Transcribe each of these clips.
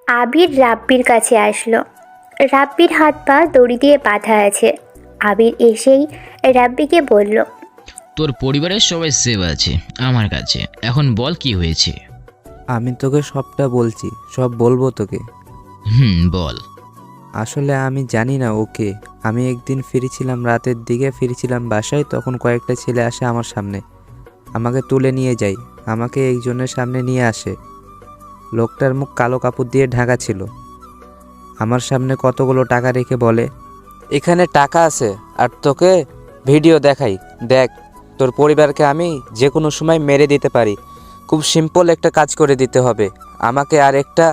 আবির রাব্বির কাছে আসলো। রাব্বির হাত পা দড়ি দিয়ে বাঁধা আছে। আবির এসেই রাব্বিকে বলল, তোর পরিবারের সবাই সেভ আছে আমার কাছে, এখন বল কি হয়েছে। আমি তোকে সবটা বলছি, সব বলবো তোকে। বল। আসলে আমি জানি না ওকে। আমি একদিন ফিরেছিলাম, রাতের দিকে ফিরেছিলাম বাসায়, তখন কয়েকটা ছেলে আসে আমার সামনে, আমাকে তুলে নিয়ে যায়, আমাকে একজনের সামনে নিয়ে আসে। লোকটার মুখ কালো কাপড় দিয়ে ঢাকা ছিল। আমার সামনে কতগুলো টাকা রেখে বলে, এখানে টাকা আছে আর তোকে ভিডিও দেখাই, দেখ তোর পরিবারকে আমি যে কোনো সময় মেরে দিতে পারি। খুব সিম্পল একটা কাজ করে দিতে হবে আমাকে, আর একটা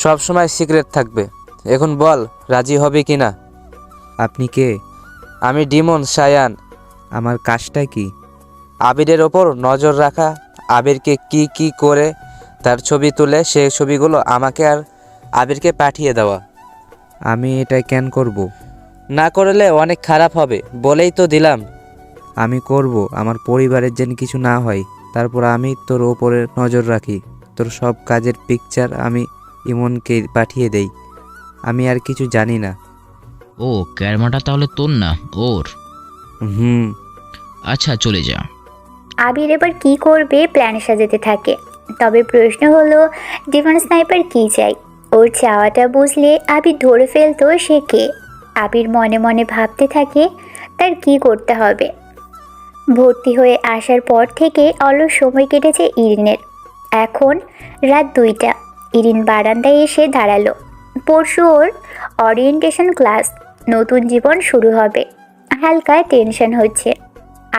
সব সময় সিক্রেট থাকবে। এখন বল রাজি হবে কি না। আপনি কে? আমি ডিমন সায়ান। আমার কাজটা কি? আবিরের ওপর নজর রাখা, আবিরকে কি কি করে তার ছবি তুলে সেই ছবিগুলো আমাকে আর আবিরকে পাঠিয়ে দেওয়া। আমি এটা কেন করব? না করলে অনেক খারাপ হবে বলেই তো দিলাম। আমি করব, আমার পরিবারের যেন কিছু না হয়। তারপর আমি তোর ওপরে নজর রাখি, তোর সব কাজের পিকচার আমি ইমনকে পাঠিয়ে দেই। আমি আর কিছু জানি না। ও ক্যারমাটা তাহলে তোর না, ওর? হুম। আচ্ছা চলে যা। আবির এবার কি করবে প্ল্যান সাজাতে থাকে। তবে প্রশ্ন হলো, ডিমন স্নাইপার কি চাই? ওর চাওয়াটা বুঝলে আবির ধরে ফেলতো সে কে। আবির মনে মনে ভাবতে থাকে তার কি করতে হবে। ভর্তি হয়ে আসার পর থেকে অলস সময় কেটেছে ইরিনের। এখন রাত 2টা। ইরিন বারান্দায় এসে দাঁড়ালো। পরশু ওর ওরিয়েন্টেশন ক্লাস, নতুন জীবন শুরু হবে। হালকা টেনশন হচ্ছে।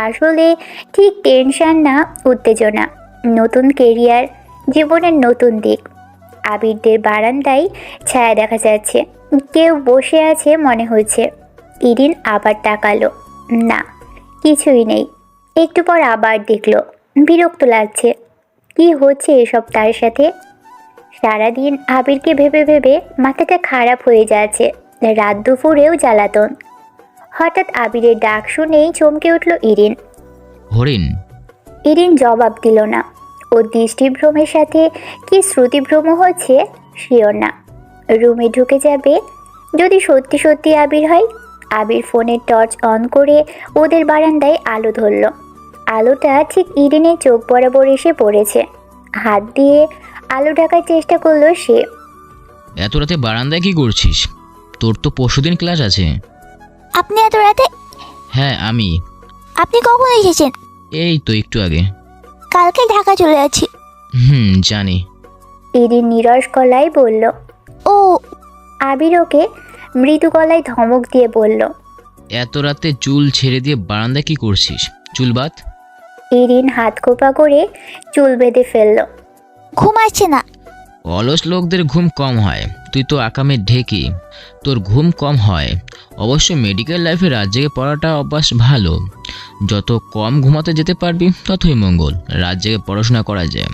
আসলে ঠিক টেনশন না, উত্তেজনা। নতুন কেরিয়ার, জীবনের নতুন দিক। আবিরদের বারান্দায় ছায়া দেখা যাচ্ছে, কেউ বসে আছে মনে হচ্ছে। ইরিন আবার তাকালো, না কিছুই নেই। একটু পর আবার দেখলো, বিরক্ত লাগছে। কি হচ্ছে এসব তার সাথে? সারাদিন আবিরকে ভেবে ভেবে মাথাটা খারাপ হয়ে যাচ্ছে। রাত দুপুরেও জ্বালাতন। হঠাৎ আবিরের ডাক শুনেই চমকে উঠল ইরিন। হরিণ। ইরিন জবাব দিল না। ওর দৃষ্টিভ্রমের সাথে কি শ্রুতিভ্রম হচ্ছে শিওর না। রুমে ঢুকে যাবে যদি সত্যি সত্যি আবির হয়। আবির ফোনের টর্চ অন করে ওদের বারান্দায় আলো ধরল। আলোটা ঠিক ইরিনের চোখ বরাবর এসে পড়েছে। হাত দিয়ে আলো ঢাকার চেষ্টা করলো সে। এত রাতে বারান্দায় কি করছিস? তোর তো পরশুদিন ক্লাস আছে। আপনি এত রাতে? হ্যাঁ আমি। আপনি কখন এসেছেন? এই তো একটু আগে। কালকে ঢাকা চলে যাচ্ছি। জানি। ইরিন নিরস গলায় বলল। ও। আবির ওকে মৃদু গলায় ধমক দিয়ে বলল, এত রাতে চুল ছেড়ে দিয়ে বারান্দায় কি করছিস? চুল বাঁধ। ইরিন হাত কোপা করে চুল বেঁধে ফেলল। ঘুম আসছে না। অলস লোকদের ঘুম কম হয়, তুই তো আকামে ঢেকি, তোর ঘুম কম হয়। অবশ্য মেডিকেল লাইফে রাত জেগে পড়াটা অভ্যাস ভালো। যত কম ঘুমাতে যেতে পারবি ততই মঙ্গল। রাত জেগে পড়াশোনা করা যায়,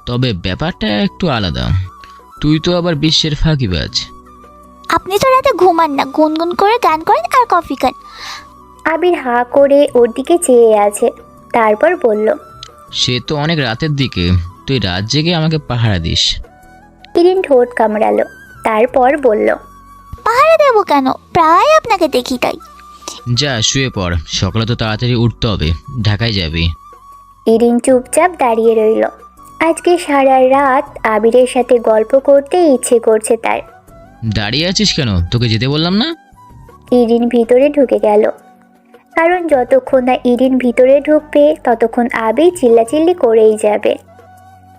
তবে ব্যাপারটা একটু আলাদা। তুই তো আবার বিশ্বের ফাঁকিবাজ। আপনি তো রাতে ঘুমান না, গুনগুন করে গান করেন আর কফি খান। আবির হাঁ করে ওর দিকে চেয়ে আছে, তারপর বলল, সে তো অনেক রাতের দিকে, তুই রাত জেগে আমাকে পাহারা দিস। ইরিন ঠোঁট কামড়ালো, তারপর বলল, পাহারা দেবো কেন? প্রায় আপনাকে দেখি তাই। যা শুয়ে পড়, সকালে তো তাড়াতাড়ি উঠতে হবে, ঢাকায় যাবি। ইরিন চুপচাপ দাঁড়িয়ে রইল। আজকে সারা রাত আবিরের সাথে গল্প করতে ইচ্ছে করছে তার। দাঁড়িয়ে আছিস কেন? তোকে যেতে বললাম না? ইরিন ভিতরে ঢুকে গেল। কারণ যতক্ষণ না ইরিন ভিতরে ঢুকবে ততক্ষণ আবির চিল্লাচিল্লি করেই যাবে।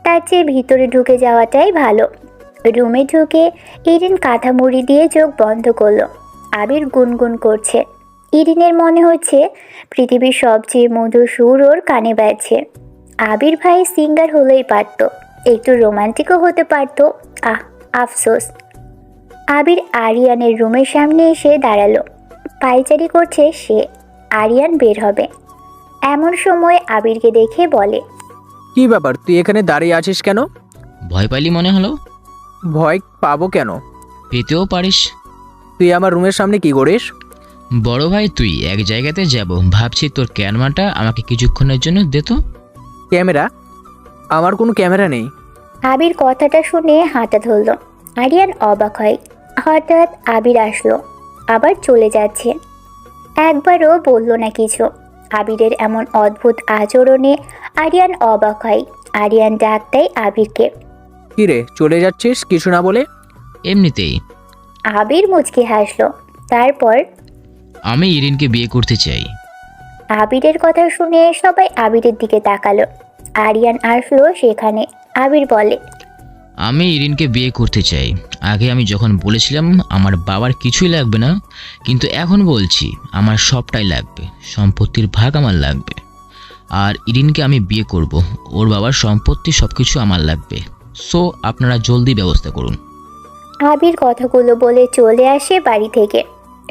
তার চেয়ে ভিতরে ঢুকে যাওয়াটাই ভালো। রুমে ঢুকে ইরিন কাঁথা মুড়ি দিয়ে চোখ বন্ধ করলো। আবির গুনগুন করছে। ইরিনের মনে হচ্ছে পৃথিবীর সবচেয়ে মধুর সুর ওর কানে বাজছে। আবির ভাই সিঙ্গার হলেই পারত, একটু রোমান্টিকও হতে পারত। আফসোস। আবির আরিয়ানের রুমের সামনে এসে দাঁড়ালো। পায়চারি করছে সে। আরিয়ান বের হবে এমন সময় আবিরকে দেখে বলে, কি ব্যাপার, তুই এখানে দাঁড়িয়ে আছিস কেন? ভয় পাইলি মনে হলো? ভয় পাবো কেন? পেতেও পারিস। তুই আমার রুমের সামনে কি করিস? বড় ভাই তুই, এক জায়গাতে যাব ভাবছি, তোর ক্যামেরাটা আমাকে কিছুক্ষণের জন্য দে তো। ক্যামেরা? আমার কোনো ক্যামেরা নেই। আবির কথাটা শুনে হাঁটা ধরল। আরিয়ান অবাক হয়। হঠাৎ আবির আসলো, আবার চলে যাচ্ছে। একবারও বলল না কিছু। আবিরের এমন অদ্ভুত আচরণে আরিয়ান অবাক হয়। আরিয়ান ডাক দেয় আবিরকে। কি রে, চলে যাচ্ছিস কিছু না বলে? এমনিতেই। আবির মুচকি হাসলো। তারপর আমি ইরিনকে বিয়ে করতে চাই। আবিরের কথা শুনে সবাই আবিরের দিকে তাকালো। আরিয়ান আসলো সেখানে। আবির বলে, আমি ইরিনকে বিয়ে করতে চাই। আগে আমি যখন বলেছিলাম আমার বাবার কিছুই লাগবে না, কিন্তু এখন বলছি আমার সবটাই লাগবে। সম্পত্তির ভাগ আমার লাগবে। আর ইরিনকে আমি বিয়ে করব। ওর বাবার সম্পত্তি সব কিছু আমার লাগবে। সো আপনারা জলদি ব্যবস্থা করুন। আবির কথাগুলো বলে চলে আসে বাড়ি থেকে।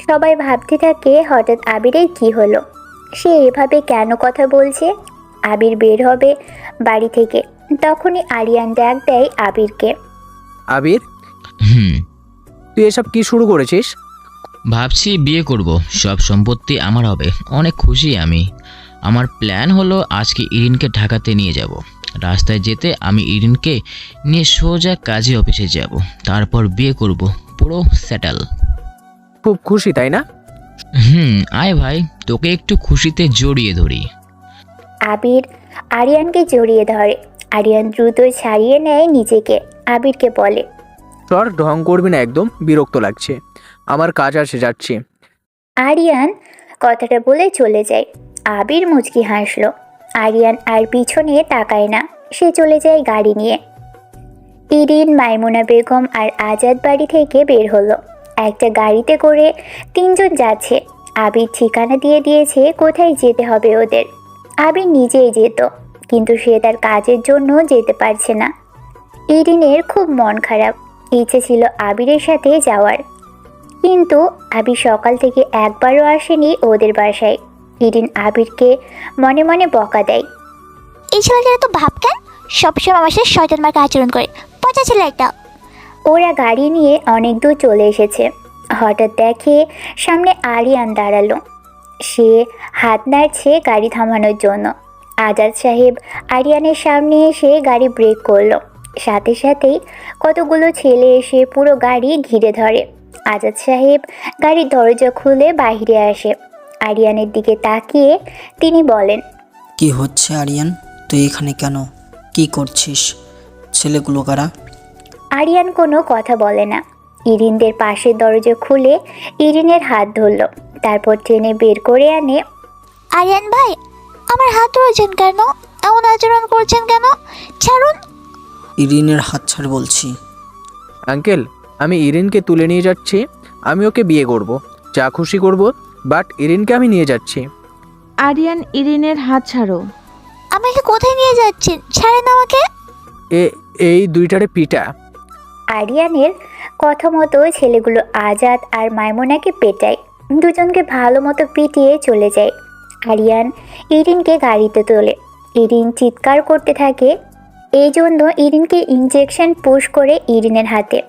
সবাই ভাবতে থাকে হঠাৎ আবিরের কি হলো, সে এভাবে কেন কথা বলছে। আবির বের হবে বাড়ি থেকে, তখনই আরিয়ান ডাক দেয় আবিরকে। আবির, হুম, তুই এসব কি শুরু করেছিস? ভাবছি বিয়ে করব, সব সম্পত্তি আমার হবে। অনেক খুশি আমি। আমার প্ল্যান হলো আজকে ইরিনকে ঢাকাতে নিয়ে যাব। রাস্তায় যেতে আমি ইরিনকে নিয়ে সোজা কাজী অফিসে যাব, তারপর বিয়ে করব। পুরো সেটেল। খুব খুশি তাই না? আয় ভাই, তোকে একটু খুশিতে জড়িয়ে ধরি। আবির আরিয়ানকে জড়িয়ে ধরে। আরিয়ান দ্রুত ছাড়িয়ে নেয় নিজেকে। আবিরকে বলে, তোর ঢং করবি না, একদম বিরক্ত লাগছে। আমার কাজ আসে, যাচ্ছি। আরিয়ান কথাটা বলে চলে যায়। আবির মুচকি হাসলো। আরিয়ান আর পিছনে তাকায় না, সে চলে যায় গাড়ি নিয়ে। ইরিন, মাইমুনা বেগম আর আজাদ বাড়ি থেকে বের হলো। একটা গাড়িতে করে তিনজন যাচ্ছে। আবির ঠিকানা দিয়ে দিয়েছে কোথায় যেতে হবে ওদের। আবির নিজেই যেত, কিন্তু সে তার কাজের জন্য যেতে পারছে না। ইরিনের খুব মন খারাপ, ইচ্ছে ছিল আবিরের সাথে যাওয়ার, কিন্তু আবির সকাল থেকে একবারও আসেনি ওদের বাসায়। ইরিন আবিরকে মনে মনে বকা দেয়। এই ছেলেটার তো ভাব কেন, সবসময় আমার সাথে শয়তান মার্কা আচরণ করে, পচা ছেলে একটা। ওরা গাড়ি নিয়ে অনেক দূর চলে এসেছে। হঠাৎ দেখে সামনে আরিয়ান দাঁড়ালো। সে হাত নাড়ছে গাড়ি থামানোর জন্য। আজাদ সাহেব আরিয়ানের সামনে এসে গাড়ি ব্রেক করলো। সাথে সাথেই কতগুলো ছেলে এসে পুরো গাড়ি ঘিরে ধরে। আজাদ সাহেব গাড়ির দরজা খুলে বাইরে আসে। আরিয়ানের দিকে তাকিয়ে তিনি বলেন, কি হচ্ছে আরিয়ান? তুই এখানে কেন? কি করছিস? ছেলেগুলো কারা? আরিয়ান কোনো কথা বলে না। ইরিনদের পাশের দরজা খুলে ইরিনের হাত ধরল, তারপর টেনে বের করে আনে। আরিয়ান ভাই, আমার হাত ধরেছেন কেন? এমন আচরণ করছেন কেন? ছাড়ুন। ইরিনের হাত ছাড় বলছি। আঙ্কেল, আমি ইরিনকে তুলে নিয়ে যাচ্ছি। আমি ওকে বিয়ে করব, যা খুশি করব, বাট ইরিনকে আমি নিয়ে যাচ্ছি। আরিয়ান, ইরিনের হাত ছাড়ো। আমাকে কোথায় নিয়ে যাচ্ছেন? ছাড়েন আমাকে। এই দুইটারে পিটা। আরিয়ানের কথা মতো ছেলেগুলো আজাদ আর মাইমুনাকে পেটায়। দুজনকে ভালো মতো পিটিয়ে চলে যায়। আরিয়ান ইরিনকে গাড়িতে তোলে। ইরিন চিৎকার করতে থাকে। এই জন্য ইরিনকে ইনজেকশন পুশ করে ইরিনের হাতে।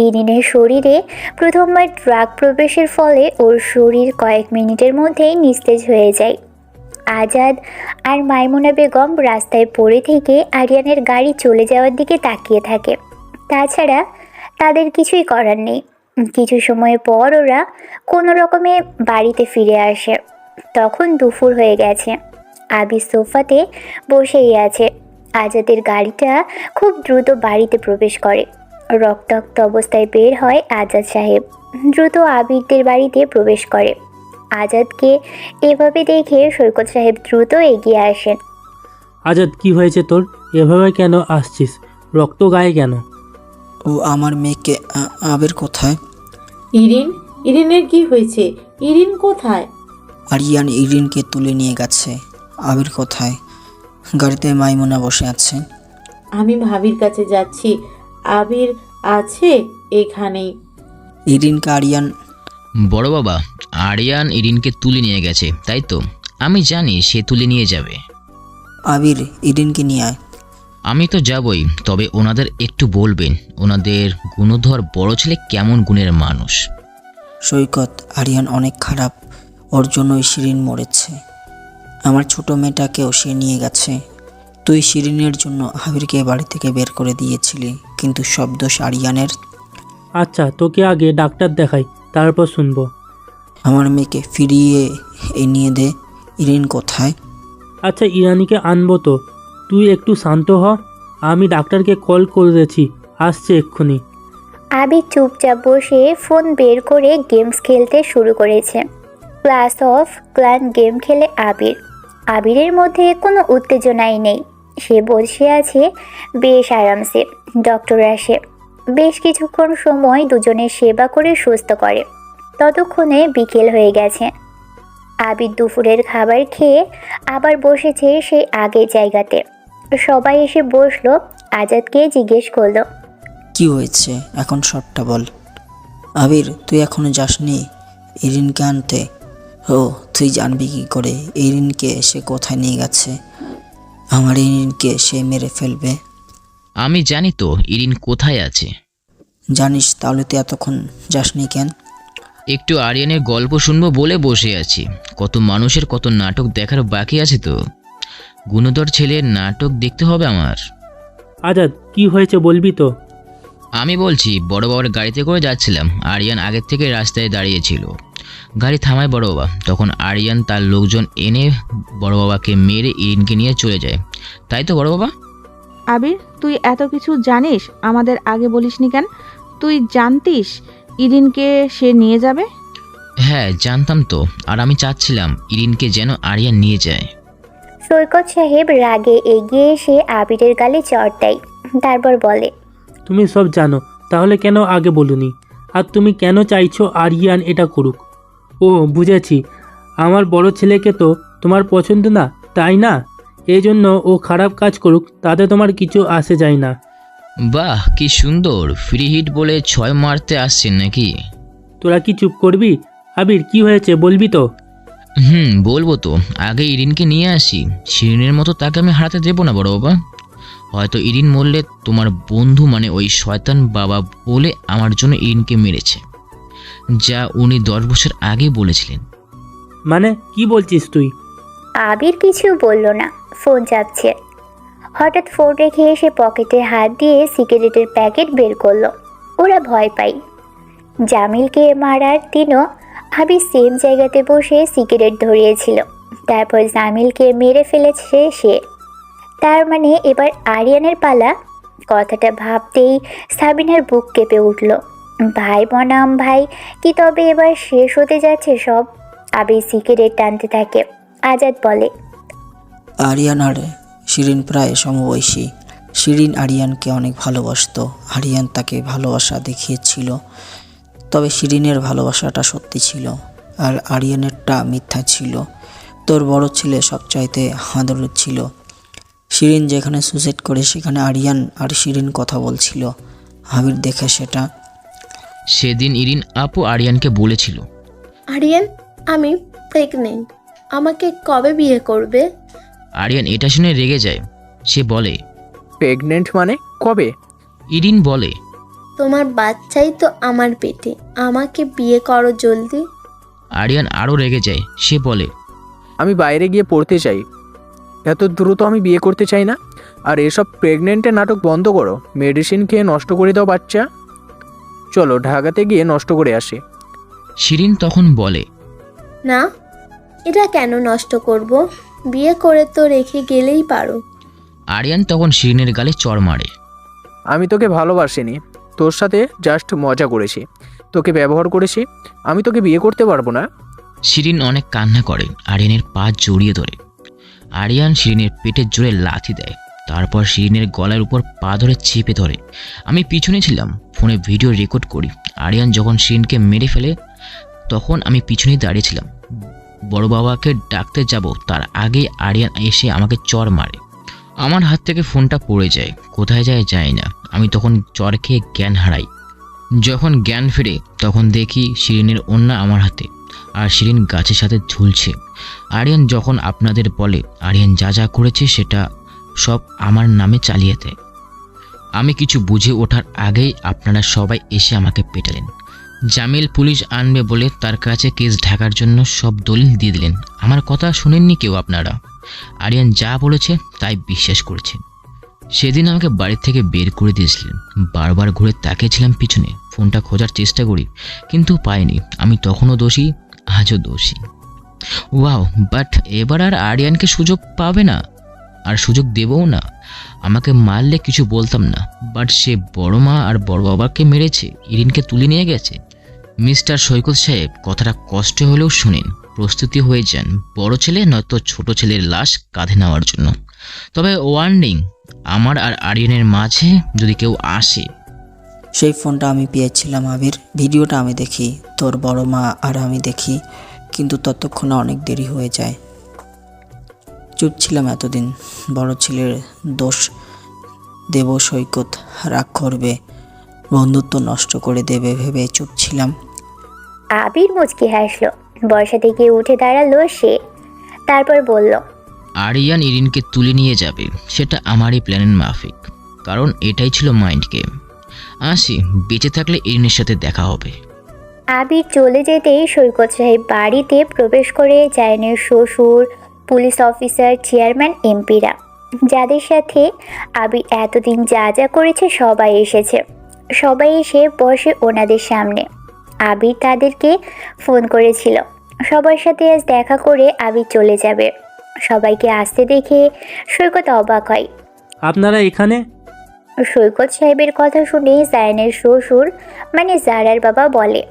ইরিনের শরীরে প্রথমবার ড্রাগ প্রবেশের ফলে ওর শরীর কয়েক মিনিটের মধ্যেই নিস্তেজ হয়ে যায়। আজাদ আর মাইমুনা বেগম রাস্তায় পড়ে থেকে আরিয়ানের গাড়ি চলে যাওয়ার দিকে তাকিয়ে থাকে। তাছাড়া তাদের কিছুই করার নেই। কিছু সময় পর ওরা কোনো রকমে বাড়িতে ফিরে আসে। তখন দুপুর হয়ে গেছে। আবির সোফাতে বসেই আছে। আজাদের গাড়িটা খুব দ্রুত বাড়িতে প্রবেশ করে। রক্তাক্ত অবস্থায় বের হয় আজাদ সাহেব। দ্রুত আবিরদের বাড়িতে প্রবেশ করে। আজাদকে এভাবে দেখে সৈকত সাহেব দ্রুত এগিয়ে আসেন। আজাদ, কি হয়েছে তোর? এভাবে কেন আসছিস? রক্ত গায়ে কেন? ও আমার মেয়েকে আবির কোথায়? ইরিনের কি হয়েছে? ইরিন কোথায়? আরিয়ান ইরিনকে তুলে নিয়ে গেছে। আবির কোথায়? গাড়িতে মাইমুনা বসে আছে। আমি ভাবির কাছে যাচ্ছি। আবির আছে এখানেই। ইরিনকে আরিয়ান। বড় বাবা, আরিয়ান ইরিনকে তুলে নিয়ে গেছে, তাই তো? আমি জানি সে তুলে নিয়ে যাবে। আবির, ইরিনকে নিয়ে আয়। আমি তো যাবই, তবে ওনাদের একটু বলবেন ওনাদের গুণধর বড় ছেলে কেমন গুণের মানুষ। সৈকত, আরিয়ান অনেক খারাপ, ওর জন্যই শিরিন মরেছে। আমার ছোট মেয়েটাকেও সে নিয়ে গেছে। তুই শিরিনের জন্য আবিরকে বাড়ি থেকে বের করে দিয়েছিলি, কিন্তু সব দোষ আরিয়ানের। আচ্ছা, তোকে আগে ডাক্তার দেখাই, তারপর শুনবো। আমার মেয়েকে ফিরিয়ে নিয়ে দে। ইরিন কোথায়? আচ্ছা, ইরানিকে আনবো তো, তুই একটু শান্ত হ। আমি ডাক্তারকে কল করেছি, আসছে এক্ষুনি। আবির চুপচাপ বসে ফোন বের করে গেমস খেলতে শুরু করেছে। ক্লাস অফ ক্লান গেম খেলে আবিরের মধ্যে কোনো উত্তেজনাই নেই। সে বসে আছে বেশ আরামসে। ডক্টর আসে, বেশ কিছুক্ষণ সময় দুজনের সেবা করে সুস্থ করে। ততক্ষণে বিকেল হয়ে গেছে। আবির দুপুরের খাবার খেয়ে আবার বসেছে সেই আগের জায়গাতে। সবাই এসে বসলো। আজাদকে জিজ্ঞেস করলো, কি হয়েছে এখন সবটা বল। আবির, তুই এখনো যাসনি ইরিনকে আনতে? ও, তুই জানবি কি করে ইরিনকে সে কোথায় নিয়ে গেছে? আমার ইরিনকে সে মেরে ফেলবে। আমি জানি তো ইরিন কোথায় আছে। জানিস, তাহলে তুই এতক্ষণ যাসনি কেন? একটু আরিয়ানের গল্প শুনবো বলে বসে আছি। কত মানুষের কত নাটক দেখার বাকি আছে তো। গুণধর ছেলের নাটক দেখতে হবে আমার। আজাদ, কি হয়েছে বলবি তো? আমি বলছি, বড় বাবার গাড়িতে করে যাচ্ছিলাম। আরিয়ান আগের থেকে রাস্তায় দাঁড়িয়েছিল। গাড়ি থামায় বড় বাবা। তখন আরিয়ান তার লোকজন এনে বড় বাবাকে মেরে ইরিনকে নিয়ে চলে যায়। তাই তো বড় বাবা? আবির, তুই এত কিছু জানিস, আমাদের আগে বলিসনি কেন? তুই জানতিস ইরিনকে সে নিয়ে যাবে? হ্যাঁ, জানতাম তো। আর আমি চাচ্ছিলাম ইরিনকে যেন আরিয়ান নিয়ে যায়। সৈকত সাহেব রাগে এগিয়ে এসে আবিরের গালে চড় দেয়। তারপর বলে, তুমি সব জানো, তাহলে কেন আগে বলুনি? আর তুমি কেন চাইছো আরিয়ান এটা করুক? ও, বুঝেছি, আমার বড় ছেলেকে তো তোমার পছন্দ না, তাই না? এই জন্য ও খারাপ কাজ করুক, তাতে তোমার কিছু আসে যায় না। বাহ, কি সুন্দর। ফ্রি হিট বলে 6 মারতে আসছেন নাকি? তোরা কি চুপ করবি? আবির, কি হয়েছে বলবি তো? বলবো তো। আগে ইরিনকে নিয়ে আসি। শিরিনের মতো তাকে আমি হারাতে দেবো না বড় বাবা। হয়তো ইরিন মরলে তোমার বন্ধু মানে ওই শয়তান বাবা বলে আমার জন্য ইরিনকে মেরেছে, যা উনি 10 বছর আগে বলেছিলেন। মানে কি বলছিস তুই? আবির কিছু বলল না, ফোন চাপছে। হঠাৎ ফোন রেখে এসে পকেটে হাত দিয়ে সিগারেটের প্যাকেট বের করলো। ওরা ভয় পায়। জামিলকে মারার দিনও আবির সেম জায়গাতে বসে সিগারেট ধরিয়েছিল। তারপর জামিলকে মেরে ফেলেছে সে। তার মানে এবার আরিয়ানের পালা। কথাটা ভাবতেই সাবিনার বুক কেঁপে উঠল। ভাই বনাম ভাই, কি তবে এবার শেষ হতে যাচ্ছে সব? আবির সিগারেট টানতে থাকে। আজাদ বলে, আরিয়ান আর শিরিন প্রায় সমবয়সী। শিরিন আরিয়ানকে অনেক ভালোবাসতো। আরিয়ান তাকে ভালোবাসা দেখিয়েছিল, তবে শিরিনের ভালোবাসাটা সত্যি ছিল আর আরিয়ানেরটা মিথ্যা ছিল। তোর বড় ছেলে সবচাইতে আদরের ছিল। শিরিন যেখানে সুসাইড করে সেখানে আরিয়ান আর শিরিন কথা বলছিল। আবির দেখে সেটা। সেদিন ইরিন আপু আরিয়ানকে বলেছিল, আরিয়ান, আমি প্রেগনেন্ট, আমাকে কবে বিয়ে করবে? আরিয়ান এটা শুনে রেগে যায়। সে বলে, প্রেগনেন্ট মানে কবে? ইরিন বলে, তোমার বাচ্চাই তো আমার পেটে, আমাকে বিয়ে করো জলদি। আরিয়ান আরও রেগে যায়। সে বলে, আমি বাইরে গিয়ে পড়তে চাই, এত দ্রুত আমি বিয়ে করতে চাই না। আর এসব প্রেগনেন্টের নাটক বন্ধ করো। মেডিসিন খেয়ে নষ্ট করে দাও বাচ্চা। চলো ঢাকাতে গিয়ে নষ্ট করে আসি। শিরিন তখন বলে, না, এটা কেন নষ্ট করব? বিয়ে করে তো রেখে গেলেই পারো। আরিয়ান তখন শিরিনের গালে চড় মারে। আমি তোকে ভালোবাসিনি, তোর সাথে জাস্ট মজা করেছি, তোকে ব্যবহার করেছি। আমি তোকে বিয়ে করতে পারবো না। শিরিন অনেক কান্না করে, আরিয়ানের পা জড়িয়ে ধরে। আরিয়ান শিরিনের পেটের জোরে লাথি দেয়। তারপর শিরিনের গলার উপর পা ধরে চেপে ধরে। আমি পিছনে ছিলাম, ফোনে ভিডিও রেকর্ড করি। আরিয়ান যখন শিরিনকে মেরে ফেলে তখন আমি পিছনেই দাঁড়িয়েছিলাম। বড় বাবাকে ডাকতে যাব তার আগেই আরিয়ান এসে আমাকে চড় মারে। আমার হাত থেকে ফোনটা পড়ে যায়, কোথায় যায় জানি না। আমি তখন চড় খেয়ে জ্ঞান হারাই। যখন জ্ঞান ফিরে তখন দেখি শিরিনের ওড়না আমার হাতে, আর শিরিন গাছের সাথে ঝুলছে। আরিয়ান যখন আপনাদের বলে আরিয়ান যা যা করেছে সেটা সব আমার নামে চালিয়ে দেয়। আমি কিছু বুঝে ওঠার আগেই আপনারা সবাই এসে আমাকে পেটালেন। জামিল পুলিশ আনবে বলে তার কাছে কেস ঢাকার জন্য সব দলিল দিয়ে দিলেন। আমার কথা শুনেননি কেউ আপনারা। আরিয়ান যা বলেছে তাই বিশ্বাস করেছেন। সেদিন আমাকে বাড়ি থেকে বের করে দিয়েছিলেন। বারবার ঘুরে তাকিয়েছিলাম পিছনে। ফোনটা খোঁজার চেষ্টা করি, কিন্তু পাইনি। আমি তখনও দোষী, আজও দোষী। ওয়াও, বাট এবার আর আরিয়ানকে সুযোগ পাবে না, আর সুযোগ দেবও না। আমাকে মারলে কিছু বলতাম না, বাট সে বড় মা আর বড় বাবাকে মেরেছে, ইরিনকে তুলে নিয়ে গেছে। মিস্টার সৈকত সাহেব, কথাটা কষ্ট হলেও শুনেন, প্রস্তুতি হয়ে যান বড় ছেলে নয়তো ছোট ছেলের লাশ কাঁধে নেওয়ার জন্য। তবে ওয়ার্নিং, আমার আর আরিয়ানের মাঝে যদি কেউ আসে। সেই ফোনটা আমি পেয়েছিলাম আবির, ভিডিওটা আমি দেখি, তোর বড় মা আর আমি দেখি, কিন্তু ততক্ষণে অনেক দেরি হয়ে যায়। চুপ ছিলাম এতদিন, বড় ছেলের দোষ দেব, সৈকত রাগ করবে, বন্ধুত্ব নষ্ট করে দেবে ভেবে চুপ ছিলাম। আবির মুচকি হাসলো। বর্ষা থেকে উঠে দাঁড়ালো সে, তারপর বলল, আরিয়ান ইরিনকে তুলে নিয়ে যাবে, সেটা আমারই প্ল্যানের মাফিক, কারণ এটাই ছিল মাইন্ড গেম। আসি, বেঁচে থাকলে ইরিনের সাথে দেখা হবে। আবির চলে যেতেই সৈকত সাহেব বাড়িতে প্রবেশ করে জায়নের শ্বশুর, পুলিশ অফিসার, চেয়ারম্যান, এমপিরা, যাদের সাথে আবির এতদিন যা যা করেছে সবাই এসেছে। সবাই এসে বসে ওনাদের সামনে। আবির তাদেরকে ফোন করেছিল সবার সাথে আজ দেখা করে আবির চলে যাবে। সবাইকে আসতে দেখে সৈকত অবাক হয়। আপনারা এখানে? সৈকত সাহেবের কথা শুনে জায়নের শ্বশুর মানে জারার বাবা বলে,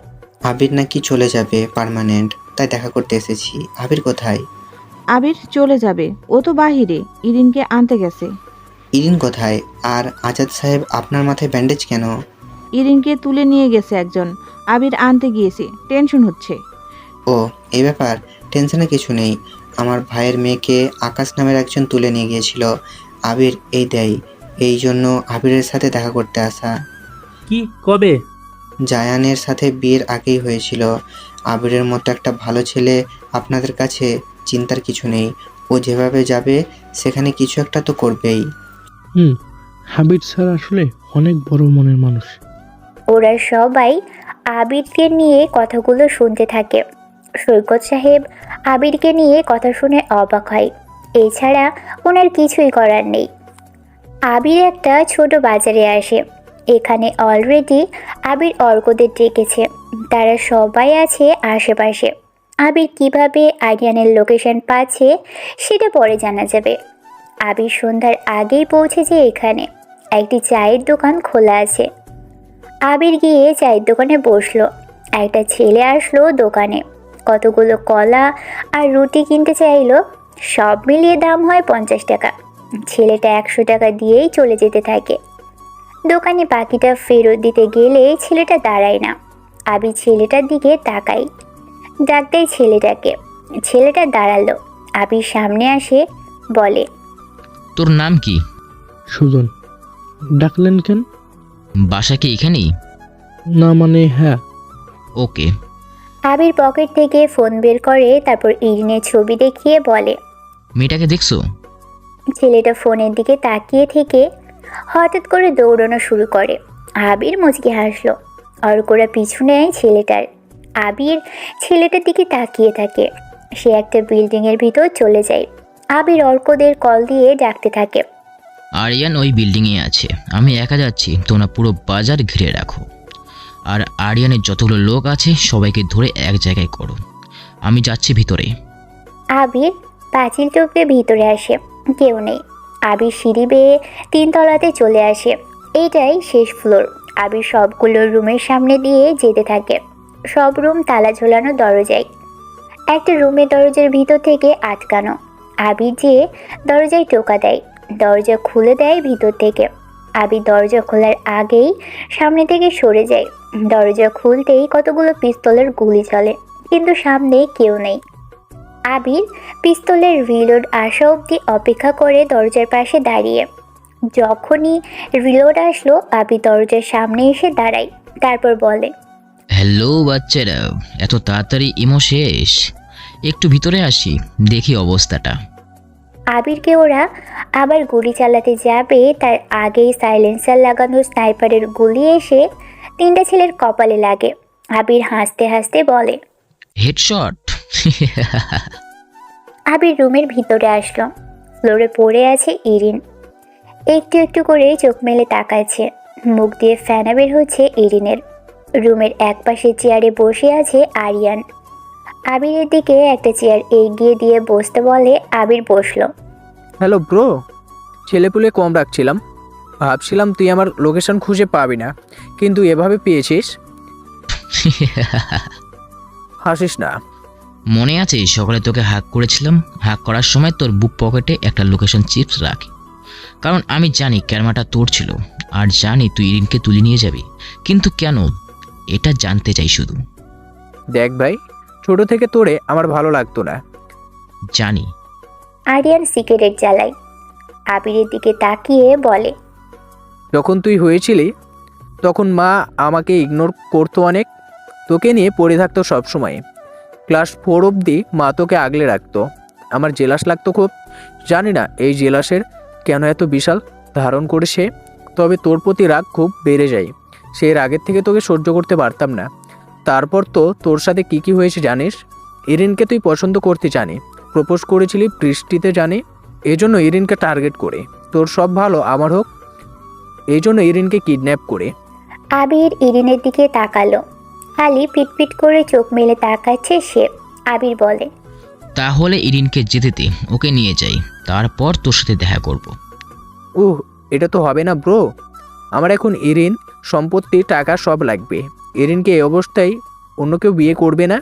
আবির নাকি চলে যাবে পার্মানেন্ট, তাই দেখা করতে এসেছি। আবির কোথায়? আবির চলে যাবে, ও তো বাহিরে, ইরিনকে আনতে গেছে। ইরিন কোথায়? আর আজাদ সাহেব, আপনার মাথায় ব্যান্ডেজ কেন? ইরিনকে তুলে নিয়ে গেছে একজন, আবির আনতে গিয়েছে, টেনশন হচ্ছে। ও, এই ব্যাপার? টেনশনে কিছু নেই। আমার ভাইয়ের মেয়েকে আকাশ নামের একজন তুলে নিয়ে গিয়েছিল। আবির এই দেয়, এই জন্য আবিরের সাথে দেখা করতে আসা। কি, কবে? জায়ানের সাথে বিয়ের আগেই হয়েছিল। আবিরের মতো একটা ভালো ছেলে আপনাদের কাছে, চিন্তার কিছু নেই। ও যেভাবে যাবে সেখানে কিছু একটা তো করবেই। আবির স্যার আসলে অনেক বড় মনের মানুষ। ওরা সবাই আবিরকে নিয়ে কথাগুলো শুনতে থাকে। সৈকত সাহেব আবিরকে নিয়ে কথা শুনে অবাক হয়। এছাড়া ওনার কিছুই করার নেই। আবির একটা ছোট বাজারে আসে। এখানে অলরেডি আবির অর্কদের ডেকেছে, তারা সবাই আছে আশেপাশে। আবির কিভাবে আরিয়ানের লোকেশন পাচ্ছে সেটা পরে জানা যাবে। আবির সন্ধ্যার আগেই পৌঁছেছে এখানে। একটি চায়ের দোকান খোলা আছে। আবির গিয়ে চায়ের দোকানে বসলো। একটা ছেলে আসলো দোকানে, কতগুলো কলা আর রুটি কিনতে চাইলো। সব মিলিয়ে দাম হয় 50 টাকা। ছেলেটা 100 টাকা দিয়েই চলে যেতে থাকে। দোকানে বাকিটা ফেরত দিতে গেলে ছেলেটা দাঁড়ায় না। আবির ছেলেটার দিকে তাকাই, ডাক দেয় ছেলেটাকে। ছেলেটা দাঁড়ালো। আবির সামনে আসে, বলে, তোর নাম কি? সুজন। ডাকলেন কেন? বাসা কি এখানেই? না মানে হ্যাঁ। ওকে। আবির পকেট থেকে ফোন বের করে, তারপর ইরিনের ছবি দেখিয়ে বলে, মেয়েটাকে দেখছো? ছেলেটা ফোনের দিকে তাকিয়ে থেকে হঠাৎ করে দৌড়ানো শুরু করে। আবির মুচকি হাসলো। অর্করা পিছু নেয় ছেলেটার। আবির ছেলেটার দিকে তাকিয়ে থাকে। সে একটা বিল্ডিংয়ের ভিতর চলে যায়। আবির অর্কদের কল দিয়ে ডাকতে থাকে। আরিয়ান ওই বিল্ডিংয়ে আছে, আমি একা যাচ্ছি, তোমরা পুরো বাজার ঘিরে রাখো। আর আরিয়ানের যতগুলো লোক আছে সবাইকে ধরে এক জায়গায় করো। আমি যাচ্ছি ভিতরে। আবির পাঁচিল টপকে ভিতরে আসে, কেউ নেই। আবির সিঁড়ি বেয়ে 3 তলাতে চলে আসে। এইটাই শেষ ফ্লোর। আবির সবগুলো রুমের সামনে দিয়ে যেতে থাকে। সব রুম তালা ঝোলানো দরজায়। একটা রুমের দরজার ভিতর থেকে আটকানো। আবির যেয়ে দরজায় টোকা দেয়। দরজা খুলে দেয় ভিতর থেকে। আবির দরজা খোলার আগেই সামনে থেকে সরে যায়। দরজা খুলতেই কতগুলো পিস্তলের গুলি চলে, কিন্তু সামনে কেউ নেই। আবির পিস্তলের রিলোড আসা অবধি অপেক্ষা করে দরজার পাশে দাঁড়িয়ে। যখনই রিলোড আসলো, আবির দরজার সামনে এসে দাঁড়ায়। তারপর বলে, হ্যালো বাচ্চারা, এত তাড়াতাড়ি ইমো শেষ? একটু ভিতরে আসি, দেখি অবস্থাটা। আবিরকে ওরা আবার গুলি চালাতে যাবে তার আগেই সাইলেন্সার লাগানো স্নাইপারের গুলি এসে 3টা ছেলের কপালে লাগে। আবির হাসতে হাসতে বলে, হেডশট। আবির রুমের ভিতরে আসলো। ফ্লোরে পড়ে আছে ইরিন। একটু একটু করে চোখ মেলে তাকাচ্ছে। মুখ দিয়ে ফেনা বের হচ্ছে ইরিনের। রুমের একপাশে চেয়ারে বসে আছে আরিয়ান। আবিরের দিকে একটা চেয়ার এগিয়ে দিয়ে বসতে বলে আবির বসলো। হ্যালো ব্রো, ছেলেপুলে কম রাখছিলাম, ভাবছিলাম তুই আমার লোকেশন খুঁজে পাবি না, কিন্তু এভাবে পেয়েছিস। হাসিস না। মনে আছে সকালে তোকে হাক করেছিলাম? হাক করার সময় তোর বুক পকেটে একটা লোকেশন চিপস রাখি, কারণ আমি জানি ক্যামেরাটা তোর ছিল আর জানি তুই ইরিনকে তুলে নিয়ে যাবি। কিন্তু কেন, এটা জানতে চাই শুধু। দেখ ভাই, ছোট থেকে তোরে আমার ভালো লাগতো না। জানি। আরিয়ান সিগারেট জ্বালায়। আবিরের দিকে তাকিয়ে বলে, যখন তুই হয়েছিলি তখন মা আমাকে ইগনোর করতো অনেক, তোকে নিয়ে পড়ে থাকতো সবসময়। ক্লাস 4 অবধি মা তোকে আগলে রাখতো। আমার জেলাস লাগতো খুব। জানি না এই জেলাসের কেন এত বিশাল ধারণ করেছে, তবে তোর প্রতি রাগ খুব বেড়ে যায়। সেই রাগের থেকে তোকে সহ্য করতে পারতাম না। তারপর তো তোর সাথে কি হয়েছে জানিস? ইরিনকে তুই পছন্দ করতে জানি, প্রপোজ করেছিলি বৃষ্টিতে জানি, এজন্য ইরিনকে টার্গেট করে তোর সব ভালো আমার হোক, এই জন্য ইরিনকে কিডন্যাপ করে। আবির ইরিনের দিকে তাকালো। আলি পিটপিট করে চোখ মেলে তাকাচ্ছে সে। আবির বলে, তাহলে ইরিনকে যেতে দে, ওকে নিয়ে যাই, তারপর তোর সাথে দেখা করব। এটা তো হবে না ব্রো। আমার এখন ইরিন, সম্পত্তি, টাকা সব লাগবে। ইরিনকে এই অবস্থায় অন্য কেউ বিয়ে করবে না।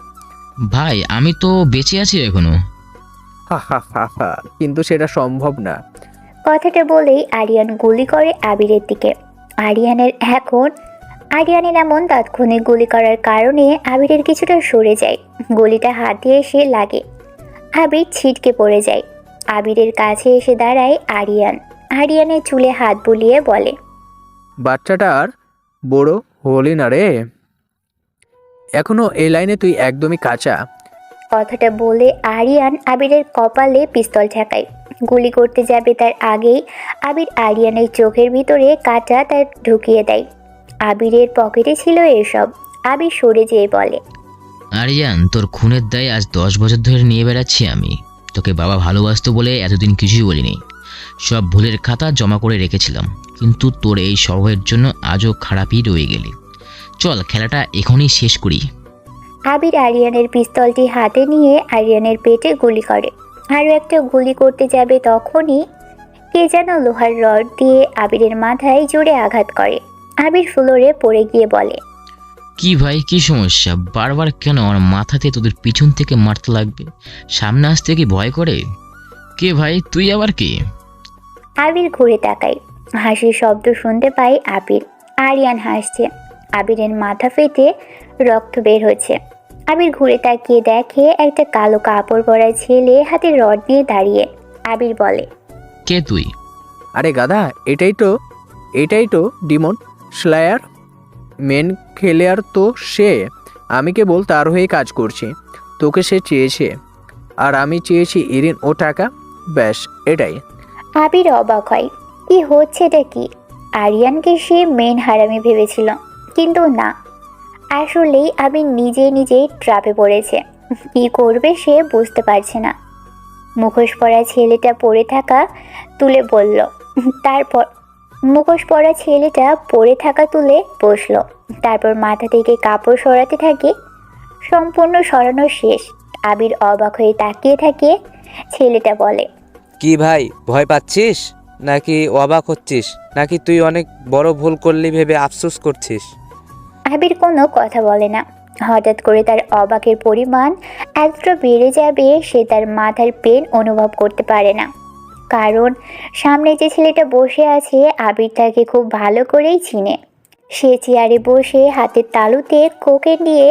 ভাই আমি তো বেঁচে আছি এখনো। হা হা হা হা, কিন্তু সেটা সম্ভব না। কথাটা বলেই আরিয়ান গুলি করে আবিরের দিকে। আরিয়ানের এমন তাৎক্ষণিক গুলি করার কারণে আবিরের কিছুটা সরে যায়। গুলিটা হাতে এসে লাগে। আবির ছিটকে পড়ে যায়। আবিরের কাছে এসে দাঁড়ায় আরিয়ান। আরিয়ানের চুলে হাত বুলিয়ে বলে, বাচ্চাটা আর বড় হলি না রে, এখনো এই লাইনে তুই একদমই কাঁচা। কথাটা বলে আরিয়ান আবিরের কপালে পিস্তল ঠেকায়। গুলি করতে যাবে তার আগেই আবির আরিয়ানের চোখের ভিতরে কাঁটা তার ঢুকিয়ে দেয়। আবিরের পকেটে ছিল এসব। আবির সরে যেয়ে বলে, আরিয়ান, তোর খুনের দায় আজ 10 বছর ধরে নিয়ে বেড়াচ্ছি আমি। তোকে বাবা ভালোবাসতো বলে এতদিন কিছুই বলিনি, সব ভুলের খাতা জমা করে রেখেছিলাম, কিন্তু তোর এই স্বভাবের জন্য আজও খারাপই রয়ে গেলি। চল খেলাটা এখনই শেষ করি। আবির আরিয়ানের পিস্তলটি হাতে নিয়ে আরিয়ানের পেটে গুলি করে। আরও একটা গুলি করতে যাবে তখনই কে যেন লোহার রড দিয়ে আবিরের মাথায় জোরে আঘাত করে। আবির ফ্লোরে পড়ে গিয়ে বলে, কি ভাই, কি সমস্যা? বারবার কেন আমার মাথাতে তোদের পিছন থেকে মারতে লাগবে? সামনে আসতে কি ভয় করে? কে ভাই, তুই আবার কে? আবির ঘুরে তাকায়। হাসির শব্দ শুনতে পায় আবির। আরিয়ান হাসছে। আবিরের মাথা ফেটে রক্ত বের হচ্ছে। আবির ঘুরে তাকিয়ে দেখে একটা কালো কাপড় পরা ছেলে হাতে রড নিয়ে দাঁড়িয়ে। আবির বলে, কে তুই? আরে গাধা, এটাই তো ডিমন স্লায়ার, মেন খেলেয়ার তো সে। আমি কেবল তার হয়ে কাজ করছি। তোকে সে চেয়েছে আর আমি চেয়েছি ইরিন ও টাকা, ব্যাস এটাই। আবির অবাক হয়। কি হচ্ছে এটা কি? আরিয়ানকে সে মেন হারামি ভেবেছিল, কিন্তু না, আসলেই আবির নিজেই ট্রাপে পড়েছে। কি করবে সে বুঝতে পারছে না। মুখোশ পরা ছেলেটা পড়ে থাকা তুলে বলল, মুখোশ পরা ছেলেটা পড়ে থাকা তুলে বসলো। তারপর মাথা থেকে কাপড় সরাতে থাকে। সম্পূর্ণ সরানো শেষ। আবির অবাক হয়ে তাকিয়ে থাকে। ছেলেটা বলে, কি ভাই, ভয় পাচ্ছিস নাকি অবাক হচ্ছিস, নাকি তুই অনেক বড় ভুল করলি ভেবে আফসোস করছিস? আবির কোনো কথা বলে না। হঠাৎ করে তার অবাকের পরিমাণ এতটা বেড়ে যাবে সে তার মাথার পেন অনুভব করতে পারে না। কারণ সামনে যে ছেলেটা বসে আছে আবির তাকে খুব ভালো করেই চিনে। সে চেয়ারে বসে হাতের তালুতে কোকেন দিয়ে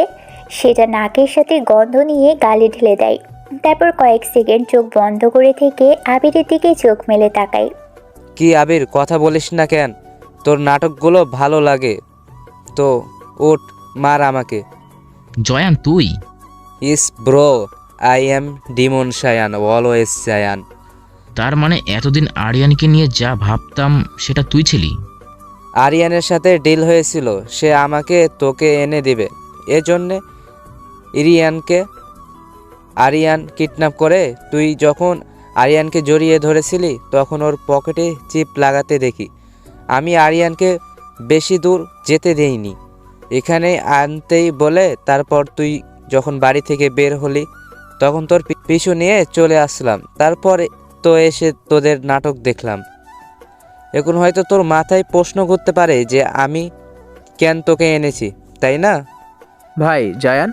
সেটা নাকের সাথে গন্ধ নিয়ে গালে ঢেলে দেয়। তারপর কয়েক সেকেন্ড চোখ বন্ধ করে থেকে আবিরের দিকে চোখ মেলে তাকায়। কি আবির, কথা বলিস না কেন? তোর নাটকগুলো ভালো লাগে তো ওঠ, মার আমাকে। জয়ান তুই? Yes bro, I am demon Shayan, always Shayan. তার মানে এতদিন আরিয়ানকে নিয়ে যা ভাবতাম সেটা তুই ছিলি? আরিয়ানের সাথে ডিল হয়েছিল, সে আমাকে তোকে এনে দিবে, এজন্যে আরিয়ান কিডন্যাপ করে। তুই যখন আরিয়ানকে জড়িয়ে ধরেছিলি তখন ওর পকেটে চিপ লাগাতে দেখি। আমি আরিয়ানকে বেশি দূর যেতে দেইনি। এখানে আনতেই বলে তারপর তুই যখন বাড়ি থেকে বের হলি তখন তোর পিছু নিয়ে চলে আসলাম, তারপর তো এসে তোদের নাটক দেখলাম। এখন হয়তো তোর মাথায় প্রশ্ন করতে পারে যে আমি কেন তোকে এনেছি, তাই না? ভাই জায়ান,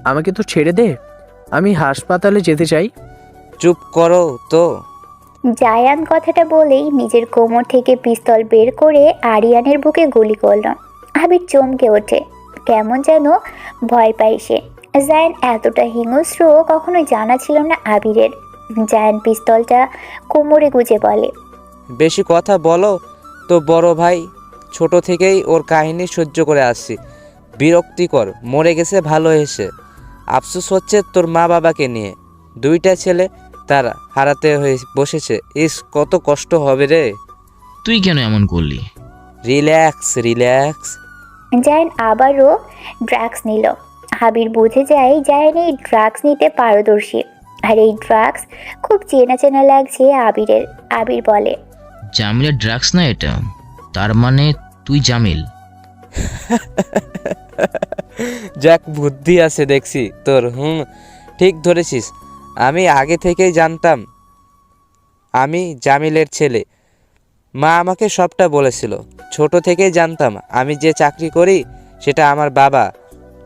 আমাকে তো ছেড়ে দে, আমি হাসপাতালে যেতে চাই। চুপ করো তো। জায়ান কথাটা বলেই নিজের কোমর থেকে পিস্তল বের করে আরিয়ানের বুকে গুলি করল। আবির চমকে ওঠে, কেমন যেন ভয় পায় সে। জায়ান এতটা হিংস্র কখনো জানা ছিল না আবিরের। জায়ান পিস্তলটা কোমরে গুজে বলে, বেশি কথা বলো তো বড় ভাই, ছোট থেকেই ওর কাহিনী সহ্য করে আসছি। বিরক্তিকর, মরে গেছে ভালো এসে। আফসোস হচ্ছে তোর মা বাবাকে নিয়ে, দুইটা ছেলে তার হারাতে হয়ে বসেছে। ইস কত কষ্ট হবে রে। তুই কেন এমন করলি? Relax relax. জায়ান আবারও ড্রাগস নিল। আবির বুঝে যায় জায়ান এই ড্রাগস নিতে পারদর্শী, আর এই ড্রাগস খুব চেনা চেনা লাগছে আবিরের। আবির বলে, জামিলের ড্রাগস না এটা, তার মানে তুই জামিল। যাক বুদ্ধি আছে দেখছি তোর। ঠিক ধরেছিস। আমি আগে থেকেই জানতাম আমি জামিলের ছেলে। মা আমাকে সবটা বলেছিল। ছোট থেকেই জানতাম আমি যে চাকরি করি সেটা আমার বাবা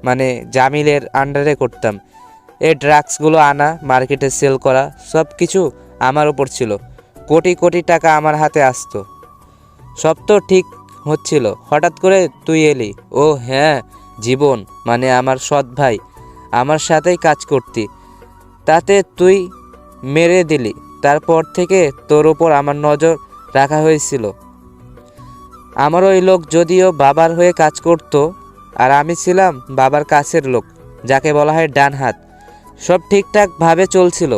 মানে জামিলের আন্ডারে করতাম। এই ড্রাগসগুলো আনা, মার্কেটে সেল করা সব কিছু আমার ওপর ছিল। কোটি কোটি টাকা আমার হাতে আসতো। সব তো ঠিক হচ্ছিল, হঠাৎ করে তুই এলি। ও হ্যাঁ, জীবন মানে আমার সৎ ভাই আমার সাথেই কাজ করতি, তাতে তুই মেরে দিলি। তারপর থেকে তোর ওপর আমার নজর রাখা হয়েছিল। আমার ওই লোক যদিও বাবার হয়ে কাজ করত, আর আমি ছিলাম বাবার কাছের লোক, যাকে বলা হয় ডান হাত। সব ঠিকঠাকভাবে চলছিল।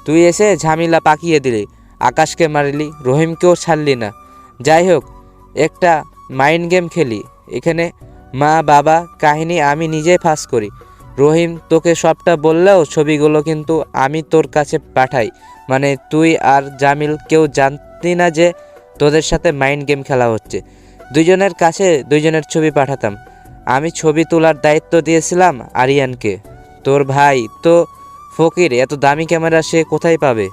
তুই এসে ঝামেলা পাকিয়ে দিলি, আকাশকে মারলি, রহিমকেও ছাড়লি না। যাই হোক, একটা মাইন্ড গেম খেলি এখানে। মা বাবা কাহিনী আমি নিজেই ফাঁস করি। রহিম তোকে সবটা বললেও ছবিগুলো কিন্তু আমি তোর কাছে পাঠাই। মানে তুই আর জামিল কেউ জানতি না যে তোদের সাথে মাইন্ড গেম খেলা হচ্ছে। দুইজনের কাছে দুইজনের ছবি পাঠাতাম। আমি ছবি তোলার দায়িত্ব দিয়েছিলাম আরিয়ানকে। তোর ভাই তো ফকির, এত দামি ক্যামেরা সে কোথায় পাবে?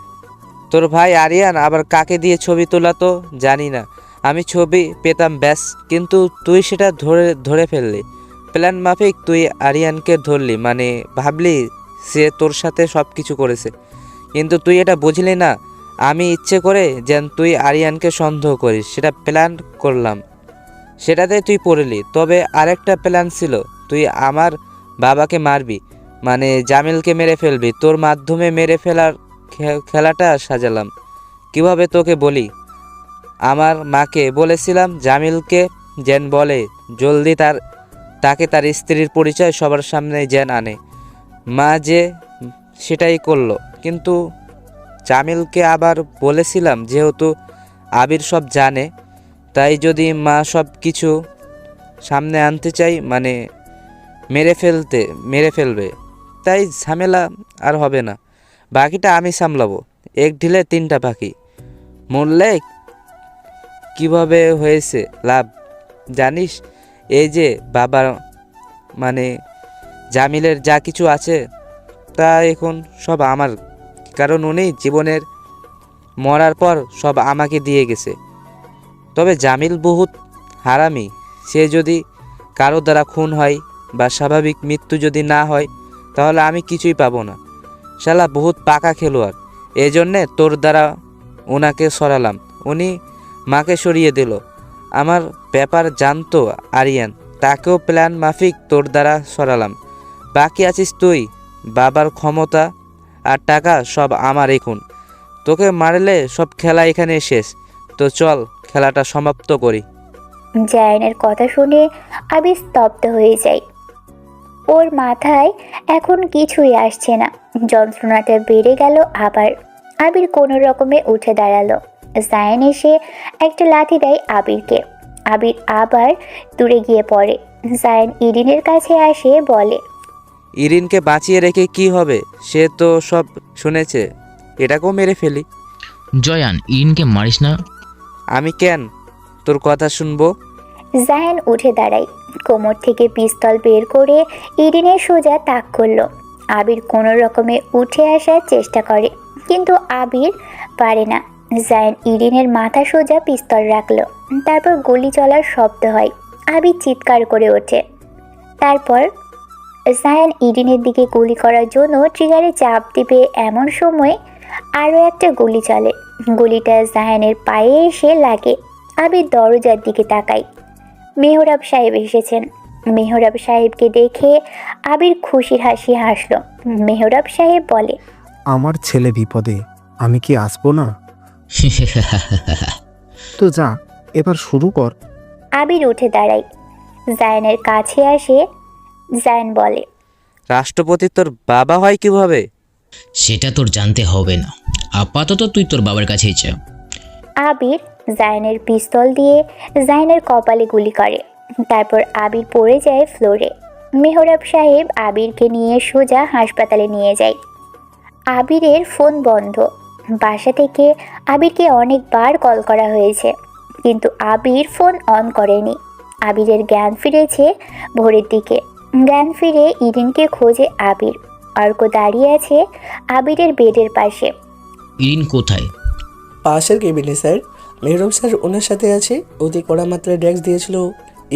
তোর ভাই আরিয়ান আবার কাকে দিয়ে ছবি তোলা তো জানি না। আমি ছবি পেতাম ব্যাস, কিন্তু তুই সেটা ধরে ফেললি। প্ল্যান মাফিক তুই আরিয়ানকে ধরলি, মানে ভাবলি সে তোর সাথে সব কিছু করেছে। কিন্তু তুই এটা বুঝলি না আমি ইচ্ছে করে যেন তুই আরিয়ানকে সন্দেহ করিস সেটা প্ল্যান করলাম, সেটাতে তুই পড়লি। তবে আরেকটা প্ল্যান ছিল, তুই আমার বাবাকে মারবি, মানে জামিলকে মেরে ফেলবি। তোর মাধ্যমে মেরে ফেলার খেলাটা সাজালাম। কিভাবে তোকে বলি, আমার মাকে বলেছিলাম জামিলকে যেন বলে জলদি তাকে তার স্ত্রীর পরিচয় সবার সামনে যেন আনে। মা যে সেটাই করলো। কিন্তু জামিলকে আবার বলেছিলাম যেহেতু আবির সব জানে, তাই যদি মা সব কিছু সামনে আনতে চাই মানে মেরে ফেলবে, তাই ঝামেলা আর হবে না। বাকিটা আমি সামলাবো। এক ঢিলে তিনটা পাখি। মরলে কিভাবে হয়েছে লাভ জানিস? এই যে বাবার মানে জামিলের যা কিছু আছে তা এখন সব আমার, কারণ উনি জীবনের মরার পর সব আমাকে দিয়ে গেছে। তবে জামিল বহুত হারামি। সে যদি কারো দ্বারা খুন হয় বা স্বাভাবিক মৃত্যু যদি না হয় তাহলে আমি কিছুই পাবো না। শালা বহুত পাকা খেলোয়াড়। এই জন্যে তোর দ্বারা ওনাকে সরালাম। উনি মাকে সরিয়ে দিল। আমার ব্যাপার জানতো আরিয়ান, তাকেও প্ল্যান মাফিক তোর দ্বারা সরালাম। বাকি আছিস তুই। বাবার ক্ষমতা আর টাকা সব আমার এখন। তোকে মারলে সব খেলা এখানে শেষ। তো চল খেলাটা সমাপ্ত করি। জায়ানের কথা শুনে আবির স্তব্ধ হয়ে যায়। ওর মাথায় এখন কিছুই আসছে না। যন্ত্রণাটা বেড়ে গেল আবার। আবির কোনো রকমে উঠে দাঁড়ালো। জায়ান এসে একটা লাথি দেয় আবিরকে। আবির আবার দূরে গিয়ে পড়ে। জায়ান ইরিনের কাছে আসে, বলে, ইরিনকে বাঁচিয়ে রেখে কি হবে? সে তো সব শুনেছে। এটাকেও মেরে ফেলি। জয়ান, ইরিনকে মারিস না। আমি কেন তোর কথা শুনবো? জায়ান উঠে দাঁড়ায়। কোমর থেকে পিস্তল বের করে ইরিনের সোজা তাক করলো। আবির কোনো রকমে উঠে আসার চেষ্টা করে, কিন্তু আবির পারে না। জায়ান ইরিনের মাথা সোজা পিস্তল রাখলো। তারপর গুলি চলার শব্দ হয়। আবির চিৎকার করে ওঠে। তারপর জায়ান ইরিনের দিকে গুলি করার জন্য ট্রিগারে চাপ দিবে, এমন সময় আরও একটা গুলি চলে। গুলিটা জায়ানের পায়ে এসে লাগে। আবির দরজার দিকে তাকায়। মেহরাব সাহেব এসেছেন। মেহরাব সাহেবকে দেখে আবির খুশির হাসি হাসল। মেহরাব সাহেব বলে, আমার ছেলে বিপদে, আমি কি আসবো না? তো যা, এবার শুরু কর। আবির উঠে দাঁড়ায়, জায়ানের কাছে আসে। জায়ান বলে, রাষ্ট্রপতি তোর বাবা হয় কিভাবে? সেটা তোর জানতে হবে না, আপাতত তুই তোর বাবার কাছেই যা। আবির জায়ানের পিস্তল দিয়ে জায়ানের কপালে গুলি করে। তারপর আবির পড়ে যায় ফ্লোরে। মেহরাব সাহেব আবিরকে নিয়ে সোজা হাসপাতালে নিয়ে যায়। আবিরের ফোন বন্ধ। বাসা থেকে আবিরকে অনেকবার কল করা হয়েছে, কিন্তু আবির ফোন অন করেনি। আবিরের জ্ঞান ফিরেছে ভোরের দিকে। জ্ঞান ফিরে ইরিনকে খোঁজে আবির। অর্ক দাঁড়িয়ে আছে আবিরের বেডের পাশে। ইরিন কোথায়? পাশের কেবিনে স্যার। মেহরব স্যার ওনার সাথে আছে। অতি কড়া মাত্রায় ড্রাগস দিয়েছিল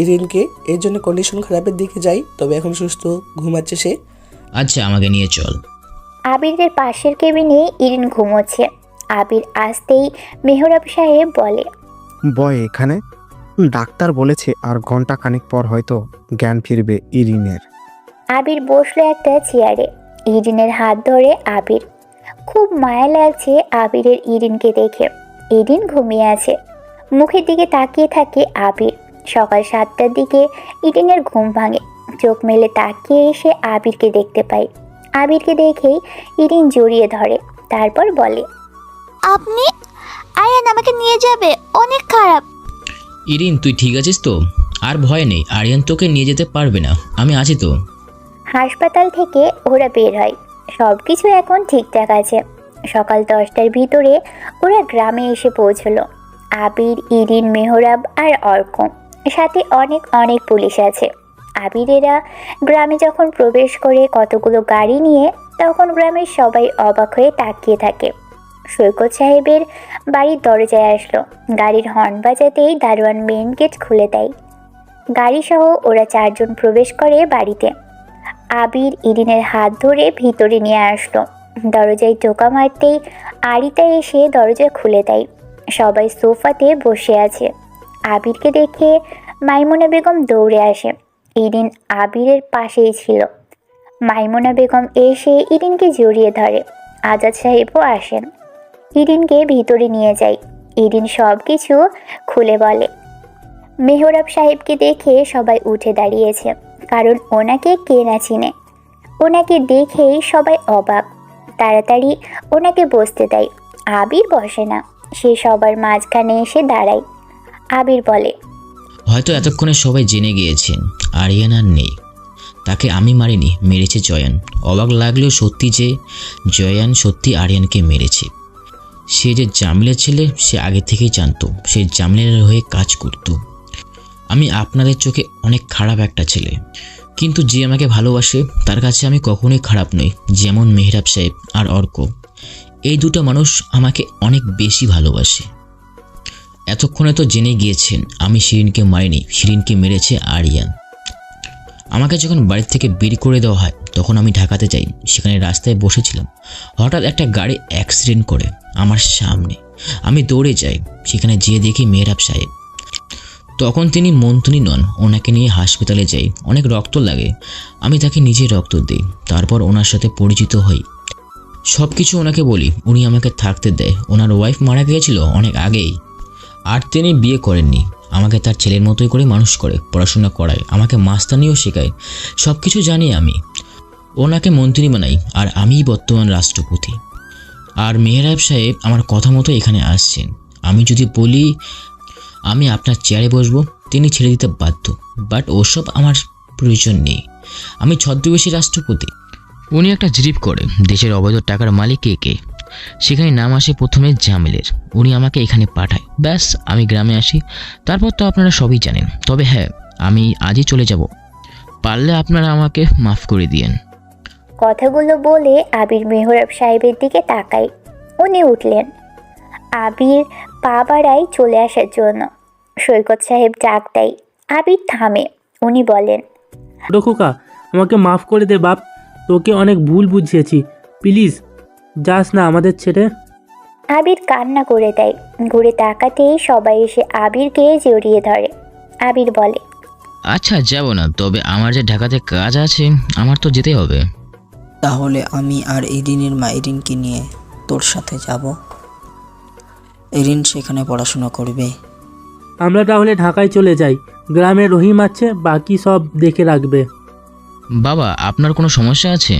ইরিনকে, এর জন্য কন্ডিশন খারাপের দিকে যাই, তবে এখন সুস্থ, ঘুমাচ্ছে সে। আচ্ছা, আমাকে নিয়ে চল। আবিরের পাশের কেবিনে ইরিন ঘুমোচ্ছে। আবির আসতেই মেহরাব সাহেব বলে, বয় এখানে, ডাক্তার বলেছে আর ঘন্টা খানিক পর হয়তো জ্ঞান ফিরবে ইরিনের। আবির বসলো একটা চেয়ারে। ইরিনের হাত ধরে আবির। খুব মায়া লাগছে আবিরের ইরিনকে দেখে। ইরিন ঘুমিয়ে আছে। মুখের দিকে তাকিয়ে থাকে আবির। সকাল 7টার দিকে ইরিনের ঘুম ভাঙে। চোখ মেলে তাকিয়ে এসে আবিরকে দেখতে পায়। আবিরকে দেখেই ইরিন জড়িয়ে ধরে। তারপর বলে, আপনি? আয়ান আমাকে নিয়ে যাবে, অনেক খারাপ। ইরিন, তুই ঠিক আছিস তো? আর ভয় নেই, আরিয়ান তোকে নিয়ে যেতে পারবে না, আমি আছি তো। হাসপাতাল থেকে ওরা বের হয়। সব কিছু এখন ঠিকঠাক আছে। সকাল 10টার ভিতরে ওরা গ্রামে এসে পৌঁছলো। আবির, ইরিন, মেহরাব আর অর্ক, সাথে অনেক অনেক পুলিশ আছে। আবিরেরা গ্রামে যখন প্রবেশ করে কতগুলো গাড়ি নিয়ে, তখন গ্রামের সবাই অবাক হয়ে তাকিয়ে থাকে। সৈকত সাহেবের বাড়ির দরজায় আসলো। গাড়ির হর্ন বাজাতেই দারোয়ান মেইন গেট খুলে দেয়। গাড়িসহ ওরা 4 জন প্রবেশ করে বাড়িতে। আবির ইরিনের হাত ধরে ভিতরে নিয়ে আসলো। দরজায় টোকা মারতেই আরিতা এসে দরজা খুলে দেয়। সবাই সোফাতে বসে আছে। আবিরকে দেখে মাইমুনা বেগম দৌড়ে আসে। ইরিন আবিরের পাশেই ছিল। মাইমুনা বেগম এসে ইরিনকে জড়িয়ে ধরে। আজাদ সাহেবও আসেন। ইরিনকে ভিতরে নিয়ে যায়। ইরিন সব কিছু খুলে বলে। মেহরাব সাহেবকে দেখে সবাই উঠে দাঁড়িয়েছে, কারণ ওনাকে কে না চিনে। ওনাকে দেখেই সবাই অবাক। তাড়াতাড়ি ওনাকে বসতে দেয়। আবির বসে না, সে সবার মাঝখানে এসে দাঁড়ায়। আবির বলে, হয়তো এতক্ষণে সবাই জেনে গিয়েছেন আরিয়ান আর নেই। তাকে আমি মারিনি, মেরেছে জয়ান। অবাক লাগলেও সত্যি যে জয়ান সত্যি আরিয়ানকে মেরেছে। সে যে জামিলের ছেলে, সে আগে থেকেই জানতো। সে জামিলের হয়ে কাজ করত। আমি আপনাদের চোখে অনেক খারাপ একটা ছেলে, কিন্তু যে আমাকে ভালোবাসে তার কাছে আমি কখনোই খারাপ নই। যেমন মেহরাব সাহেব আর অর্ক, এই দুটো মানুষ আমাকে অনেক বেশি ভালোবাসে। এতক্ষণে তো জেনে গিয়েছেন আমি শিরিনকে মারিনি, শিরিনকে মেরেছে আরিয়ান। আমাকে যখন বাড়ি থেকে বের করে দেওয়া হয়, তখন আমি ঢাকাতে যাই। সেখানে রাস্তায় বসেছিলাম, হঠাৎ একটা গাড়ি অ্যাক্সিডেন্ট করে আমার সামনে। আমি দৌড়ে যাই, সেখানে যেয়ে দেখি মেহরাব সাহেব। তখন তিনি মন্ত্রী নন, ওনাকে নিয়ে হাসপাতালে যাই। অনেক রক্ত লাগে, আমি তাকে নিজে রক্ত দিই। তারপর ওনার সাথে পরিচিত হই, সব কিছু ওনাকে বলি। উনি আমাকে থাকতে দেয়। ওনার ওয়াইফ মারা গিয়েছিল অনেক আগেই, আর তিনি বিয়ে করেননি। আমাকে তার ছেলের মতোই করে মানুষ করে, পড়াশোনা করায়, আমাকে মাস্তানিও শেখায়। সব কিছু জানি আমি। ওনাকে মন্ত্রী বানাই, আর আমিই বর্তমান রাষ্ট্রপতি। আর মেহরাব সাহেব আমার কথা মতো এখানে আসছেন। আমি যদি বলি আমি আপনার চেয়ারে বসবো, তিনি ছেড়ে দিতে বাধ্য। বাট ওসব আমার প্রয়োজন নেই। আমি ছদ্মবেশী রাষ্ট্রপতি। উনি একটা জিরিপ করে দেশের অবৈধ টাকার মালিক কে কে। সেখানে নাম আসে প্রথমে জামিলের। উনি আমাকে এখানে পাঠায়। ব্যাস, আমি গ্রামে আসি। তারপর তো আপনারা সবই জানেন। তবে হ্যাঁ, আমি আজই চলে যাব। পারলে আপনারা আমাকে মাফ করে দিয়েন। কথাগুলো বলে আবির মেহরাব সাহেবের দিকে তাকায়। উনি উঠলেন। আবির পা বাড়ায় চলে আসার জন্য। সৈকত সাহেব ডাক দেয়। আবির থামে। উনি বলেন, ছোটো খোকা, আমাকে মাফ করে দে বাপ, তোকে অনেক ভুল বুঝিয়েছি, প্লিজ যাস না আমাদের ছেড়ে। আবির কান্না করে দেয়। ঘুরে তাকাতেই সবাই এসে আবিরকে জড়িয়ে ধরে। আবির বলে, আচ্ছা যাব না, তবে আমার যে ঢাকাতে কাজ আছে, আমার তো যেতে হবে। তাহলে আমি আর ইরিনের মা ইরিনকে নিয়ে তোর সাথে যাব। ইরিন সেখানে পড়াশোনা করবে। আমরা তাহলে ঢাকায় চলে যাই, গ্রামে রহিম আছে, বাকি সব দেখে রাখবে। বাবা, আপনার কোনো সমস্যা আছে?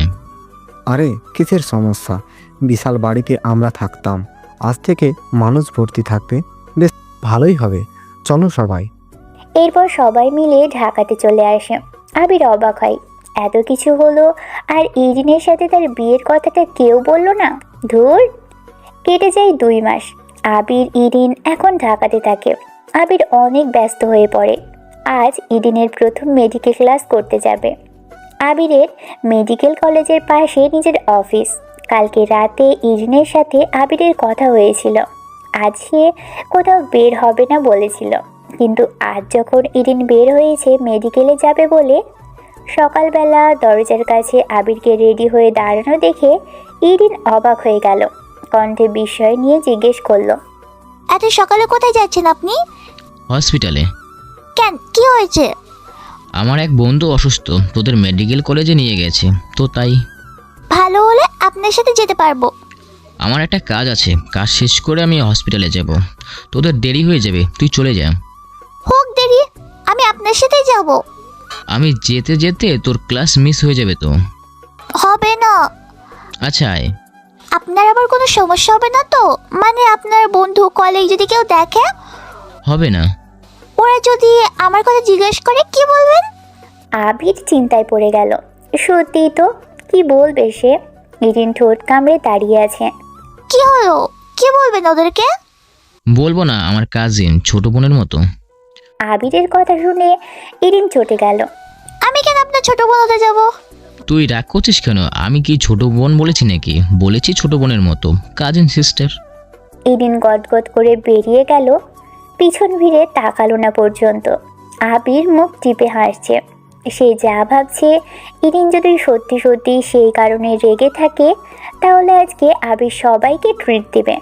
আরে কিসের সমস্যা, বিশাল বাড়িতে আমরা থাকতাম, আজ থেকে মানুষ ভর্তি থাকবে, বেশ ভালোই হবে, চলো সবাই। এরপর সবাই মিলে ঢাকাতে চলে আসে। আবির অবাক হয়, এত কিছু হলো আর ইরিনের সাথে তার বিয়ের কথাটা কেউ বলল না। ধুর। কেটে যায় 2 মাস। আবির ইরিন এখন ঢাকাতে থাকে। আবির অনেক ব্যস্ত হয়ে পড়ে। আজ ইরিনের প্রথম মেডিকেল ক্লাস করতে যাবে। আবিরের মেডিকেল কলেজের পাশে নিজের অফিস। কালকে রাতে ইরিনের সাথে আবিরের কথা হয়েছিল। আজ সে কোথাও বের হবে না বলেছিল, কিন্তু আজ যখন ইরিন বের হয়েছে মেডিকেলে যাবে বলে, সকালবেলা দরজার কাছে আবিরকে রেডি হয়ে দাঁড়ানো দেখে ইরিন অবাক হয়ে গেল। কণ্ঠে বিস্ময় নিয়ে জিজ্ঞেস করলো, এত সকালে কোথায় যাচ্ছেন আপনি? হসপিটালে। কেন, কি হয়েছে? আমার এক বন্ধু অসুস্থ, তোদের মেডিকেল কলেজে নিয়ে গেছে, তো তাই। ভালো হলে আপনার সাথে যেতে পারবো। আমার একটা কাজ আছে, কাজ শেষ করে আমি হসপিটালে যাব। তোদের দেরি হয়ে যাবে, তুই চলে যা। হোক দেরি, আমি আপনার সাথেই যাব। আমি যেতে যেতে তোর ক্লাস মিস হয়ে যাবে তো। হবে না। আচ্ছা আয়। আপনার আবার কোনো সমস্যা হবে না তো? মানে আপনার বন্ধু কলিগ যদি কেউ দেখে? হবে না। ওরা যদি আমার কথা জিজ্ঞেস করে কি বলবেন? আবির চিন্তায় পড়ে গেল। সত্যি তো, কি বলবে সে? ইরিন ঠোঁট কামড়ে দাঁড়িয়ে আছে। কি হলো, কি বলবেন ওদেরকে? বলবো না, আমার কাজিন, ছোট বোনের মতো। আবিরের কথা শুনে ইরিন চটে গেল। আমি কেন আপনার ছোট বোন হতে যাব? তুই রাগ করছিস কেন? আমি কি ছোট বোন বলেছি নাকি? বলেছি ছোট বোনের মতো, কাজিন সিস্টার। ইরিন গদগদ করে বেরিয়ে গেল। পিছন ফিরে তাকালো না পর্যন্ত। আবির মুখ টিপে হাসছে। সে যা ভাবছে, ইরিন যদি সত্যি সত্যি সেই কারণে রেগে থাকে, তাহলে আজকে আবির সবাইকে ট্রিট দেবে।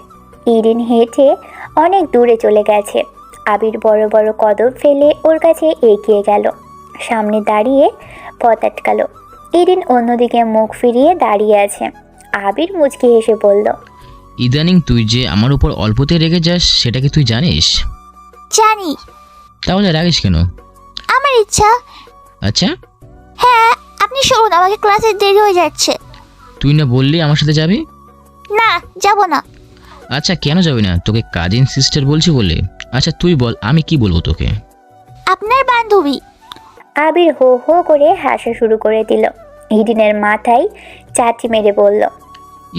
ইরিন হেঁটে অনেক দূরে চলে গেছে। আবির বড় বড় কদম ফেলে ওর কাছে এগিয়ে গেল। সামনে দাঁড়িয়ে পথ আটকালো। ইরিন অন্যদিকে মুখ ফিরিয়ে দাঁড়িয়ে আছে। আবির মুচকি হেসে বলল, ইদানিং তুই যে আমার উপর অল্পতে রেগে যাস, সেটা কি তুই জানিস? জানি। তাহলে রাগিস কেন? আমার ইচ্ছা। আচ্ছা, হ্যাঁ, আপনি শুনুন, আমাকে ক্লাসে দেরি হয়ে যাচ্ছে। তুই না বললি আমার সাথে যাবি? না, যাব না। আচ্ছা, কেন যাবি না? তোকে কাজিন সিস্টার বলছি বলে। আচ্ছা তুই বল, আমি কি বলবো তোকে? আপনার বান্ধবী। আবির হো হো করে হাসা শুরু করে দিল। ইরিনের মাথায় চাটি মেরে বলল,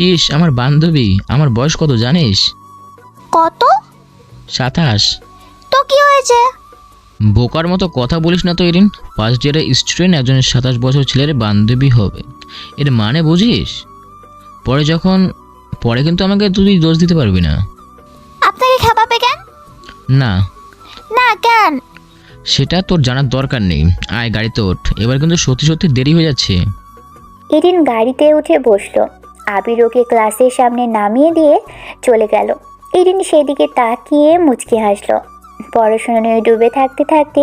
ইস, আমার বান্ধবী। আমার বয়স কত জানিস? কত? 27। তো কি হয়েছে? বোকার মতো কথা বলিস না তো ইরিন। ফার্স্ট ইয়ারের স্টুডেন্ট একজনের 27 বছর ছেলের বান্ধবী হবে, এর মানে বুঝিস? পরে কিন্তু আমাকে তুই দোষ দিতে পারবি না। আপনাকে খেপাবে কেন? না না, কেন? সেটা তোর জানার দরকার নেই। আয় গাড়িতে ওঠ, এবার কিন্তু সত্যি সত্যি দেরি হয়ে যাচ্ছে। ইরিন গাড়িতে উঠে বসলো। আবির ওকে ক্লাসের সামনে নামিয়ে দিয়ে চলে গেল। ইরিন সেদিকে তাকিয়ে মুচকি হাসলো। পড়াশোনায় ডুবে থাকতে থাকতে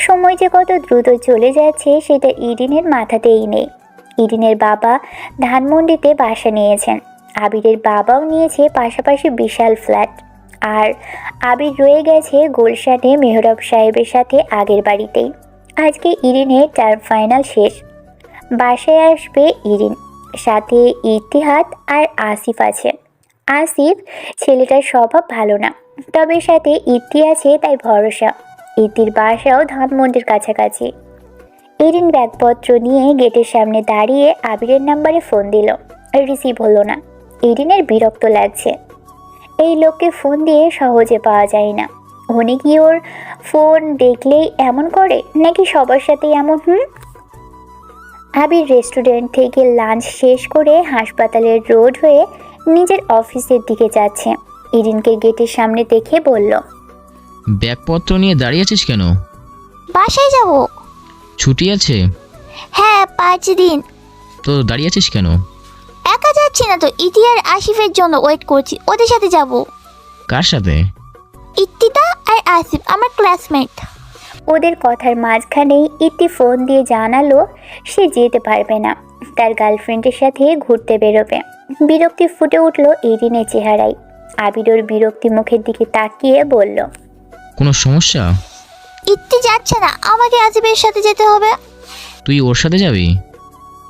সময় যে কত দ্রুত চলে যাচ্ছে সেটা ইরিনের মাথাতেই নেই। ইরিনের বাবা ধানমন্ডিতে বাসা নিয়েছেন। আবিরের বাবাও নিয়েছে পাশাপাশি বিশাল ফ্ল্যাট। আর আবির রয়ে গেছে গুলশানে মেহরাব সাহেবের সাথে আগের বাড়িতেই। আজকে ইরিনের টার্ম ফাইনাল শেষ। বাসায় আসবে ইরিন, সাথে ইতিহাদ আর আসিফ আছে। আসিফ ছেলেটার স্বভাব ভালো না, তবে সাথে ইতি আছে তাই ভরসা। ইতির বাসাও ধানমন্ডির কাছাকাছি। ইরিন ব্যাগপত্র নিয়ে গেটের সামনে দাঁড়িয়ে আবিরের নাম্বারে ফোন দিল। রিসিভ হলো না। ইরিনের বিরক্ত লাগছে। এই লোককে ফোন দিয়ে সহজে পাওয়া যায় না। উনি কি ওর ফোন দেখলেই এমন করে নাকি সবার সাথে এমন? আবির রেস্টুরেন্ট থেকে লাঞ্চ শেষ করে হাসপাতালের রোড হয়ে নিজের অফিসের দিকে যাচ্ছে। ইরিনকে গেটের সামনে দেখে বলল, ব্যাগপত্র নিয়ে দাঁড়িয়ে আছিস কেন? বাসায় যাব। ছুটি আছে? হ্যাঁ 5 দিন। তো দাঁড়িয়ে আছিস কেন? একা যাচ্ছি না তো, ইতি আর আসিফের জন্য ওয়েট করছি, ওদের সাথে যাব। কার সাথে? ইত্তিতা আর আসিফ আমার ক্লাসমেট। ওদের কথার মাঝখানেই ইতি ফোন দিয়ে জানালো সে যেতে পারবে না, তার গার্লফ্রেন্ডের সাথে ঘুরতে বেরোবে। বিরক্তি ফুটে উঠল ইরিনের চেহারায়। আবির ওর বিরক্তি মুখের দিকে তাকিয়ে বলল, কোনো সমস্যা? ইত্তি যাচ্ছে না, আমাকে আসিফের সাথে যেতে হবে। তুই ওর সাথে যাবি?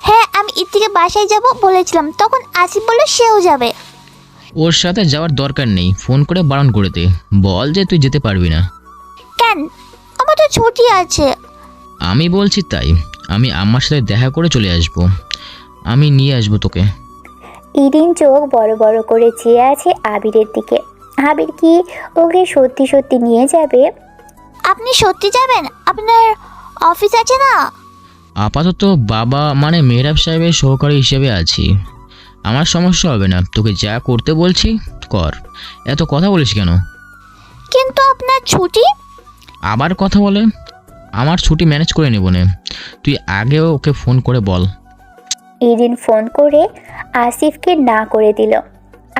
হ্যাঁ, আমি ইত্তিকে বাসায় যাব বলেছিলাম, তখন আসিফ বলল সেও যাবে। ওর সাথে যাওয়ার দরকার নেই, ফোন করে বারণ করে দে, বল যে তুই যেতে পারবি না। কেন? আমার তো ছুটি আছে। আমি বলছি তাই, আমি আম্মার সাথে দেখা করে চলে আসব, আমি নিয়ে আসবো তোকে। ইরিন চোখ বড় বড় করে চেয়ে আছে আবিরের দিকে। আবির কি ওকে সত্যি সত্যি নিয়ে যাবে? আপনি সত্যি যাবেন? আপনার অফিস আছে না? আপাতত বাবা মানে মেহরাব সাহেবের সহকারী হিসেবে আছি, আমার সমস্যা হবে না, তোকে যা করতে বলছি কর, এত কথা বলিস কেন? কিন্তু আপনার ছুটি। আবার কথা বলে? আমার ছুটি ম্যানেজ করে নেব না, তুই আগেও ওকে ফোন করে বল। ইরিন ফোন করে আসিফকে না করে দিল।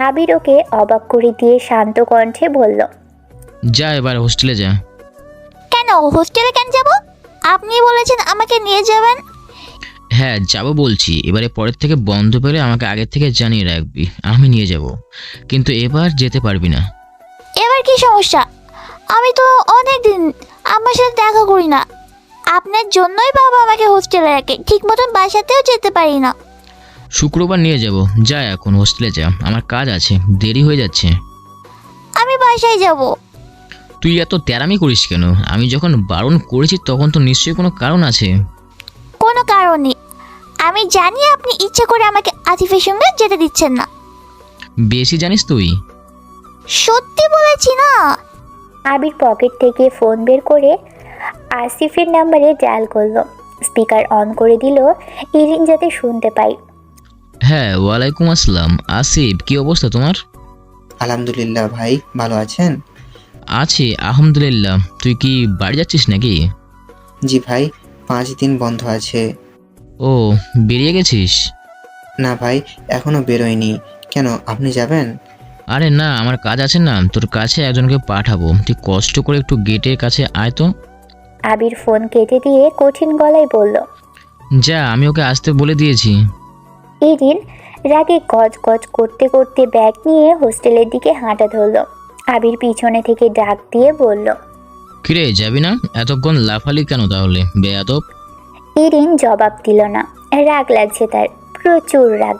আবির ওকে অবাক করে দিয়ে শান্ত কণ্ঠে বলল, যা এবার হোস্টেলে যা। কেন হোস্টেলে কেন যাব? আপনি বলেছেন আমাকে নিয়ে যাবেন। হ্যাঁ যাবো বলছি, এবারে পরের থেকে বন্ধ পেলে আমাকে আগের থেকে জানিয়ে রাখবি, আমি নিয়ে যাব, কিন্তু এবার যেতে পারবি না। এবার কি সমস্যা? আমি তো অনেক দিন আমার সাথে দেখা করি না, আপনার জন্যই বাবা আমাকে হোস্টেলে রাখে, ঠিক মতন বাসাতেও যেতে পারি না। শুক্রবার নিয়ে যাব, যা এখন হোস্টেলে যা, আমার কাজ আছে, দেরি হয়ে যাচ্ছে। আমি বাসায় যাব। তুই এত তেরামি করিস কেন? আমি যখন বারণ করেছি তখন তো নিশ্চয়ই কোনো কারণ আছে। কোনো কারণ নেই, আমি জানি আপনি ইচ্ছে করে আমাকে আসিফের সঙ্গে যেতে দিচ্ছেন না। বেশি জানিস তুই। সত্যি বলেছি না। আবির পকেট থেকে ফোন বের করে আসিফের নাম্বারে ডায়াল করলো। স্পিকার অন করে দিল ইরিন যাতে শুনতে পাই। হ্যাঁ ওয়ালাইকুম আসসালাম, আসিফ কি অবস্থা তোমার? আলহামদুলিল্লাহ ভাই, ভালো আছেন? আছি আলহামদুলিল্লাহ, তুই কি বাড়ি যাচ্ছিস নাকি? জি ভাই, 5 দিন বন্ধ আছে। ও বেরিয়ে গেছিস? না ভাই, এখনো বেরোয়নি। কেন, আপনি যাবেন? আরে না, আমার কাজ আছে না, তোর কাছে একজনকে পাঠাবো, তুই কষ্ট করে একটু গেটের কাছে আয় তো। আবির ফোন কেটে দিয়ে কঠিন গলায় বলল, যা, আমি ওকে আসতে বলে দিয়েছি। ইরিন রাগে গজ গজ করতে করতে ব্যাগ নিয়ে হোস্টেলের দিকে হাঁটা ধরল। আবির পিছনে থেকে ডাক দিয়ে বলল, কিরে যাবি না? এতক্ষণ লাফালি কেন তাহলে বেয়াদব? ইরিন জবাব দিল না। রাগ লাগছে তার, প্রচুর রাগ।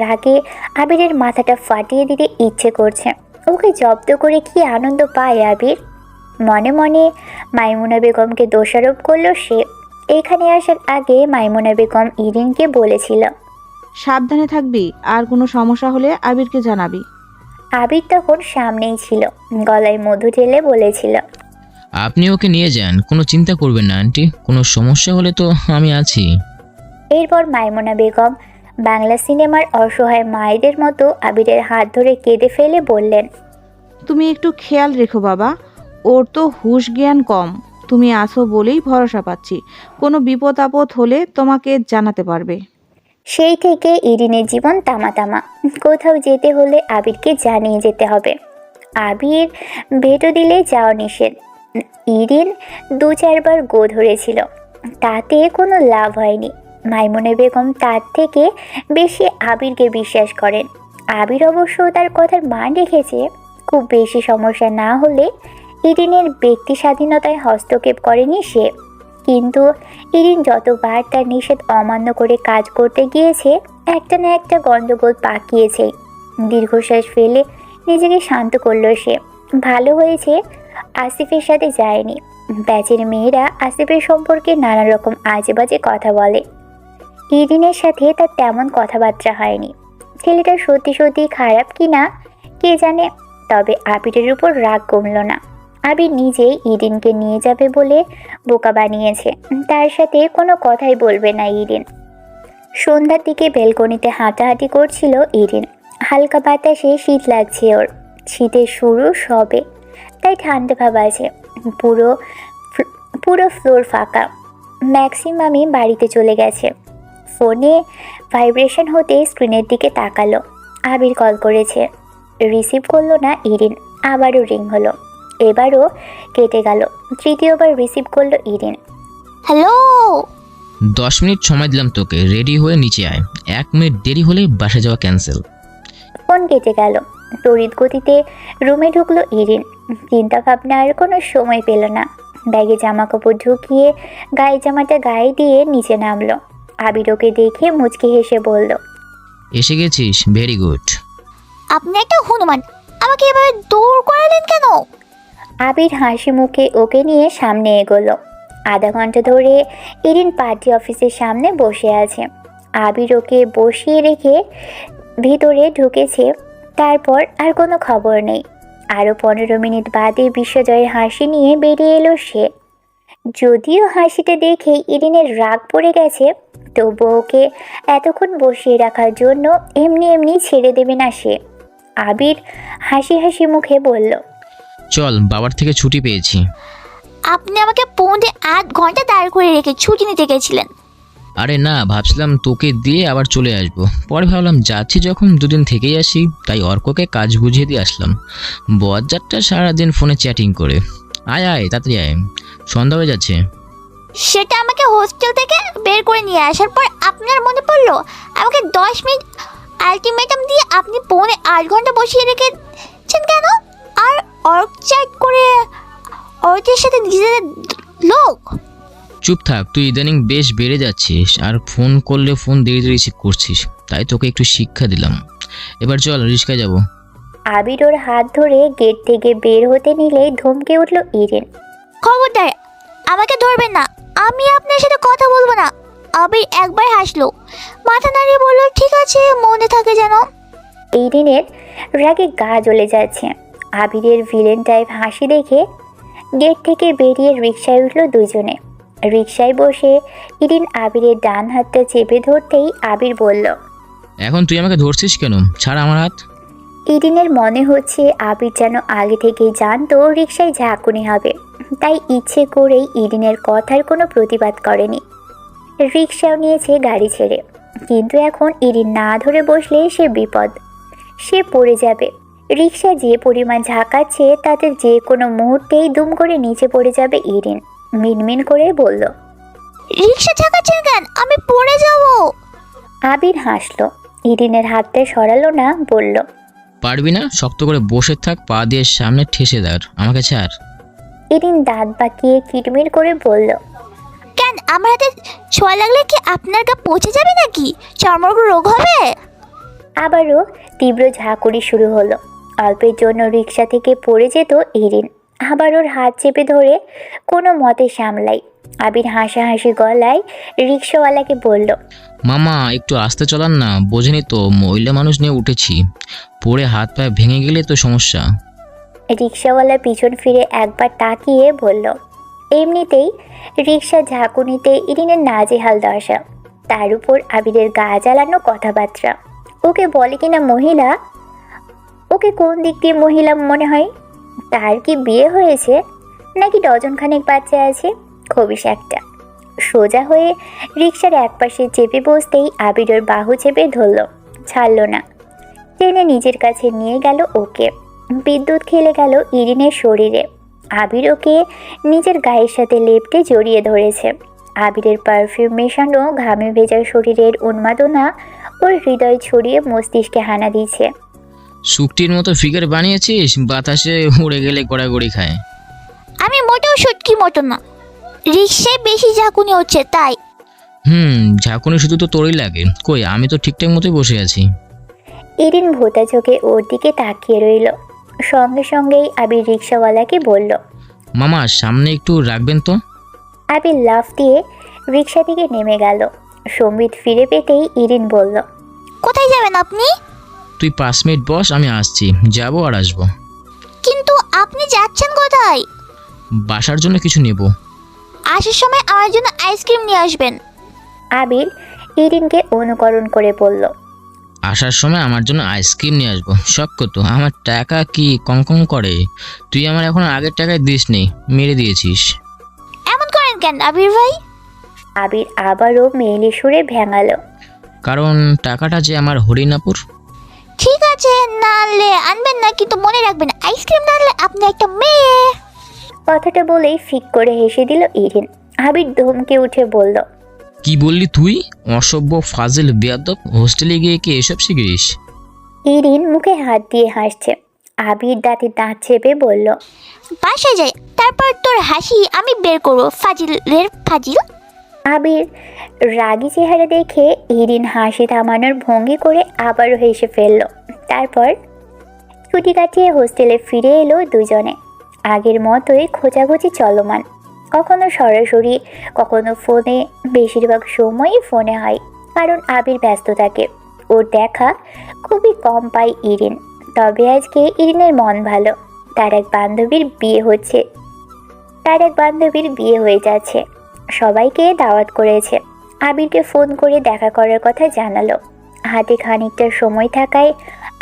রাগে আবিরের মাথাটা ফাটিয়ে দিতে ইচ্ছে করছে। ওকে জব্দ করে কি আনন্দ পায় আবির। মনে মনে মাইমুনা বেগমকে দোষারোপ করলো সে। এখানে আসার আগে মাইমুনা বেগম ইরিনকে বলেছিল, সাবধানে থাকবি, আর কোনো সমস্যা হলে আবিরকে জানাবি। আবির তখন সামনেই ছিল, গলায় মধু ঢেলে বলেছিল, আপনি ওকে নিয়ে যান, কোনো চিন্তা করবেন না আন্টি, কোনো সমস্যা হলে তো আমি আছি। এরপর মাইমুনা বেগম বাংলা সিনেমার অসহায় মায়েদের মতো আবিরের হাত ধরে কেঁদে ফেলে বললেন, তুমি একটু খেয়াল রেখো বাবা, ওর তো হুঁশ জ্ঞান কম, তুমি আসো বলেই ভরসা পাচ্ছি, কোনো বিপদ আপদ হলে তোমাকে জানাতে পারবে। সেই থেকে ইরিনের জীবন তামা তামা। কোথাও যেতে হলে আবিরকে জানিয়ে যেতে হবে। আবির ভেটো দিলে যাওয়া নিষেধ। ইরিন 2-4 বার গো ধরেছিল, তাতে কোনো লাভ হয়নি। মাইমুনা বেগম তার থেকে বেশি আবিরকে বিশ্বাস করেন। আবির অবশ্য তার কথার মান রেখেছে। খুব বেশি সমস্যা না হলে ইরিনের ব্যক্তি স্বাধীনতায় হস্তক্ষেপ করেনি সে। কিন্তু ইরিন যতবার তার নিষেধ অমান্য করে কাজ করতে গিয়েছে, একটা না একটা গণ্ডগোল পাকিয়েছে। দীর্ঘশ্বাস ফেলে নিজেকে শান্ত করলো সে। ভালো হয়েছে আসিফের সাথে যায়নি। ব্যাচের মেয়েরা আসিফের সম্পর্কে নানা রকম আজে বাজে কথা বলে। ইরিনের সাথে তার তেমন কথাবার্তা হয়নি। ছেলেটা সত্যি সত্যি খারাপ কি না কে জানে, তবে আবিরের উপর রাগ কমল না। আবির নিজেই ইরিনকে নিয়ে যাবে বলে বোকা বানিয়েছে, তার সাথে কোনো কথাই বলবে না ইরিন। সন্ধ্যার দিকে বেলকনিতে হাঁটাহাঁটি করছিল ইরিন। হালকা বাতাসে শীত লাগছে ওর, শীতের শুরু সবে, তাই ঠান্ডা ভাব আছে। পুরো পুরো ফ্লোর ফাঁকা, ম্যাক্সিমামই বাড়িতে চলে গেছে। ফোনে ভাইব্রেশন হতে স্ক্রিনের দিকে তাকালো। আবির কল করেছে, রিসিভ করলো না ইরিন। আবারও রিং হলো, এবারও কেটে গেল। তৃতীয়বার রিসিভ করলো ইরিন। হ্যালো। 10 মিনিট সময় দিলাম তোকে, রেডি হয়ে নিচে আয়। 1 মিনিট দেরি হলে বাসা যাওয়া ক্যান্সেল। ফোন কেটে গেল। তড়িৎ গতিতে রুমে ঢুকলো ইরিন। চিন্তা ভাবনার কোনো সময় পেল না। ব্যাগে জামা কাপড় ঢুকিয়ে গায়ে জামাটা গায়ে দিয়ে নিচে নামলো। আবির ওকে দেখে মুচকি হেসে বলল, এসে গেছিস, ভেরি গুড। আপনি একটা হনুমান, আমাকে এভাবে দৌড় করালেন কেন? আবির হাসি মুখে ওকে নিয়ে সামনে এগোলো। আধা ঘন্টা ধরে ইরিন পার্টি অফিসের সামনে বসে আছে। আবির ওকে বসিয়ে রেখে ভিতরে ঢুকেছে, তারপর আর কোনো খবর নেই। আরও 15 মিনিট বাদে বিশ্বজয়ের হাসি নিয়ে বেরিয়ে এলো সে। যদিও হাসিটা দেখে ইরিনের রাগ পড়ে গেছে, তবু ওকে এতক্ষণ বসিয়ে রাখার জন্য এমনি এমনি ছেড়ে দেবে না সে। আবির হাসি হাসি মুখে বলল, চল, বাবার থেকে ছুটি পেয়েছি। আপনি আমাকে 8 ঘন্টা দাঁড় করে রেখে ছুটি নিতে গেছিলেন। আরে না, ভাবছিলাম তোকে দিয়ে আবার চলে আসবো। পরে ভাবলাম যাচ্ছি যখন 2 দিন থেকেই আসি, তাই অর্ককে কাজ বুঝিয়ে দিয়ে আসলাম। বজ্জারটা সারাদিন ফোনে চ্যাটিং করে। আয় আয়, তাড়াতাড়ি আয়, সন্ধ্যা হয়ে যাচ্ছে। সেটা আমাকে হোস্টেল থেকে বের করে নিয়ে আসার পর আপনার মনে পড়লো আমাকে 10 মিনিট আলটিমেটাম দিয়ে আপনি 8 ঘন্টা বসিয়ে রেখেছেন কেন? আর অর্ক চ্যাট করে অর্কের সাথে নিজেদের লোক। চুপ থাক, তুই ইদানিং বেশ বেড়ে যাচ্ছিস, আর ফোন করলে ফোন দেরি রিসিভ করছিস, তাই তোকে একটু শিক্ষা দিলাম। এবার চল, রিস্কায় যাব। আবির ওর হাত ধরে গেট থেকে বের হতে নিলেই ধমকে উঠল ইরিন, খবরদার আমাকে ধরবেন না, আমি আপনার সাথে কথা বলবো না। আবির একবার হাসলো, মাথা নাড়িয়ে বলল, ঠিক আছে, মনে থাকে যেন। ইরিনের রাগে গা জ্বলে যাচ্ছে। আবিরের ভিলেন টাইপ হাসি দেখে গেট থেকে বেরিয়ে রিকশায় উঠল দুজনে। রিকশায় বসে ইরিন আবিরের ডান হাতটা চেপে ধরতেই আবির বলল, এখন তুই আমাকে ধরছিস কেন? ছাড় আমার হাত। ইরিনের মনে হচ্ছে আবির যেন আগে থেকেই জানতো রিকশায় ঝাঁকুনি হবে, তাই ইচ্ছে করেই ইরিনের কথার কোনো প্রতিবাদ করেনি। রিকশাও নিয়েছে গাড়ি ছেড়ে, কিন্তু এখন ইরিন না ধরে বসলে সে বিপদ, সে পড়ে যাবে। রিকশা যে পরিমাণ ঝাঁকাচ্ছে তাতে যে কোনো মুহূর্তেই দুম করে নিচে পড়ে যাবে ইরিন। মিনমিন করে বলল, রিকশা ঝাঁকাচ্ছেন কেন? আমি পড়ে যাব। আবির হাসলো, ইরিনের হাতটা সরালো না, বলল, পারবি না? শক্ত করে বসে থাক, পা দিয়ে সামনে ঠেসে দাঁড়, আমাকে ছাড়। ইরিন দাঁত বাঁকিয়ে কিটমির করে বলল, কেন, আমার হাতে ছোঁয়া লাগলে কি আপনার গা পচে যাবে নাকি? চর্মরোগ রোগ হবে? আবারও তীব্র ঝাঁকুনি শুরু হলো। অল্পের জন্য রিকশা থেকে পড়ে যেত ইরিন। আবার ওর হাত চেপে ধরে কোনো মতে সামলাই। আবির হাসাহাসি গলায় রিকশাওয়ালাকে বলল, মামা একটু আস্তে চলান না, বোঝেনি তো মহিলা মানুষ নিয়ে উঠেছি, পড়ে হাত পা ভেঙে গেলে তো সমস্যা। রিকশাওয়ালা পিছন ফিরে একবার তাকিয়ে বলল, এমনিতেই রিকশা ঝাঁকুনিতে ইরিনের নাজেহাল দশা, তার উপর আবিরের গা জ্বালানো কথাবার্তা। ওকে বলে কিনা মহিলা, ওকে কোন দিক দিয়ে মহিলা মনে হয়? তার কি বিয়ে হয়েছে নাকি ডজনখানেক বাচ্চা আছে? খবিস একটা। সোজা হয়ে রিকশার একপাশে চেপে বসতেই আবির ওর বাহু চেপে ধরল, ছাড়ল না। টেনে নিজের কাছে নিয়ে গেল ওকে। বিদ্যুৎ খেলে গেল ইরিনের শরীরে। আবির ওকে নিজের গায়ের সাথে লেপ্টে জড়িয়ে ধরেছে। আবিরের পারফিউম মেশানো ঘামে ভেজা শরীরের উন্মাদনা ওর হৃদয় ছড়িয়ে মস্তিষ্কে হানা দিচ্ছে। শুকটির মতো ফিগার বানিয়েছিস, বাতাসে উড়ে গেলে গড়াগড়ি খায়। আমি মোটেও শুটকি মতো না, রিকশায় বেশি ঝাঁকুনি হচ্ছে তাই। ঝাঁকুনি শুধু তো তোরই লাগে, কই আমি তো ঠিকঠাক মতোই বসে আছি। ইরিন ভোতা চোখে ওর দিকে তাকিয়ে রইল। সঙ্গে সঙ্গেই আবির রিকশাওয়ালাকে বলল, মামা সামনে একটু রাখবেন তো। আবির লাফ দিয়ে রিকশা থেকে নেমে গেল। সম্বিত ফিরে পেতেই ইরিন বলল, কোথায় যাবেন আপনি? তুই 5 মিনিট বস, আমি আসছি, যাবো আর আসবো। কি কিন্তু আপনি যাচ্ছেন কোথায়? বাসার জন্য কিছু নেব। আসার সময় আমার জন্য আইসক্রিম নিয়ে আসবেন। আবির ইরিনকে অনুকরণ করে বলল। আসার সময় আমার জন্য আইসক্রিম নিয়ে আসবো? শখ কত, আমার টাকা কি কং করে? তুই আমার এখন আগের টাকায় দিস নি, মেরে দিয়েছিস। এমন করেন কেন আবির ভাই? আবির আবারও মেয়েলি সুরে ভেঙালো। কারণ টাকাটা যে আমার হরিণাপুর। ঠিক আছে, না আনলে আনবেন না, কিন্তু মনে রাখবেন আইসক্রিম না আনলে আপনি একটা মেয়ে। কথাটা বলেই ফিক করে হেসে দিল ইরিন। আবির ধমকে উঠে বলল। কি বললি তুই? অসভ্য ফাজিল বেয়াদব, হোস্টেলে গিয়ে কি এসব শিখিস? ইরিন মুখে হাত দিয়ে হাসছে। আবির দাঁতে দাঁত চেপে বলল। বাসায় যাই, তারপর তোর হাসি আমি বের করবো, ফাজিলের ফাজিল। আবির রাগী চেহারা দেখে ইরিন হাসি থামানোর ভঙ্গি করে আবারও হেসে ফেলল। তারপর ছুটি কাটিয়ে হোস্টেলে ফিরে এলো দুজনে। আগের মতোই খোঁজাখুঁজি চলমান, কখনো সরাসরি কখনো ফোনে, বেশিরভাগ সময়ই ফোনে হয়, কারণ আবির ব্যস্ত থাকে। ওর দেখা খুবই কম পায় ইরিন। তবে আজকে ইরিনের মন ভালো, তার এক বান্ধবীর বিয়ে হয়ে যাচ্ছে। সবাইকে দাওয়াত করেছে। আবিরকে ফোন করে দেখা করার কথা জানালো। হাতে খানিকটা সময় থাকায়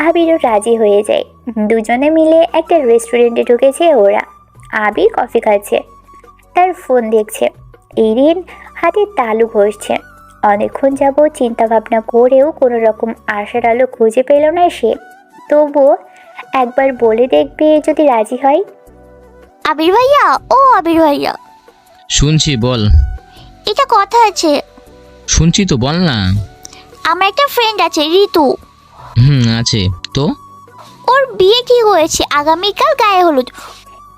আবিরও রাজি হয়ে যায়। দুজনে মিলে একটা রেস্টুরেন্টে ঢুকেছে ওরা। আবির কফি খাচ্ছে, তার ফোন দেখছে। ইরিন হাতে তালু ঘষছে। অনেকক্ষণ যাবৎ চিন্তা ভাবনা করেও কোনো রকম আশার আলো খুঁজে পেল না সে। তবুও একবার বলে দেখবে যদি রাজি হয়। আবির ভাইয়া, ও আবির ভাইয়া। শুনছি, বল। এটা কথা আছে। শুনছি তো, বল না। আমার একটা ফ্রেন্ড আছে, ঋতু। আছে তো। ওর বিয়ে ঠিক হয়েছে, আগামীকাল গায়ে হলুদ।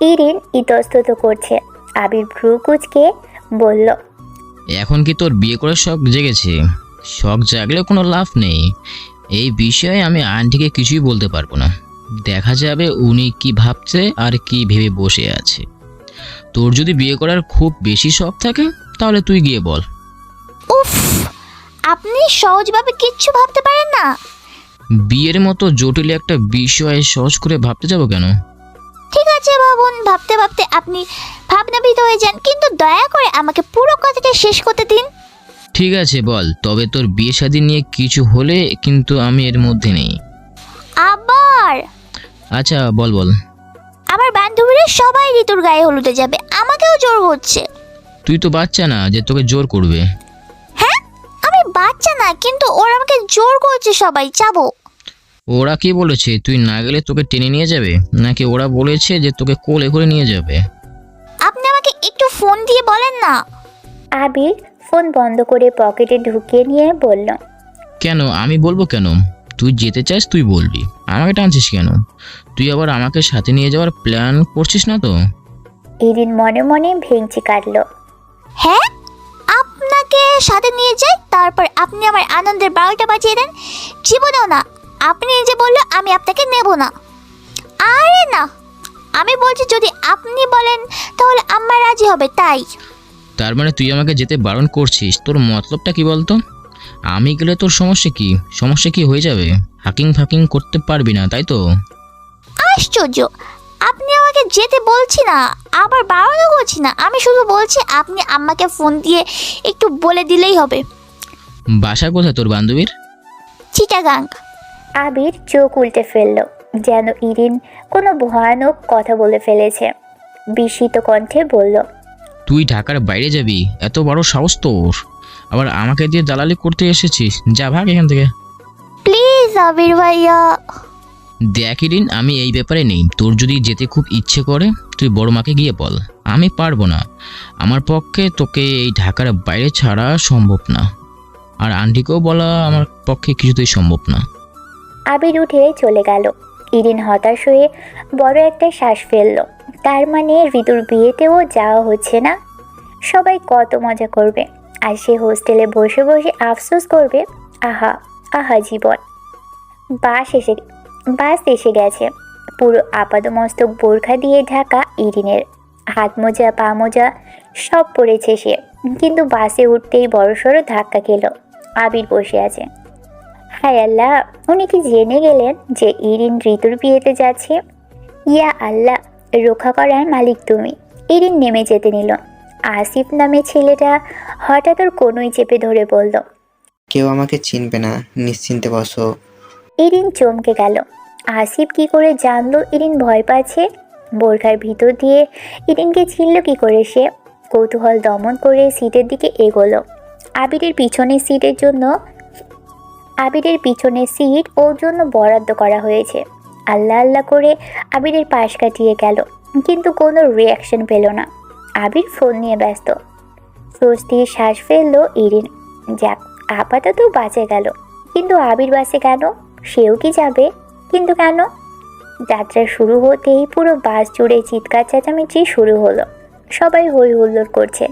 ইরিন ইতস্তত করছে। আবির ভ্রু কুঁচকে বলল। এখন কি তোর বিয়ে করে শখ জেগেছে? শখ জাগলে কোনো লাভ নেই। এই বিষয়ে আমি আন্টিকে কিছুই বলতে পারবো না। দেখা যাবে উনি কি ভাবছে আর কি ভেবে বসে আছে। তোর যদি বিয়ে করার খুব বেশি শখ থাকে তাহলে তুই গিয়ে বল। উফ, আপনি সহজভাবে কিচ্ছু ভাবতে পারেন না। বিয়ের মতো জটিল একটা বিষয় সহজ করে ভাবতে যাবো কেন? ঠিক আছে ভাবুন, ভাবতে ভাবতে আপনি ভাবনাবিদ হয়ে যান, কিন্তু দয়া করে আমাকে পুরো কথাটা শেষ করতে দিন। ঠিক আছে বল, তবে তোর বিয়ে শাদী নিয়ে কিছু হলে কিন্তু আমি এর মধ্যে নেই। আবার? আচ্ছা বল বল। আমার বান্ধবীরা সবাই ঋতুর গায়ে হলুদে যাবে, আমাকেও জোর করছে। তুই তো বাচ্চা না যে তোকে জোর করবে। হ্যাঁ, আমি বাচ্চা না, কিন্তু ওরা আমাকে জোর করছে সবাই যাবো। ওরা কি বলেছে তুই না গেলে তোকে টেনে নিয়ে যাবে, নাকি ওরা বলেছে যে তোকে কোলে করে নিয়ে যাবে? আপনি আমাকে একটু ফোন দিয়ে বলেন না। আবির ফোন বন্ধ করে পকেটে ঢুকিয়ে নিয়ে বলল। কেন আমি বলবো কেন? তুই যেতে চাস তুই বলবি, আমাকে টানছিস কেন? তুই আবার আমাকে সাথে নিয়ে যাওয়ার প্ল্যান করছিস না তো? ইরিন মনে মনে ভেঙচি কাটল। হ্যাঁ, আপনাকে সাথে নিয়ে যাই, তারপর আপনি আমার আনন্দের 12টা বাজিয়ে দেন। জীবনেও না। আপনি যে বললো আমি আপনাকে নেব না। আরে না, আমি বলছি যদি আপনি বলেন তাহলে আম্মা রাজি হবে, তাই। তার মানে তুই আমাকে যেতে বারণ করছিস, তোর মতলবটা কি বলতো? আমি গেলে তোর সমস্যা কি হয়ে যাবে? হাকিং ফাকিং করতে পারবি না তাই তো? আশ্চর্য, আপনি আমাকে যেতে বলছি না, আবার বারণও করছি না। আমি শুধু বলছি আপনি আম্মাকে ফোন দিয়ে একটু বলে দিলেই হবে। বাসা কোথায় তোর বান্ধবীর? চিটাগাং। আবির চোখ উল্টে ফেলল, যেন ইরিন কোনো ভয়ানক কথা বলে ফেলেছে। বিস্মিত কণ্ঠে বলল। তুই ঢাকার বাইরে যাবি? এত বড় সাহস তোর! আবার আমাকে দিয়ে দালালি করতে এসেছিস? যা ভাগ এখান থেকে। প্লিজ আবির ভাইয়া। দেখ ইরিন, আমি এই ব্যাপারে নেই। তোর যদি যেতে খুব ইচ্ছে করে তুই বড় মাকে গিয়ে বল। আমি পারবো না, আমার পক্ষে তোকে এই ঢাকার বাইরে ছাড়া সম্ভব না। আর আন্টিকেও বলা আমার পক্ষে কিছুতেই সম্ভব না। আবির উঠে চলে গেল। ইরিন হতাশ হয়ে বড় একটা শ্বাস ফেলল। তার মানে ঋতুর বিয়েতেও যাওয়া হচ্ছে না। সবাই কত মজা করবে, আর সে হোস্টেলে বসে বসে আফসোস করবে। আহা আহা জীবন। বাস এসে গেছে। পুরো আপাদমস্তক বোরখা দিয়ে ঢাকা ইরিনের। হাত মোজা পা মোজা সব পড়েছে সে, কিন্তু বাসে উঠতেই বড়সড় ধাক্কা খেল। আবির বসে আছে। হায় আল্লাহ, উনি কি জেনে গেলেন যে ইরিন ঋতুর বিয়েতে যাচ্ছে? ইয়া আল্লাহ, রক্ষা করার মালিক তুমি। ইরিন নেমে যেতে নিল। আসিফ নামে ছেলেটা হঠাৎ ওর কোনোই চেপে ধরে বলল, কেউ আমাকে চিনবে না, নিশ্চিন্তে বসো। ইরিন চমকে গেল। আসিফ কি করে জানলো ইরিন ভয় পাচ্ছে? বোরখার ভিতর দিয়ে ইরিনকে চিনল কি করে সে? কৌতূহল দমন করে সিটের দিকে এগোলো। আবিরের পিছনের সিট ওর জন্য বরাদ্দ করা হয়েছে। আল্লাহ আল্লাহ করে আবিরের পাশ কাটিয়ে গেল, কিন্তু কোনো রিয়াকশন পেল না। আবির ফোন নিয়ে ব্যস্ত। স্বস্তির শ্বাস ফেললো ইরিন। যাক, আপাতত বাঁচে গেল। কিন্তু আবির বাসে কেন? সেও কি যাবে? কিন্তু কেন? যাত্রা শুরু হতেই পুরো বাস জুড়ে চিৎকার চেঁচামেচি শুরু হলো। সবাই হই হুল্লোড় করছে।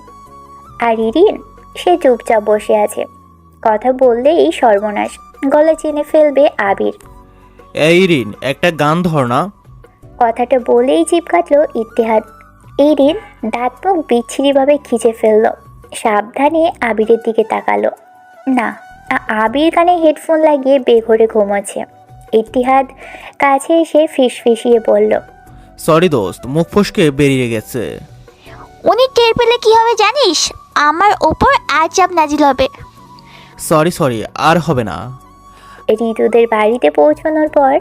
আর ইরিন, সে চুপচাপ বসে আছে। কথা বললেই সর্বনাশ, গলা চিনে ফেলবে আবির। এই রিন, একটা গান ধর না। কথাটা বলেই জিভ কাটল ইতিহাদ। ইরিন দাঁত মুখ বিচ্ছিরিভাবে খিচে ফেলল। সাবধানে আবিরের দিকে তাকালো। না, আবির কানে হেডফোন লাগিয়ে বেঘরে ঘুমোচ্ছে। ইতিহাদ কাছে এসে ফিসফিসিয়ে বলল, সরি দোস্ত, মুখ ফসকে বেরিয়ে গেছে। উনি টের পেলে কি হবে জানিস? আমার ওপর আর চাপ নাজিল হবে। সরি, আর হবে না। ঋতুদের বাড়িতে পৌঁছানোর পর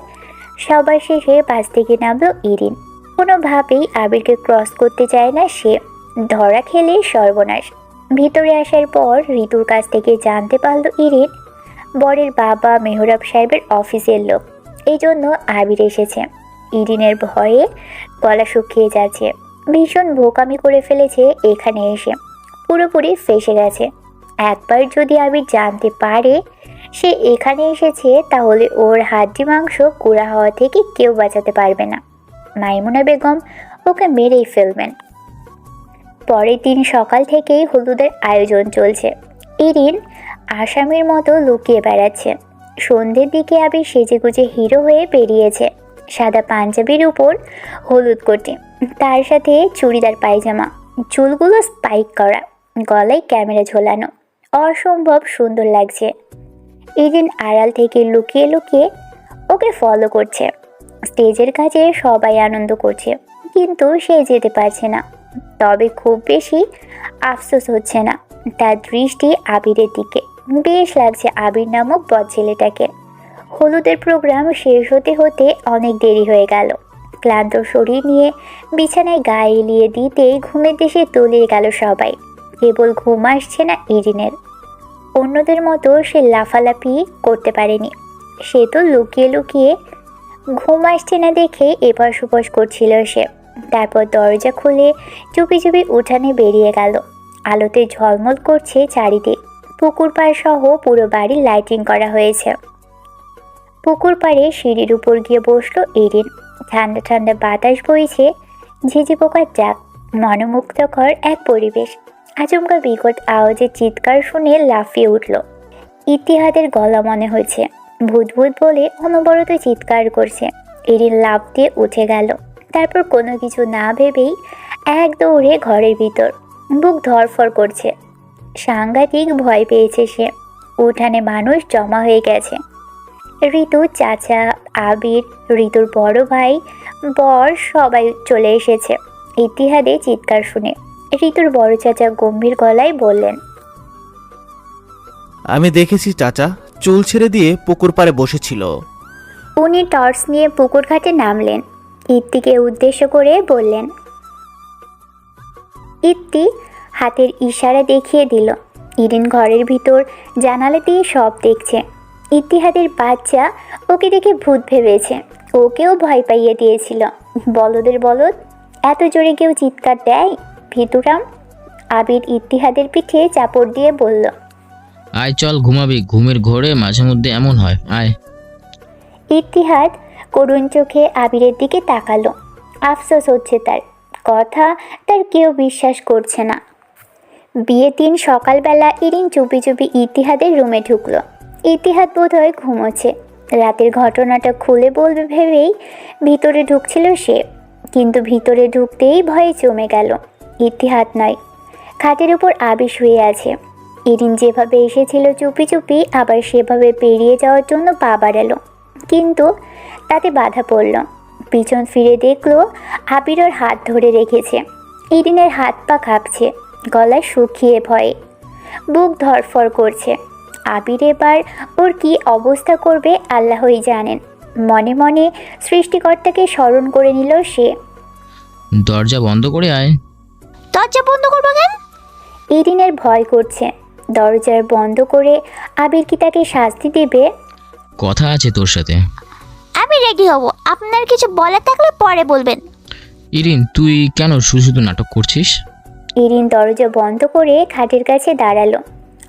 সবার শেষে বাস থেকে নামলো ইরিন। কোনোভাবেই আবিরকে ক্রস করতে চায় না সে। ধরা খেলে সর্বনাশ। ভিতরে আসার পর ঋতুর কাছ থেকে জানতে পারল ইরিন বরের বাবা মেহরাব সাহেবের অফিসের লোক। এই জন্য আবির এসেছে। ইরিনের ভয়ে গলা শুকিয়ে যাচ্ছে। ভীষণ বোকামি করে ফেলেছে এখানে এসে। পুরোপুরি ফেঁসে গেছে। একবার যদি আবির জানতে পারে সে এখানে এসেছে, তাহলে ওর হাড্ডি মাংস কুড়া হওয়া থেকে কেউ বাঁচাতে পারবে না। মাইমুনা বেগম ওকে মেরেই ফেলবেন। পরের দিন সকাল থেকেই হলুদের আয়োজন চলছে। ইরিন আসামির মতো লুকিয়ে বেড়াচ্ছে। সন্ধ্যের দিকে আবির সেজেগুজে হিরো হয়ে বেরিয়েছে। সাদা পাঞ্জাবির উপর হলুদ কোটি, তার সাথে চুড়িদার পায়জামা, চুলগুলো স্পাইক করা, গলায় ক্যামেরা ঝোলানো। অসম্ভব সুন্দর লাগছে। ইরিন আড়াল থেকে লুকিয়ে লুকিয়ে ওকে ফলো করছে। স্টেজের কাছে সবাই আনন্দ করছে, কিন্তু সে যেতে পারছে না। তবে খুব বেশি আফসোস হচ্ছে না। তার দৃষ্টি আবিরের দিকে। বেশ লাগছে আবির নামক বদ ছেলেটাকে। হলুদের প্রোগ্রাম শেষ হতে হতে অনেক দেরি হয়ে গেল। ক্লান্ত শরীর নিয়ে বিছানায় গা এলিয়ে দিতেই ঘুমের দেশে তলিয়ে গেল সবাই। কেবল ঘুম আসছে না ইরিনের। অন্যদের মতো সে লাফালাফি করতে পারেনি। সে তো লুকিয়ে লুকিয়ে ঘুম আসছে না দেখে এপাশ ওপাশ করছিল সে। তারপর দরজা খুলে চুপি চুপি উঠানে বেরিয়ে গেল। আলোতে ঝলমল করছে চারিদিক। পুকুর পাড় সহ পুরো বাড়ি লাইটিং করা হয়েছে। পুকুর পাড়ে সিঁড়ির উপর গিয়ে বসলো ইরিন। ঠান্ডা ঠান্ডা বাতাস বইছে, ঝিঝি পোকার ডাক, মনোমুগ্ধকর এক পরিবেশ। আচমকা বিকট আওয়াজের চিৎকার শুনে লাফিয়ে উঠল। ইতিহাদের গলা মনে হয়েছে। ভূত ভূত বলে অনবরত চিৎকার করছে। ইরিন লাফ দিয়ে উঠে গেল। তারপর কোনো কিছু না ভেবেই এক দৌড়ে ঘরের ভিতর। বুক ধড়ফড় করছে। সাংঘাতিক ভয় পেয়েছে সে। উঠানে মানুষ জমা হয়ে গেছে। ঋতু, চাচা, আবির, ঋতুর বড় ভাই, বর সবাই চলে এসেছে ইতিহাদে চিৎকার শুনে। ঋতুর বড় চাচা গম্ভীর গলায় বললেন, আমি দেখেছি চাচা চুল ছেড়ে দিয়ে পুকুর পাড়ে বসেছিল। উনি টর্চ নিয়ে পুকুর ঘাটে নামলেন। ইত্তিকে উদ্দেশ্য করে বললেন। ইত্তি হাতের ইশারা দেখিয়ে দিল। ইরিন ঘরের ভিতর জানালা দিয়ে সব দেখছে। ইতিহাদের বাচ্চা ওকে দেখে ভূত ভেবেছে। ওকেও ভয় পাইয়ে দিয়েছিল। বলদের বলদ, এত জোরে কেউ চিৎকার দেয়? ভিতুরাম। আবির ইতিহাদের পিঠে চাপড় দিয়ে বলল, আয় চল ঘুমাবি, ঘুমের ঘোরে মাঝে মধ্যে এমন হয়, আয়। ইতিহাদ করুণ চোখে আবিরের দিকে তাকালো। আফসোস হচ্ছে তার। কথা তার কেউ বিশ্বাস করছে না। বিয়ের দিন সকালবেলা ইরিন চুপি চুপি ইতিহাদের রুমে ঢুকলো। ইতিহাদ বোধহয় ঘুমোচ্ছে। রাতের ঘটনাটা খুলে বলবে ভেবেই ভিতরে ঢুকছিল সে। কিন্তু ভিতরে ঢুকতেই ভয়ে জমে গেল। ইতিহাদ নয়, খাটের উপর আবির শুয়ে আছে। ইরিন যেভাবে এসেছিল চুপি চুপি, আবার সেভাবে পেরিয়ে যাওয়ার জন্য পা বাড়ালো, কিন্তু তাতে বাধা পড়ল। পিছন ফিরে দেখলো আবির ওর হাত ধরে রেখেছে। ইরিনের হাত পা কাঁপছে, গলা শুকিয়ে ভয়ে, বুক ধড়ফড় করছে। আবির এবার ওর কি অবস্থা করবে আল্লাহই জানেন। মনে মনে সৃষ্টিকর্তাকে স্মরণ করে নিল সে। দরজা বন্ধ করে আয়। দরজা বন্ধ করবো কেন? ইরিনের ভয় করছে, দরজার বন্ধ করে আবির কি তাকে শাস্তি দেবে? কথা আছে তোর সাথে। আমি রেডি হব, আপনার কিছু বলার থাকলে পরে বলবেন। ইরিন, তুই কেন শুধু শুধু নাটক করছিস? ইরিন দরজা বন্ধ করে খাটের কাছে দাঁড়ালো।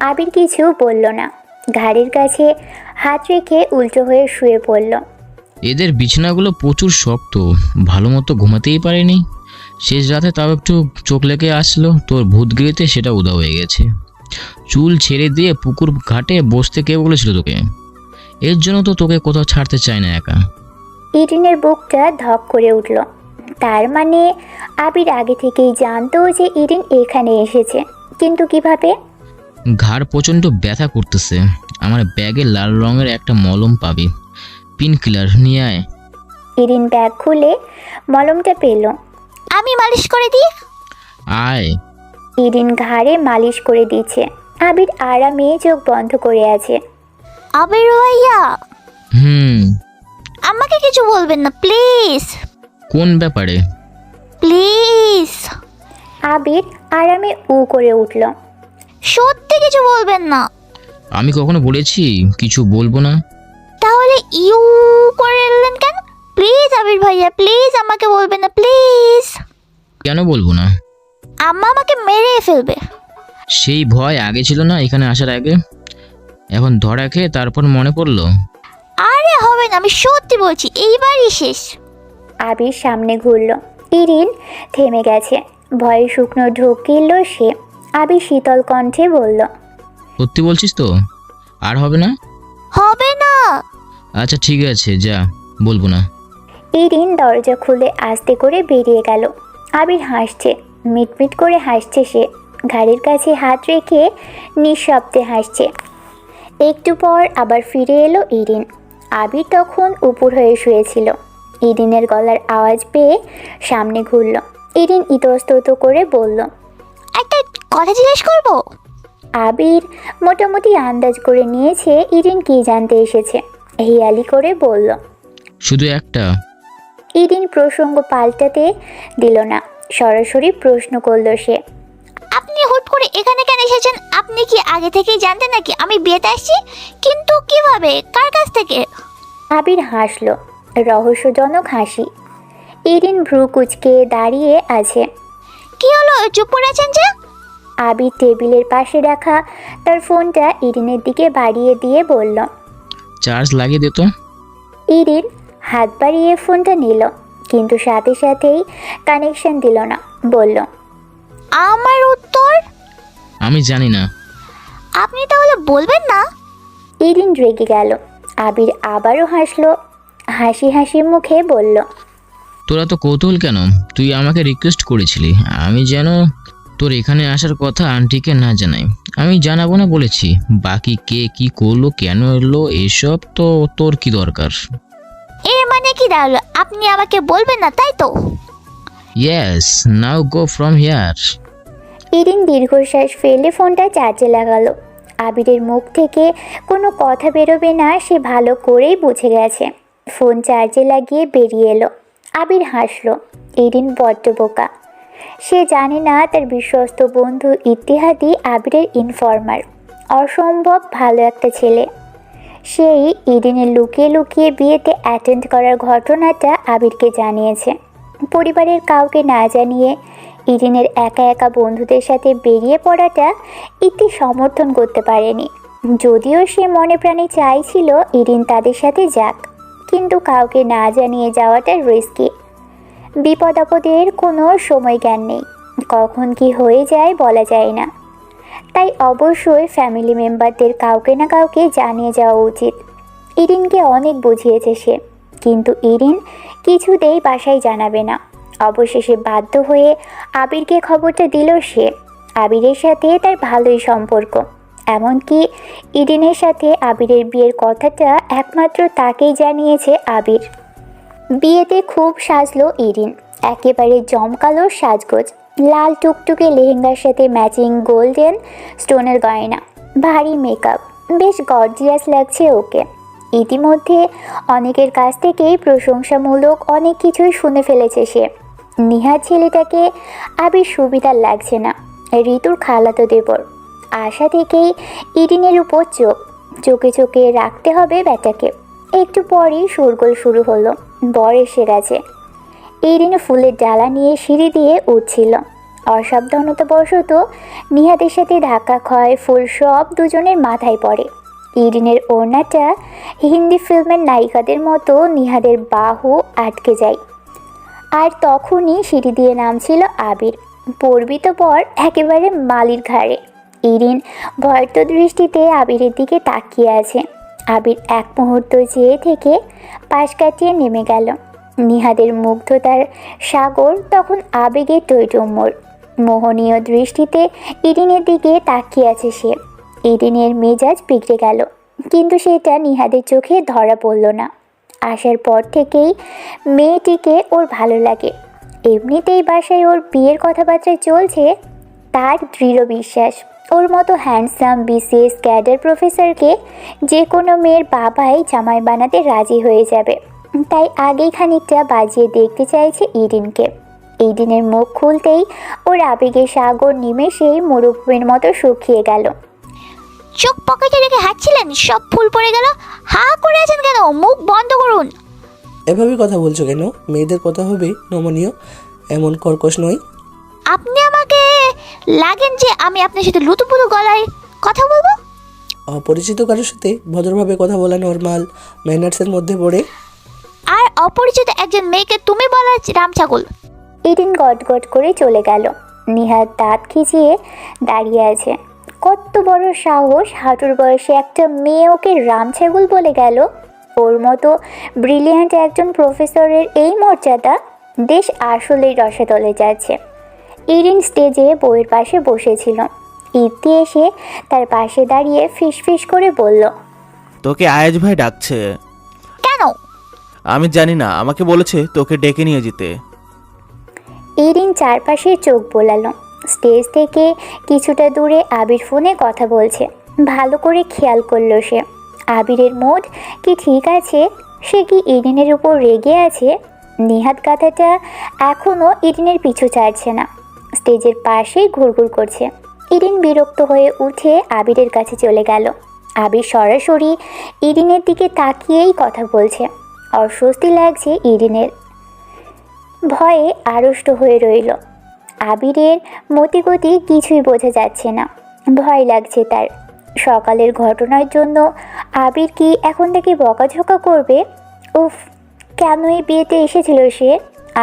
আবির কিছু বলল না, ঘাড়ের কাছে হাত রেখে উল্টো হয়ে শুয়ে পড়ল। এদের বিছানাগুলো প্রচুর শক্ত, ভালো মতো ঘুমাতেই পারেনি। শেষ রাতে তাও একটু চোখ লেগে আসলো, তোর ভূতগিরিতে সেটা উদা হয়ে গেছে। চুল ছেড়ে দিয়ে পুকুর ঘাটে বসতে কে বলেছিল তোকে? এর জন্য তো তোকে কোথাও ছাড়তে চায় না একা। ইরিনের বুকটা ধক করে উঠল। তার মানে আবির আগে থেকেই জানতো যে ইরিন এখানে এসেছে, কিন্তু কিভাবে? ঘাড় প্রচণ্ড ব্যথা করতেছে, আমার ব্যাগে লাল রঙের একটা মলম পাবি, পিন কিলার নিয়ে আয়। ইরিন ব্যাগ খুলে মলমটা পেল। আমি মালিশ করে দিই? আয়। ইরিন ঘাড়ে মালিশ করে দিচ্ছে। আবির আরামে চোখ বন্ধ করে আছে। আবির ভাইয়া, আমাকে কিছু বলবেন না প্লিজ। কোন ব্যাপারে? প্লিজ। আবির আরামে উ করে উঠল। সত্যি কিছু বলবেন না? আমি কখনো বলেছি কিছু বলবো না? তাহলে ইউ করে এলেন কেন? প্লিজ আবির ভাইয়া, প্লিজ আমাকে বলবেন না প্লিজ। কেন বলবো না? আম্মা আমাকে মেরে ফেলবে। সেই ভয় আগে ছিল না এখানে আসার আগে? এখন ধরা খেয়ে তারপর মনে পড়লো? আরে হবে না, আমি সত্যি বলছি, এইবারই শেষ। আবির সামনে ঘুরল। ইরিন থেমে গেছে, ভয়ে শুকনো ঢোক গিলল সে। আবির শীতল কণ্ঠে বলল, সত্যি বলছিস তো? আর হবে না? হবে না। আচ্ছা ঠিক আছে, যা, বলবো না। ইরিন দরজা খুলে আস্তে করে বেরিয়ে গেল। আবির হাসছে, মিটমিট করে হাসছে সে, ঘাড়ের কাছে হাত রেখে নিঃশব্দে হাসছে। একটু পর আবার ফিরে এলো ইরিন। আবির তখন উপর হয়ে শুয়েছিল। ইরিনের গলার আওয়াজ পেয়ে সামনে ঘুরল। ইরিন ইতস্তত করে বলল, একটা কথা জিজ্ঞেস করব? আবির মোটামুটি আন্দাজ করে নিয়েছে ইরিন কি জানতে এসেছে। হিয়ালি করে বলল, শুধু একটা। ইরিন প্রসঙ্গ পাল্টাতে দিল না, সরাসরি প্রশ্ন করল সে, আপনি হুট করে এখানে কেন এসেছেন? আপনি কি আগে থেকেই জানতেন নাকি আমি বিয়েতে আসছি? কিন্তু কিভাবে, কার কাছ থেকে? আবির হাসল, রহস্যজনক হাসি। ইরিন ভ্রু কুঁচকে দাঁড়িয়ে আছে। কি হলো, চুপ করে আছেন যে? আবির টেবিলের পাশে রাখা তার ফোনটা ইরিনের দিকে বাড়িয়ে দিয়ে বলল, চার্জ লাগিয়ে দে তো। ইরিন হাত বাড়িয়ে ফোনটা নিল, কিন্তু সাথে সাথেই কানেকশন দিল না। বলল, আমার উত্তর? আমি জানি না। আপনি তাহলে বলবেন না? ইরিন রেগে গেল। আবির আবারও হাসলো, হাসি হাসি মুখে বলল, তোরা তো কৌতূহল কেন? তুই আমাকে রিকোয়েস্ট করেছিলি আমি যেন তোর এখানে আসার কথা আন্টিকে না জানাই। আমি জানাবো না বলেছি, বাকি কে কি করলো, কেন এলো, এসব তো তোর কি দরকার? এর মানে কি দাঁড়ালো, আপনি আমাকে বলবেন না তাই তো? Yes, now go from here. Erin দীর্ঘশ্বাস ফেলে ফোনটা চার্জে লাগালো। আবিরের মুখ থেকে কোনো কথা বেরোবে না সে ভালো করেই বুঝে গেছে। ফোন চার্জে লাগিয়ে বেরিয়ে এলো। আবির হাসলো। ইরিন বড্ড বোকা, সে জানে না তার বিশ্বস্ত বন্ধু ইতিহাদি আবিরের ইনফর্মার, অসম্ভব ভালো একটা ছেলে। সেই ইরিনের লুকিয়ে লুকিয়ে বিয়েতে অ্যাটেন্ড করার ঘটনাটা আবিরকে জানিয়েছে। পরিবারের কাউকে না জানিয়ে ইরিনের একা একা বন্ধুদের সাথে বেরিয়ে পড়াটা ইতি সমর্থন করতে পারেনি। যদিও সে মনে প্রাণে চাইছিল ইরিন তাদের সাথে যাক, কিন্তু কাউকে না জানিয়ে যাওয়াটা রিস্কি। বিপদ আপদের কোনো সময় জ্ঞান নেই, কখন কি হয়ে যায় বলা যায় না। তাই অবশ্যই ফ্যামিলি মেম্বারদের কাউকে না কাউকে জানিয়ে যাওয়া উচিত। ইরিনকে অনেক বুঝিয়েছে সে, কিন্তু ইরিন কিছুতেই বাসায় জানাবে না। অবশেষে বাধ্য হয়ে আবিরকে খবরটা দিল সে। আবিরের সাথে তার ভালোই সম্পর্ক, এমনকি ইরিনের সাথে আবিরের বিয়ের কথাটা একমাত্র তাকেই জানিয়েছে আবির। বিয়েতে খুব সাজলো ইরিন, একেবারে জমকালো সাজগোজ, লাল টুকটুকে লেহেঙ্গার সাথে ম্যাচিং গোল্ডেন স্টোনের গয়না, ভারী মেকআপ, বেশ গর্জিয়াস লাগছে ওকে। ইতিমধ্যে অনেকের কাছ থেকেই প্রশংসামূলক অনেক কিছুই শুনে ফেলেছে সে। নিহার ছেলেটাকে আবির সুবিধার লাগছে না, ঋতুর খালাতো দেবর। আশা থেকেই ইরিনের উপর চোখে চোখে রাখতে হবে ব্যাটাকে। একটু পরেই শোরগোল শুরু হলো, বর এসে গেছে। ইরিন ফুলের ডালা নিয়ে সিঁড়ি দিয়ে উঠছিল। অসাবধানতাবশত নিহাদের সাথে ধাক্কা খায়, ফুল সব দুজনের মাথায় পড়ে। ইরিনের ওড়নাটা হিন্দি ফিল্মের নায়িকাদের মতো নিহাদের বাহু আটকে যায়। আর তখনই সিঁড়ি দিয়ে নামছিল আবির, পড়বি তো পর একেবারে মালির ঘাড়ে। ইরিন ভয়ত দৃষ্টিতে আবিরের দিকে তাকিয়ে আছে। আবির এক মুহূর্ত চেয়ে থেকে পাশ কাটিয়ে নেমে গেল। নিহাদের মুগ্ধতার সাগর তখন আবেগে টইটুম্বর। মোহনীয় দৃষ্টিতে ইরিনের দিকে তাকিয়ে আছে সে। ইরিনের মেজাজ বিগড়ে গেল, কিন্তু সেটা নিহাদের চোখে ধরা পড়ল না। আসার পর থেকেই মেয়েটিকে ওর ভালো লাগে। এমনিতেই বাসায় ওর বিয়ের কথাবার্তা চলছে। তার দৃঢ় বিশ্বাস ওর মতো হ্যান্ডসাম বিসিএস ক্যাডার প্রফেসরকে যে কোনো মেয়ের বাবাই জামাই বানাতে রাজি হয়ে যাবে। তাই আগেই খানিকটা বাজিয়ে দেখতে চাইছে ইরিনকে। ইরিনের মুখ খুলতেই ওর আবেগের সাগর নিমেষেই মরুভূমির মতো শুকিয়ে গেল। চোখ পকেটে রেখে হাঁটছিলেন, সব ফুল পড়ে গেল। হা করে আছেন কেন? মুখ বন্ধ করুন। এভাবে কথা বলছো কেন? মেয়েদের কথা হবে নমনীয়, এমন কর্কশ নয়। আপনি আমাকে লাগেন যে আমি আপনার সাথে লুতুপুতু গলায় কথা বলবো? অপরিচিত কারোর সাথে ভদ্রভাবে কথা বলা নর্মাল ম্যানার্সের মধ্যে পড়ে। আর অপরিচিত একজন মেয়েকে তুমি বলা রামছাগল? ইরিন গটগট করে চলে গেল। নিহার দাঁত খিচিয়ে দাঁড়িয়ে আছে। কত বড় সাহস, হাঁটুর বয়সে একটা মেয়ে ওকে রামছাগল বলে গেল। ওর মতো ব্রিলিয়ান্ট একজন প্রফেসরের এই মর্যাদা, দেশ আসলেই রসাতলে যাচ্ছে। ইরিন স্টেজে বউয়ের পাশে বসেছিল। ইতি এসে তার পাশে দাঁড়িয়ে ফিসফিস করে বলল, তোকে আয়াজ ভাই ডাকছে। কেন? আমি জানি না, আমাকে বলেছে তোকে ডেকে নিয়ে যেতে। ইরিন চারপাশে চোখ বোলালো। স্টেজ থেকে কিছুটা দূরে আবির ফোনে কথা বলছে। ভালো করে খেয়াল করলো সে। আবিরের মুড কি ঠিক আছে? সে কি ইরিনের উপর রেগে আছে? নিহাত গাধাটা এখনও ইরিনের পিছু ছাড়ছে না, স্টেজের পাশেই ঘুরঘুর করছে। ইরিন বিরক্ত হয়ে উঠে আবিরের কাছে চলে গেল। আবির সরাসরি ইরিনের দিকে তাকিয়েই কথা বলছে। অস্বস্তি লাগছে ইরিনের, ভয়ে আড়ষ্ট হয়ে রইল। আবিরের মতিগতি কিছুই বোঝা যাচ্ছে না, ভয় লাগছে তার। সকালের ঘটনার জন্য আবির কি এখন থেকে বকাঝকা করবে? উফ, কেন এই বিয়েতে এসেছিল সে?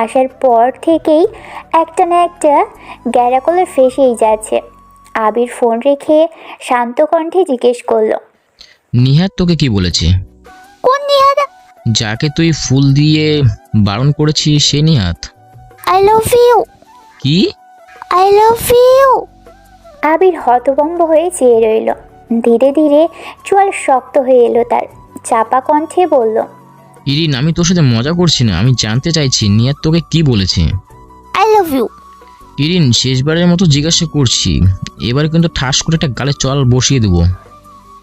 আসার পর থেকেই একটা না একটা গ্যারাকলে ফেসেই যাচ্ছে। আবির ফোন রেখে শান্ত কণ্ঠে জিজ্ঞেস করলো, নিহাত তোকে কি বলেছে? কোন নিহাদ? যাকে তুই ফুল দিয়ে বারণ করেছিস সে নিহাত। I love you. কি? I love you. আবির হতভম্ব হয়ে চেয়ে রইল। ধীরে ধীরে চোয়াল শক্ত হয়ে এলো তার। চাপা কণ্ঠে বলল, ইরিন, আমি তোর সাথে মজা করছি না, আমি জানতে চাইছি নিহাত তোকে কি বলেছে। I love you. ইরিন, শেষবারের মতো জিজ্ঞাসা করছি, এবার কিন্তু ঠাস করে একটা গালে চল বসিয়ে দেবো।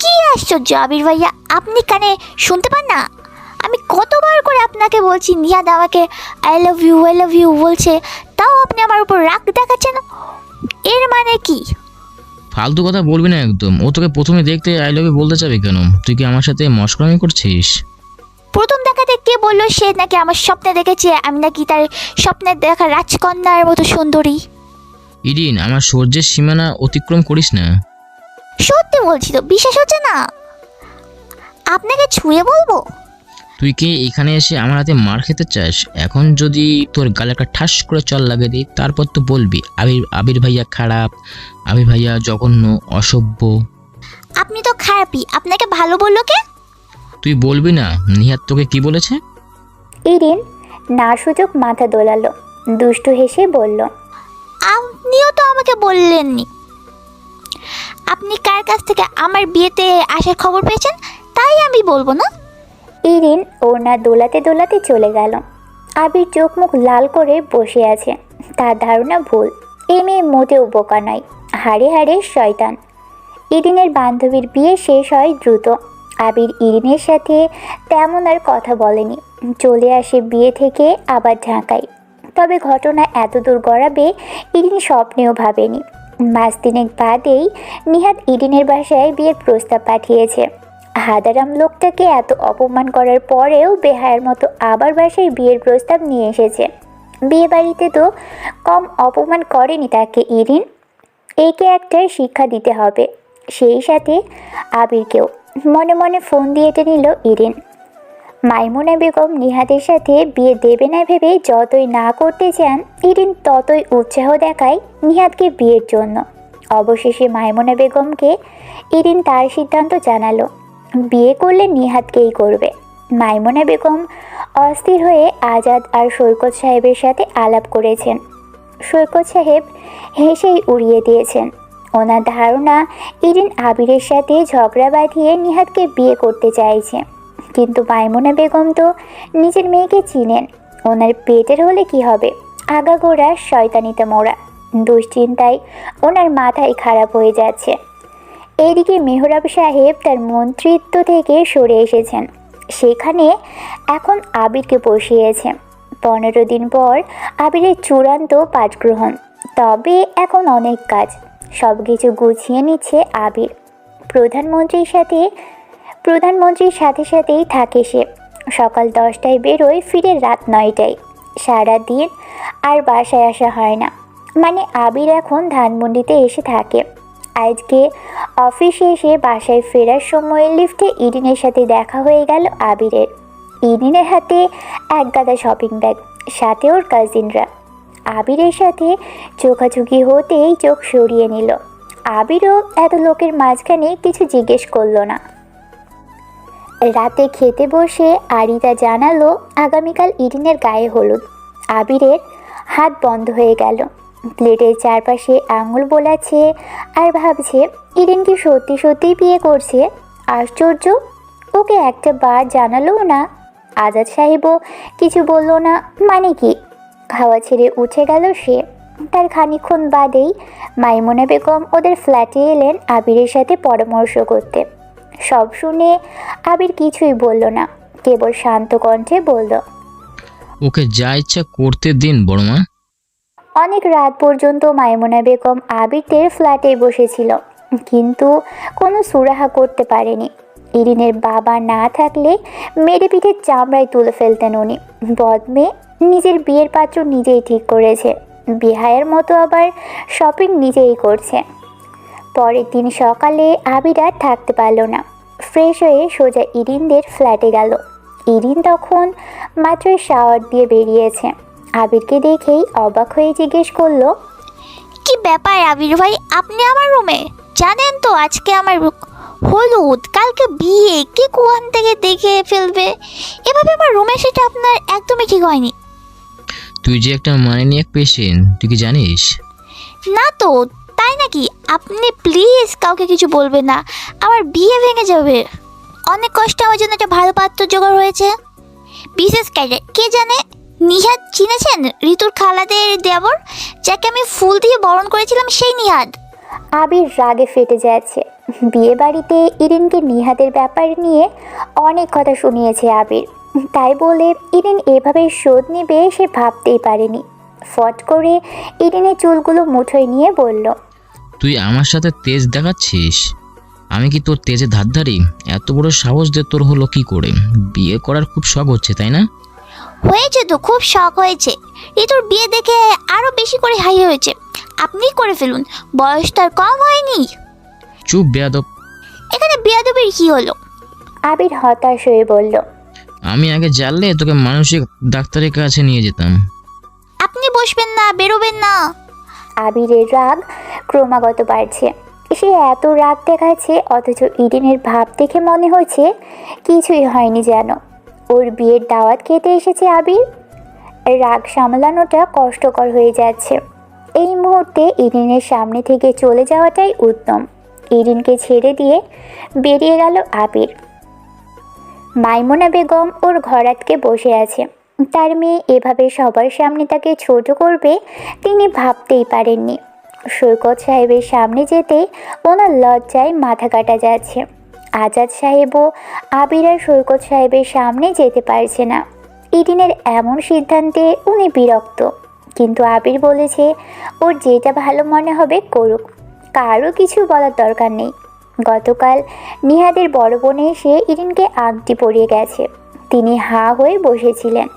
কি আশ্চর্য আবির ভাইয়া, আপনি কানে শুনতে পান না? আমি কতবার করে আপনাকে বলছি নিহাদ আমাকে আই লাভ ইউ বলছে, তাও আপনি আমার উপর রাগ দেখাচ্ছেন। এর মানে কি? ফালতু কথা বলবি না একদম। ও তোকে প্রথমে দেখতে আই লাভ ইউ বলতে চাবে কেন? তুই কি আমার সাথে মশকরামি করছিস? প্রথম দেখাতে কে বললো সে নাকি আমার স্বপ্নে দেখেছে আমি নাকি তার স্বপ্নের দেখা রাজকন্যার মতো সুন্দরী? ইরিন, আমার সহ্যের সীমানা অতিক্রম করিস না। সত্যি বলছি তো, বিশ্বাস হচ্ছে না? আপনাকে ছুঁয়ে বলবো? তুই কি এখানে এসে আমার হাতে মার খেতে চাস? এখন যদি তোর গালে একটা ঠাস করে চল লাগিয়ে দিই, তারপর তো বলবি আবির ভাইয়া খারাপ, আবির ভাইয়া জঘন্য, অসভ্য। আপনি তো খারাপই, আপনাকে ভালো বললো কে? তুই বলবি না নিহাত তোকে কি বলেছে? ইরিন না সুযোগ মাথা দোলালো, দুষ্টু হেসে বলল, আপনিও তো আমাকে বললেননি। আপনি কার কাছ থেকে আমার বিয়েতে আসার খবর পেয়েছেন তাই আমি বলবো না? ইরিন ওড়না দোলাতে দোলাতে চলে গেল। আবির চোখ মুখ লাল করে বসে আছে। তার ধারণা ভুল, এ মেয়ে মোটেও বোকা নয়, হাড়ে হাড়ে শয়তান। ইরিনের বান্ধবীর বিয়ে শেষ হয় দ্রুত। আবির ইরিনের সাথে তেমন আর কথা বলেনি, চলে আসে বিয়ে থেকে আবার ঢাকায়। তবে ঘটনা এত দূর গড়াবে ইরিন স্বপ্নেও ভাবেনি। মাস তিনেক বাদেই নিহাত ইরিনের বাসায় বিয়ের প্রস্তাব পাঠিয়েছে। হাদারাম লোকটাকে এত অপমান করার পরেও বেহায়ার মতো আবার বাসায় বিয়ের প্রস্তাব নিয়ে এসেছে। বিয়ে বাড়িতে তো কম অপমান করেনি তাকে ইরিন। একে একটা শিক্ষা দিতে হবে, সেই সাথে আবিরকেও। মনে মনে ফোন দিয়ে নিল ইরিন। মাইমুনা বেগম নিহাতের সাথে বিয়ে দেবে না ভেবে যতই না করতে চান ইরিন ততই উৎসাহ দেখায় নিহাতকে বিয়ের জন্য। অবশেষে মাইমুনা বেগমকে ইরিন তার সিদ্ধান্ত জানালো, বিয়ে করলে নিহাতকেই করবে। মাইমুনা বেগম অস্থির হয়ে আজাদ আর সৈকত সাহেবের সাথে আলাপ করেছেন। সৈকত সাহেব হেসেই উড়িয়ে দিয়েছেন। ওনার ধারণা ইরিন আবিরের সাথে ঝগড়া বাঁধিয়ে নিহাতকে বিয়ে করতে চাইছে। কিন্তু মাইমুনা বেগম তো নিজের মেয়েকে চিনেন, ওনার পেটের হলে কি হবে, আগাগোড়া শয়তানিতে মোড়া। দুশ্চিন্তায় ওনার মাথায় খারাপ হয়ে যাচ্ছে। এদিকে মেহরাব সাহেব তার মন্ত্রিত্ব থেকে সরে এসেছেন, সেখানে এখন আবিরকে বসিয়েছে। 15 দিন পর আবিরের চূড়ান্ত পাঠগ্রহণ। তবে এখন অনেক কাজ, সব কিছু গুছিয়ে নিচ্ছে আবির। প্রধানমন্ত্রীর সাথে সাথেই থাকে সে। সকাল 10টায় বেরোয়, ফিরে রাত 9টায়। সারাদিন আর বাসায় আসা হয় না। মানে আবির এখন ধানমন্ডিতে এসে থাকে। আজকে অফিসে এসে বাসায় ফেরার সময় লিফটে ইরিনের সাথে দেখা হয়ে গেল আবিরের। ইরিনের হাতে এক গাদা শপিং ব্যাগ, সাথে ওর কাজিনরা। আবিরের সাথে চোখাচোখি হতেই চোখ সরিয়ে নিল। আবিরও এত লোকের মাঝখানে কিছু জিজ্ঞেস করলো না। রাতে খেতে বসে আরিতা জানালো আগামীকাল ইরিনের গায়ে হলুদ। আবিরের হাত বন্ধ হয়ে গেল, প্লেটের চারপাশে আঙুল বোলাচ্ছে আর ভাবছে ইরিন কি সত্যি সত্যিই বিয়ে করছে। আশ্চর্য, ওকে একটা বার জানালোও না। আজাদ সাহেবও কিছু বলল না, মানে কি? খাওয়া ছেড়ে উঠে গেল সে। তার খানিকক্ষণ বাদেই মাইমুনা বেগম ওদের ফ্ল্যাটে এলেন আবিরের সাথে পরামর্শ করতে। সব শুনে আবির কিছুই বলল না, কেবল শান্ত কণ্ঠে বলল, ওকে যা ইচ্ছা করতে দিন বড়মা। অনেক রাত পর্যন্ত মাইমুনা বেগম আবিরদের ফ্ল্যাটে বসেছিল, কিন্তু কোনো সুরাহা করতে পারেনি। ইরিনের বাবা না থাকলে মেরে পিঠের চামড়ায় তুলে ফেলতেন উনি। বদমে নিজের বিয়ের পাত্র নিজেই ঠিক করেছে, বিহায়ের মতো আবার শপিং নিজেই করছে। পরের দিন সকালে আবির আর থাকতে পারল না, ফ্রেশ হয়ে সোজা ইরিনদের ফ্ল্যাটে গেল। ইরিন তখন মাত্র শাওয়ার দিয়ে বেরিয়েছে। আবিরকে দেখেই অবাক হয়ে জিজ্ঞেস করলো, কি ব্যাপার আবির ভাই, আপনি আমার রুমে? জানেন তো আজকে আমার হলুদ, কালকে বিয়ে, কে কোয়ান থেকে দেখে ফেলবে। এভাবে আমার রুমে সেটা আপনার একদমই ঠিক হয়নি। তুই যে একটা মানিনিয়াক পেশেন্ট, তুই কি জানিস? না তো, তাই নাকি? আপনি প্লিজ কাউকে কিছু বলবেন না, আমার বিয়ে ভেঙে যাবে। অনেক কষ্ট আমার জন্য একটা ভালো পাত্র জোগাড় হয়েছে। বিশেষ ক্যাডেট, কে জানে? নিহাদ চিনেছেন? ঋতুর খালাদের দেবর, যাকে আমি ফুল দিয়ে বরণ করেছিলাম, সেই নিহাদ। আবির রাগে ফেটে যাচ্ছে। বিয়ে বাড়িতে ইরিনকে নিহাদের ব্যাপার নিয়ে অনেক কথা শুনিয়েছে আবির, তাই বলে ইরিন এভাবে শোধ নেবে সে ভাবতেই পারেনি। ফট করে ইরিনের চুলগুলো মুঠোয় নিয়ে বলল, তুই আমার সাথে তেজ দেখাচ্ছিস? আমি কি তোর তেজে ধারধারি? এত বড় সাহস যে তোর হলো কি করে? বিয়ে করার খুব শখ হচ্ছে তাই না? হয়েছে তো, খুব শখ হয়েছে। ঋতুর বিয়ে দেখে আরো বেশি করে হাই হয়েছে। আপনি করে ফেলুন, বয়স তার কম হয়নি। চুপ বেয়াদব। এখানে বেয়াদবের কি হলো? আবির হতাশ হয়ে বলল, আমি আগে জানলে তোকে মানসিক ডাক্তারের কাছে নিয়ে যেতাম। আপনি বসবেন না, বেরোবেন না। আবিরের রাগ ক্রমাগত বাড়ছে। সে এত রাগ দেখাচ্ছে, অথচ ইরিনের ভাব দেখে মনে হচ্ছে কিছুই হয়নি যেন। ওর বিয়ের দাওয়াত খেতে এসেছে আবির। রাগ সামলানোটা কষ্টকর হয়ে যাচ্ছে। এই মুহূর্তে ইরিনের সামনে থেকে চলে যাওয়াটাই উত্তম। ইরিনকে ছেড়ে দিয়ে বেরিয়ে গেল আবির। মাইমুনা বেগম ওর ঘর আটকে বসে আছে। তার মেয়ে এভাবে সবার সামনে তাকে ছোট করবে তিনি ভাবতেই পারেননি। সৈকত সাহেবের সামনে যেতে ওনার লজ্জায় মাথা কাটা যাচ্ছে। আজাদ সাহেবও আবির আর সৈকত সাহেবের সামনে যেতে পারছে না। ইরিনের এমন সিদ্ধান্তে উনি বিরক্ত, কিন্তু আবির বলেছে ওর যেটা ভালো মনে হবে করুক, কারও কিছু বলার দরকার নেই। গতকাল নিহাদের বড় বোন এসে ইরিনকে আংটি পরিয়ে গেছে। তিনি হাঁ হয়ে বসেছিলেন।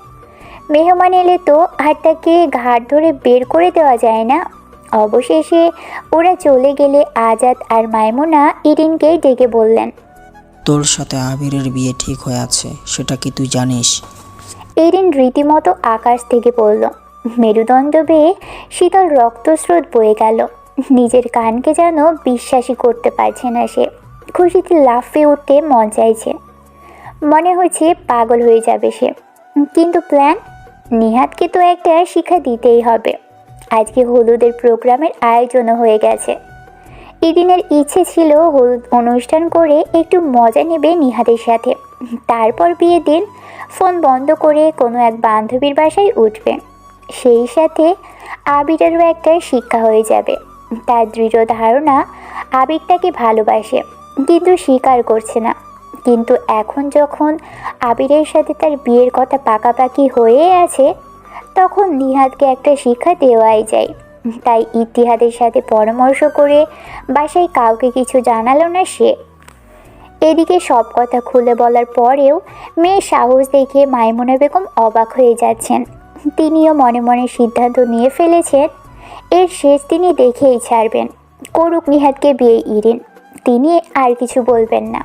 মেহমান এলে তো আর তাকে ঘাট ধরে বের করে দেওয়া যায় না। অবশেষে ওরা চলে গেলে আজাদ আর মাইমুনা ইরিনকে ডেকে বললেন, তোর সাথে আবিরের বিয়ে ঠিক হয়ে আছে, সেটা কি তুই জানিস? ইরিন রীতিমতো আকাশ থেকে পড়ল। মেরুদণ্ড বেয়ে শীতল রক্তস্রোত বয়ে গেল। নিজের কানকে যেন বিশ্বাসই করতে পারছে না সে। খুশিতে লাফিয়ে উঠতে মন চাইছে, মনে হচ্ছে পাগল হয়ে যাবে সে। কিন্তু প্ল্যান? নিহাতকে তো একটা শিক্ষা দিতেই হবে। আজকে হলুদের প্রোগ্রামের আয়োজনও হয়ে গেছে। ইরিনের ইচ্ছে ছিল হলুদ অনুষ্ঠান করে একটু মজা নেবে নিহাতের সাথে, তারপর বিয়ের দিন ফোন বন্ধ করে কোনো এক বান্ধবীর বাসায় উঠবে। সেই সাথে আবিরেরও একটা শিক্ষা হয়ে যাবে। তার দৃঢ় ধারণা আবির তাকে ভালোবাসে, কিন্তু স্বীকার করছে না। কিন্তু এখন যখন আবিরের সাথে তার বিয়ের কথা পাকাপাকি হয়ে আছে, তখন নিহাতকে একটা শিক্ষা দেওয়াই যায়। তাই ইতিহাদের সাথে পরামর্শ করে বাসায় কাউকে কিছু জানালো না সে। এদিকে সব কথা খুলে বলার পরেও মেয়ের সাহস দেখে মাইমুনা বেগম অবাক হয়ে যাচ্ছেন। তিনিও মনে মনে সিদ্ধান্ত নিয়ে ফেলেছেন এর শেষ তিনি দেখেই ছাড়বেন। করুক নিহাতকে বিয়ে ইরিন, তিনি আর কিছু বলবেন না।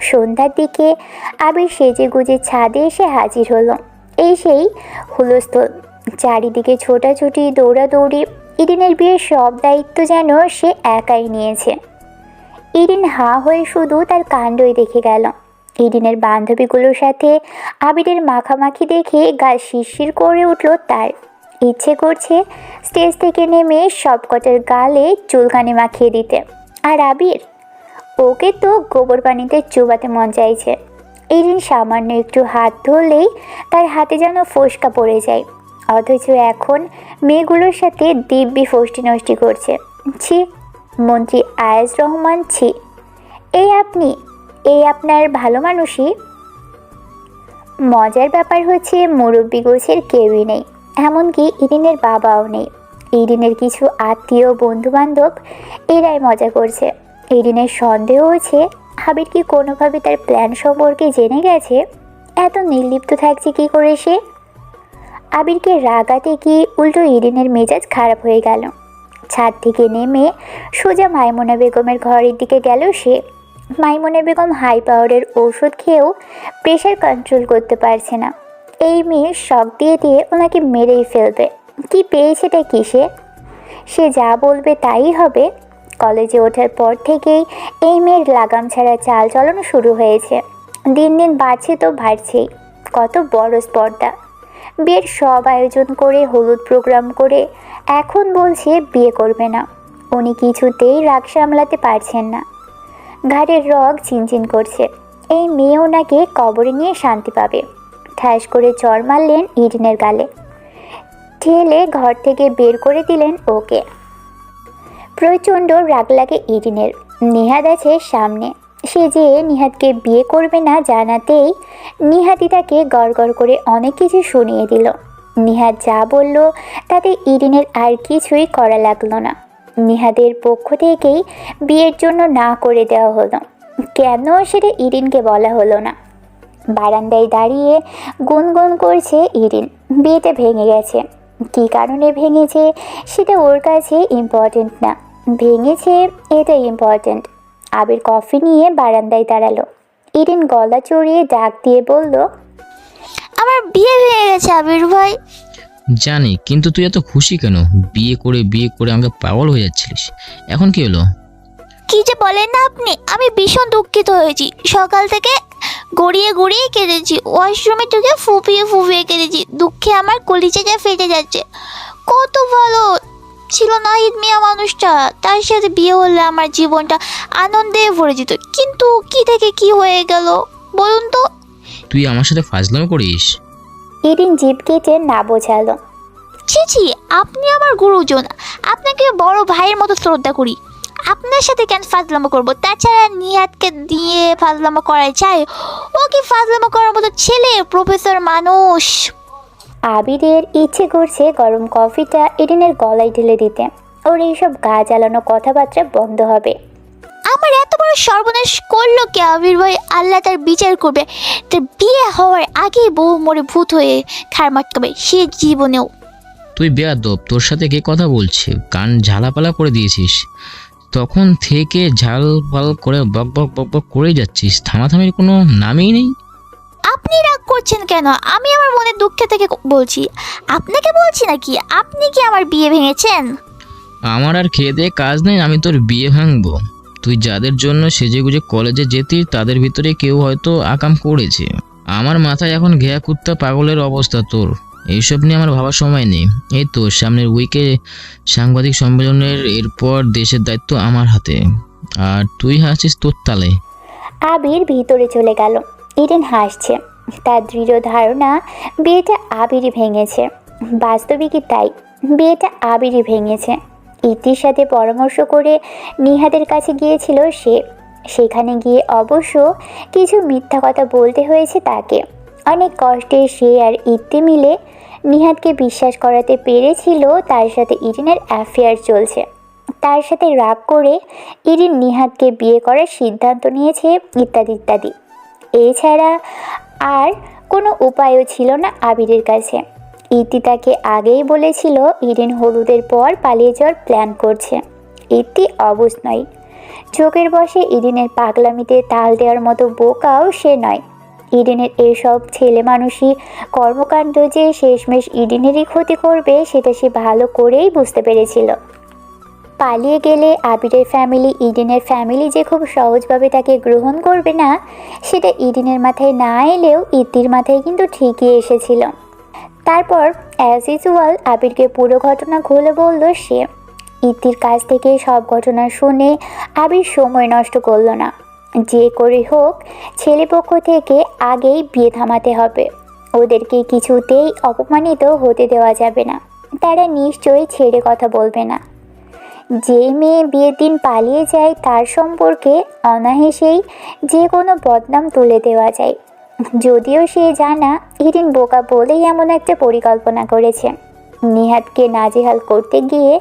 সন্ধ্যার দিকে আবির সেজে গুজে ছাদে এসে হাজির হলো। এই সেই হুলস্থুল, চারিদিকে ছোটাছুটি, দৌড়াদৌড়ি। ইরিনের বিয়ের সব দায়িত্ব যেন সে একাই নিয়েছে। ইরিন হাঁ হয়ে শুধু তার কাণ্ডই দেখে গেল। ইরিনের বান্ধবীগুলোর সাথে আবিরের মাখামাখি দেখে গা শিরশির করে উঠল তার। ইচ্ছে করছে স্টেজ থেকে নেমে সবকটার গালে চুলকানি মাখিয়ে দিতে। আর আবির, ওকে তো গোবর পানিতে চুবাতে মন চাইছে। ইরিন সামান্য একটু হাত ধরলেই তার হাতে যেন ফোসকা পড়ে যায়, অথচ এখন মেয়েগুলোর সাথে দিব্যি ফষ্টি নষ্টি করছে। ছি, মন্ত্রী আয়াজ রহমান, ছি। এই আপনার ভালো মানুষই। মজার ব্যাপার হচ্ছে মুরব্বী গোছের কেউই নেই, এমনকি ইরিনের বাবাও নেই। ইরিনের কিছু আত্মীয় বন্ধুবান্ধব এরাই মজা করছে। ইরিনের সন্দেহ হচ্ছে আবির কি কোনোভাবে তার প্ল্যান সম্পর্কে জেনে গেছে। এত নির্লিপ্ত থাকছে কি করে সে? আবিরকে রাগাতে গিয়ে উল্টো ইরিনের মেজাজ খারাপ হয়ে গেল। ছাদ থেকে নেমে সোজা মাইমুনা বেগমের ঘরের দিকে গেল সে। মাইমুনা বেগম হাই পাওয়ারের ওষুধ খেয়েও প্রেশার কন্ট্রোল করতে পারছে না। এই মেয়ে শক দিয়ে দিয়ে ওনাকে মেরেই ফেলবে। কি পেয়েছেটা কিসে? সে যা বলবে তাই হবে। কলেজে ওঠার পর থেকেই এই মেয়ের লাগাম ছাড়া চাল চলন শুরু হয়েছে। দিন দিন বাড়ছে তো বাড়ছেই। কত বড় স্পর্ধা! বিয়ের সব আয়োজন করে হলুদ প্রোগ্রাম করে এখন বলছে বিয়ে করবে না। উনি কিছুতেই রাগ সামলাতে পারছেন না। ঘাড়ের রগ চিনচিন করছে। এই মেয়ে ওনাকে কবরে নিয়ে শান্তি পাবে। ঠাস করে চড় মারলেন ইরিনের গালে, ঠেলে ঘর থেকে বের করে দিলেন ওকে। প্রচণ্ড রাগ লাগে ইরিনের। নিহাত আছে সামনে। সে যে নিহাতকে বিয়ে করবে না জানাতেই নিহাতই তাকে গড়গড় করে অনেক কিছু শুনিয়ে দিল। নিহাত যা বলল তাতে ইরিনের আর কিছুই করা লাগলো না। নিহাতের পক্ষ থেকেই বিয়ের জন্য না করে দেওয়া হলো। কেন সেটা ইরিনকে বলা হলো না। বারান্দায় দাঁড়িয়ে গুনগুন করছে ইরিন। বিয়েটা ভেঙে গেছে। কী কারণে ভেঙেছে সেটা ওর কাছে ইম্পর্টেন্ট না, ভেঙেছে এটা ইম্পর্টেন্ট। আবির কফি নিয়ে বারান্দায় দাঁড়ালো। ইরিন গলা চড়িয়ে ডাক দিয়ে বলল, আমার বিয়ে হয়ে গেছে আবির ভাই। জানি, কিন্তু তুই এত খুশি কেন? বিয়ে করে আমাকে পাগল হয়ে যাচ্ছিলিস, এখন কি হলো? কি যে বলেন না আপনি, আমি ভীষণ দুঃখিত হয়েছি। সকাল থেকে গড়িয়ে গড়িয়ে কেঁদেছি, ওয়াশরুমে ঢুকে ফুপিয়ে ফুপিয়ে কেঁদেছি। দুঃখে আমার কলিজাটা ফেটে যাচ্ছে। কত ভালো ছিল নাহিদ মিয়া মানুষটা, তার সাথে বিয়ে হলে আমার জীবনটা আনন্দে ভরে যেত। কিন্তু কি থেকে কি হয়ে গেল বলুন তো? তুই আমার সাথে ফাজলামো করিস? ইরিন জিভ কেটে না বোঝালো। ছি ছি, আপনি আমার গুরুজন, আপনাকে বড় ভাইয়ের মতো শ্রদ্ধা করি। আপনার সাথে কেন ফাজলামো করবো? তাছাড়া নিহাতকে দিয়ে ফাজলামো করা যায়? ও কি ফাজলামো করার মতো ছেলে? প্রফেসর মানুষ। আবিরের ইচ্ছে করছে গরম কফিটা ইরিনের গলায় ঢেলে দিতে। ওর এইসব গা জ্বালানো কথাবার্তা বন্ধ হবে। আমার এত বড় সর্বনাশ করলো কে আবির ভাই? আল্লাহ তার বিচার করবে। তার বিয়ে হওয়ার আগেই বউ মরে ভূত হয়ে খার মাটকাবে, সে জীবনেও। তুই বেয়াদব, তোর সাথে কে কথা বলছে? কান ঝালাপালা করে দিয়েছিস। তখন থেকে ঝালপাল করে বক বক বক বক করেই যাচ্ছিস, থামাথামির কোনো নামই নেই। আপনি রাগ করছেন কেন? আমি আমার মনের দুঃখে থেকে বলছি, আপনাকে বলছি নাকি? আপনি কি আমার বিয়ে ভেঙেছেন? আমার আর খেয়ে দিয়ে কাজ নেই, আমি তোর বিয়ে ভাঙবো? তুই যাদের জন্য সেজেগুজে কলেজে যেতি তাদের ভিতরে কেউ হয়তো আকাম করেছে। আমার মাথায় এখন ঘেয়া কুত্তা পাগলের অবস্থা। তোর এইসব নিয়ে আমার ভাবার সময় নেই। এই তো সামনের উইকে সাংবাদিক সম্মেলনের, এরপর দেশের দায়িত্ব আমার হাতে, আর তুই হাসছিস তোর তালে। আবির ভিতরে চলে গেল। ইরিন হাসছে। তার দৃঢ় ধারণা বিয়েটা আবিরই ভেঙেছে। বাস্তবিকই তাই, বিয়েটা আবিরই ভেঙেছে। ইতির সাথে পরামর্শ করে নিহাদের কাছে গিয়েছিল সে। সেখানে গিয়ে অবশ্য কিছু মিথ্যা কথা বলতে হয়েছে তাকে। অনেক কষ্টে সে আর ইতি মিলে নিহাদকে বিশ্বাস করাতে পেরেছিল তার সাথে ইরিনের অ্যাফেয়ার চলছে। তার সাথে রাগ করে ইরিন নিহাদকে বিয়ে করার সিদ্ধান্ত নিয়েছে, ইত্যাদি ইত্যাদি। এছাড়া আর কোনো উপায়ও ছিল না আবিরের কাছে। ইতি তাকে আগেই বলেছিল ইরিন হলুদের পর পালিয়ে যাওয়ার প্ল্যান করছে। ইতি অবুঝ নয়, চোখের বসে ইরিনের পাগলামিতে তাল দেওয়ার মতো বোকাও সে নয়। ইরিনের এসব ছেলে মানুষই কর্মকাণ্ড যে শেষমেশ ইরিনেরই ক্ষতি করবে সেটা সে ভালো করেই বুঝতে পেরেছিল। পালিয়ে গেলে আবিরের ফ্যামিলি, ইরিনের ফ্যামিলি যে খুব সহজভাবে তাকে গ্রহণ করবে না সেটা ইরিনের মাথায় না এলেও ইতির মাথায় কিন্তু ঠিকই এসেছিল। তারপর অ্যাজ ইউজুয়াল আবিরকে পুরো ঘটনা খুলে বলল সে। ইতির কাছ থেকে সব ঘটনা শুনে আবির সময় নষ্ট করলো না। যে করে হোক ছেলেপক্ষ থেকে আগেই বিয়ে থামাতে হবে। ওদেরকে কিছুতেই অপমানিত হতে দেওয়া যাবে না। তারা নিশ্চয়ই ছেড়ে কথা বলবে না। যে মেয়ে বিয়ের দিন পালিয়ে যায় তার সম্পর্কে অনায়াসেই যে কোনো বদনাম তুলে দেওয়া যায়। যদিও সে জানা ইরিন বোকা বলেই এমন একটা পরিকল্পনা করেছে। নিহাদকে নাজেহাল করতে গিয়ে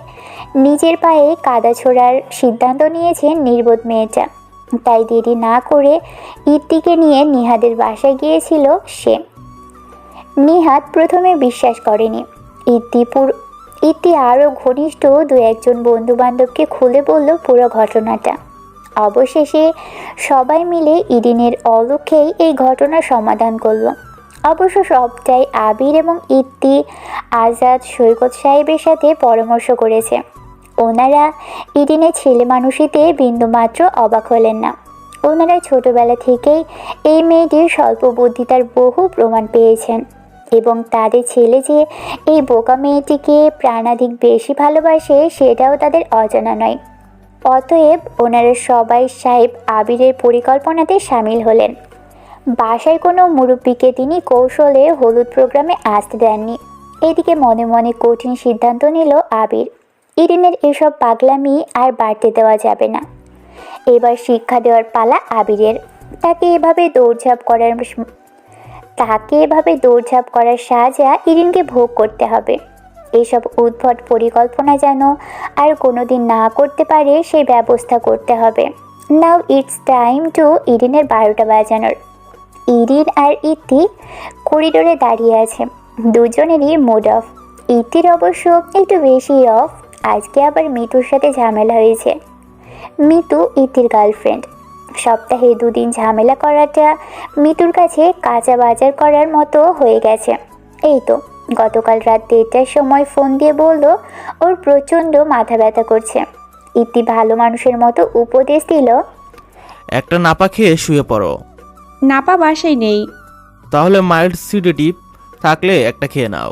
নিজের পায়ে কাদা ছোড়ার সিদ্ধান্ত নিয়েছে নির্বোধ মেয়েটা। তাই দেরি না করে ইতিকে নিয়ে নিহাদের বাসায় গিয়েছিল সে। নিহাদ প্রথমে বিশ্বাস করেনি। ইতি আরও ঘনিষ্ঠ দু একজন বন্ধু বান্ধবকে খুলে বলল পুরো ঘটনাটা। অবশেষে সবাই মিলে ইরিনের অলক্ষ্যেই এই ঘটনার সমাধান করলো। অবশ্য সবটাই আবির এবং ইতি আজাদ সৈকত সাহেবের সাথে পরামর্শ করেছে। ওনারা ইরিনের ছেলে মানুষিতে বিন্দুমাত্র অবাক হলেন না। ওনারা ছোটবেলা থেকেই এই মেয়েটির স্বল্প বুদ্ধিতার বহু প্রমাণ পেয়েছেন এবং তাদের ছেলে যে এই বোকা মেয়েটিকে প্রাণাধিক বেশি ভালোবাসে সেটাও তাদের অজানা নয়। অতএব ওনারা সবাই সাহেব আবিরের পরিকল্পনাতে সামিল হলেন। বাসায় কোনো মুরব্বীকে তিনি কৌশলে হলুদ প্রোগ্রামে আসতে দেননি। এদিকে মনে মনে কঠিন সিদ্ধান্ত নিল আবির। ইরিনের এসব পাগলামি আর বাড়তে দেওয়া যাবে না। এবার শিক্ষা দেওয়ার পালা আবিরের। তাকে এভাবে দৌড়ঝাঁপ করার সাজা ইরিনকে ভোগ করতে হবে। এইসব উদ্ভট পরিকল্পনা যেন আর কোনোদিন না করতে পারে সেই ব্যবস্থা করতে হবে। নাও ইটস টাইম টু ইরিনের 12টা বাজানোর। ইরিন আর ইতি করিডোরে দাঁড়িয়ে আছে। দুজনেরই মুড অফ। ইতির অবশ্য একটু বেশি অফ। আজকে আবার মিতুর সাথে ঝামেলা হয়েছে। মিতু ইতির গার্লফ্রেন্ড। সপ্তাহে 2 দিন ঝামেলা করাটা মিতুর কাছে কাঁচা বাজার করার মতো হয়ে গেছে। এই তো গতকাল রাত 1টার সময় ফোন দিয়ে বলল ওর প্রচণ্ড মাথা ব্যথা করছে। ইতি ভালো মানুষের মতো উপদেশ দিল, একটা নাপা খেয়ে শুয়ে পড়ো। নাপা বাসায় নেই। তাহলে মাইল্ড সিডেটিভ থাকলে একটা খেয়ে নাও।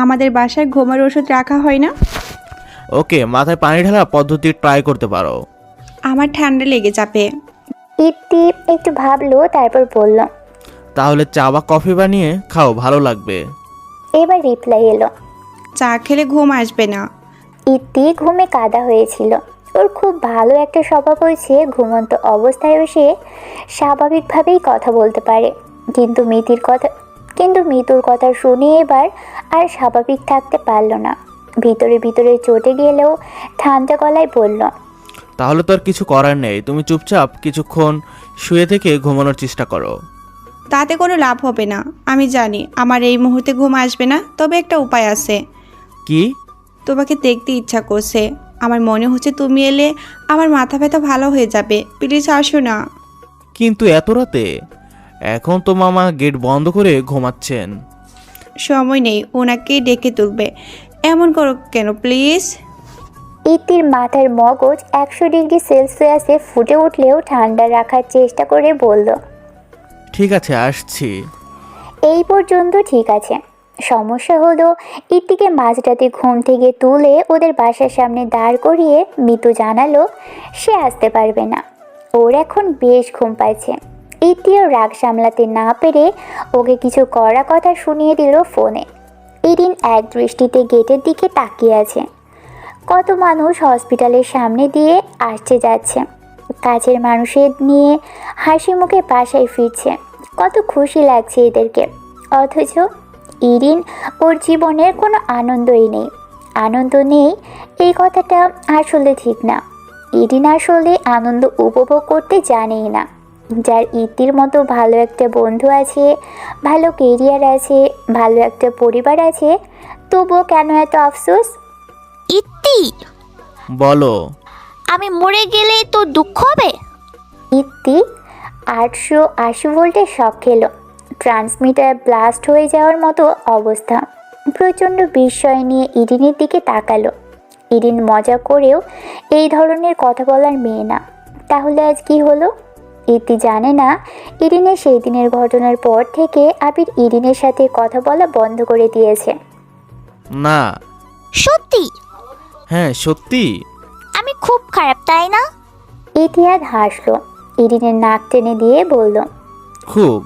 আমাদের বাসায় ঘুমের ওষুধ রাখা হয় না। ওকে, মাথায় পানি ঢালা পদ্ধতি ট্রাই করতে পারো। আমার ঠান্ডা লেগে যাবে। ইতি একটু ভাবলো, তারপর বলল, তাহলে চা বা কফি বানিয়ে খাও, ভালো লাগবে। এবার রিপ্লাই এলো। চা খেলে ঘুম আসবে না। ইতি ঘুমে কাদা হয়েছিল। ওর খুব ভালো একটা স্বভাব হয়েছে, ঘুমন্ত অবস্থায়ও সে স্বাভাবিকভাবেই কথা বলতে পারে। কিন্তু মিতুর কথা শুনে এবার আর স্বাভাবিক থাকতে পারল না। ভিতরে ভিতরে চটে গেলেও ঠান্ডা গলায় বলল, তাহলে তো আর কিছু করার নেই, তুমি চুপচাপ কিছুক্ষণ শুয়ে থেকে ঘুমানোর চেষ্টা করো। তাতে কোনো লাভ হবে না। আমি জানি আমার এই মুহূর্তে ঘুম আসবে না, তবে একটা উপায় আছে। কি? তোমাকে দেখতে ইচ্ছা করছে। আমার মনে হচ্ছে তুমি এলে আমার মাথা ব্যথা ভালো হয়ে যাবে। প্লিজ আসো না। কিন্তু এত রাতে? এখন তো মামা গেট বন্ধ করে ঘুমাচ্ছেন। সময় নেই, ওনাকেই ডেকে তুলবে। এমন করো কেন প্লিজ? ইতির মাথার মগজ 100 ডিগ্রি সেলসিয়াসে ফুটে উঠলেও ঠান্ডা রাখার চেষ্টা করে বলল, ঠিক আছে, আসছি। এই পর্যন্ত ঠিক আছে। সমস্যা হলো ইতিকে মাঝরাতে ঘুম থেকে তুলে ওদের বাসার সামনে দাঁড় করিয়ে মিতু জানালো সে আসতে পারবে না, ওর এখন বেশ ঘুম পাচ্ছে। ইতিও রাগ সামলাতে না পেরে ওকে কিছু কড়া কথা শুনিয়ে দিল ফোনে। ইরিন এক দৃষ্টিতে গেটের দিকে তাকিয়ে আছে। কত মানুষ হসপিটালের সামনে দিয়ে আসছে যাচ্ছে, কাছের মানুষের নিয়ে হাসি মুখে বাসায় ফিরছে। কত খুশি লাগছে এদেরকে। অথচ ইরিন ওর জীবনের কোনো আনন্দই নেই। আনন্দ নেই এই কথাটা আসলে ঠিক না। ইরিন আসলে আনন্দ উপভোগ করতে জানেই না। যার ইতির মতো ভালো একটা বন্ধু আছে, ভালো কেরিয়ার আছে, ভালো একটা পরিবার আছে, তবুও কেন এত আফসোস? ইতি, বলো। আমি মরে গেলে তো দুঃখ হবে? ইতি 880 ভোল্টের শক খেলো। ট্রান্সমিটার ব্লাস্ট হয়ে যাওয়ার মতো অবস্থা। প্রচণ্ড বিস্ময় নিয়ে ইরিনের দিকে তাকালো। ইরিন মজা করেও এই ধরনের কথা বলার মেয়ে না। তাহলে আজ কি হলো? ইতি জানে না ইরিনের সেই দিনের ঘটনার পর থেকে আবির ইরিনের সাথে কথা বলা বন্ধ করে দিয়েছে। না। সত্যি? হ্যাঁ সত্যি। আমি খুব খারাপ, তাই না? ইতিহাদ হাসলো। ইরিনের নাক টেনে দিয়ে বলল, খুব।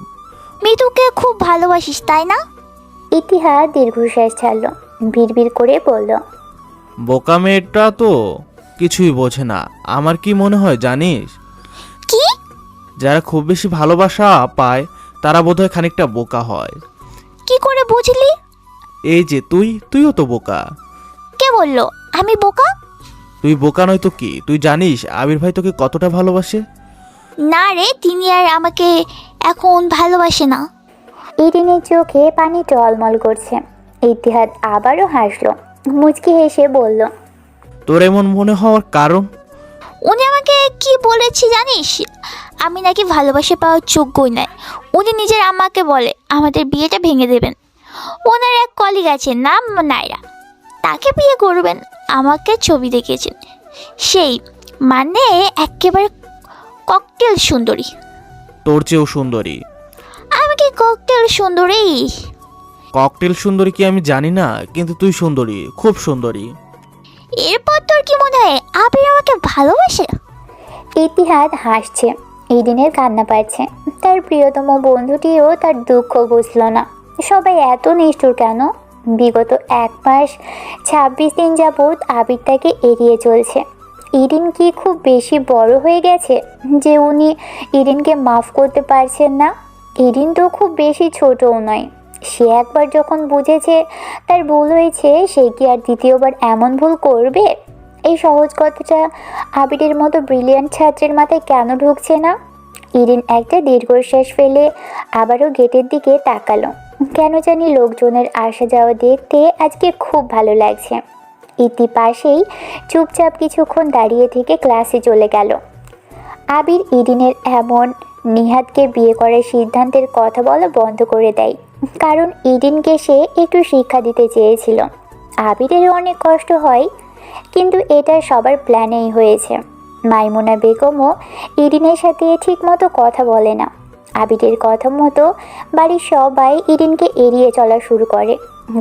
মিতুকে খুব ভালোবাসিস, তাই না? ইতিহাদ দীর্ঘশ্বাস ছাড়লো। বিড়বিড় করে বলল, বোকা মেয়েটা তো কিছুই বোঝে না। আমার কি মনে হয় জানিস? কি? যারা খুব বেশি ভালোবাসা পায় তারা বোধহয় খানিকটা বোকা হয়। কি করে বুঝলি? এই যে তুইও তো বোকা। কে বললো আমি বোকা? তুই বোকা নয় তো কি? তুই জানিস আবির ভাই তোকে কতটা ভালোবাসে? না রে, তিনি আর আমাকে এখন ভালোবাসে না। ইরিনের চোখে পানি টলমল করছে। ইতিহাদ আবারও হাসলো। মুচকি হেসে বলল, তোর এমন মনে হওয়ার কারণ? উনি আমাকে কি বলেছে জানিস? আমি নাকি ভালোবাসা পাওয়ার যোগ্যই নয়। উনি নিজের আমাকে বলে আমাদের বিয়েটা ভেঙে দেবেন। ওনার এক কলিগ আছে, নাম নাইরা, তাকে বিয়ে করবেন। আমাকে ছবি দেখিয়েছেন, সেই মানে একেবারে ককটেল সুন্দরী। তোর চেয়েও সুন্দরী? আমি কি ককটেল সুন্দরী? ককটেল সুন্দরী কি আমি জানি না, কিন্তু তুই সুন্দরী, খুব সুন্দরী। এরপর তোর কি মনে হয় আবির আমাকে ভালোবাসে? ইতিহাদ হাসছে। ইরিনের কান্না পাচ্ছে। তার প্রিয়তম বন্ধুটিও তার দুঃখ বুঝল না। সবাই এত নিষ্ঠুর কেন? বিগত 1 মাস 26 দিন যাবৎ আবির তাকে এড়িয়ে চলছে। ইরিন কি খুব বেশি বড় হয়ে গেছে যে উনি ইরিনকে মাফ করতে পারছেন না? ইরিন তো খুব বেশি ছোটও নয়। সে একবার যখন বুঝেছে তার ভুল হয়েছে, সে কি আর দ্বিতীয়বার এমন ভুল করবে? এই সহজ কথাটা আবিরের মতো ব্রিলিয়ান্ট ছাত্রের মাথায় কেন ঢুকছে না? ইরিন একটা দীর্ঘশ্বাস ফেলে আবারও গেটের দিকে তাকালো। কেন জানি লোকজনের আসা যাওয়া দেখতে আজকে খুব ভালো লাগছে। ইতি পাশেই চুপচাপ কিছুক্ষণ দাঁড়িয়ে থেকে ক্লাসে চলে গেল। আবির ইরিনের এমন নিহাদকে বিয়ে করার সিদ্ধান্তের কথা বলা বন্ধ করে দেয়, কারণ ইরিনকে সে একটু শিক্ষা দিতে চেয়েছিল। আবিরের অনেক কষ্ট হয়, কিন্তু এটা সবার প্ল্যানেই হয়েছে। মাইমুনা বেগমও ইরিনের সাথে ঠিকমতো কথা বলে না। আবিরের কথা মতো বাড়ির সবাই ইরিনকে এড়িয়ে চলা শুরু করে।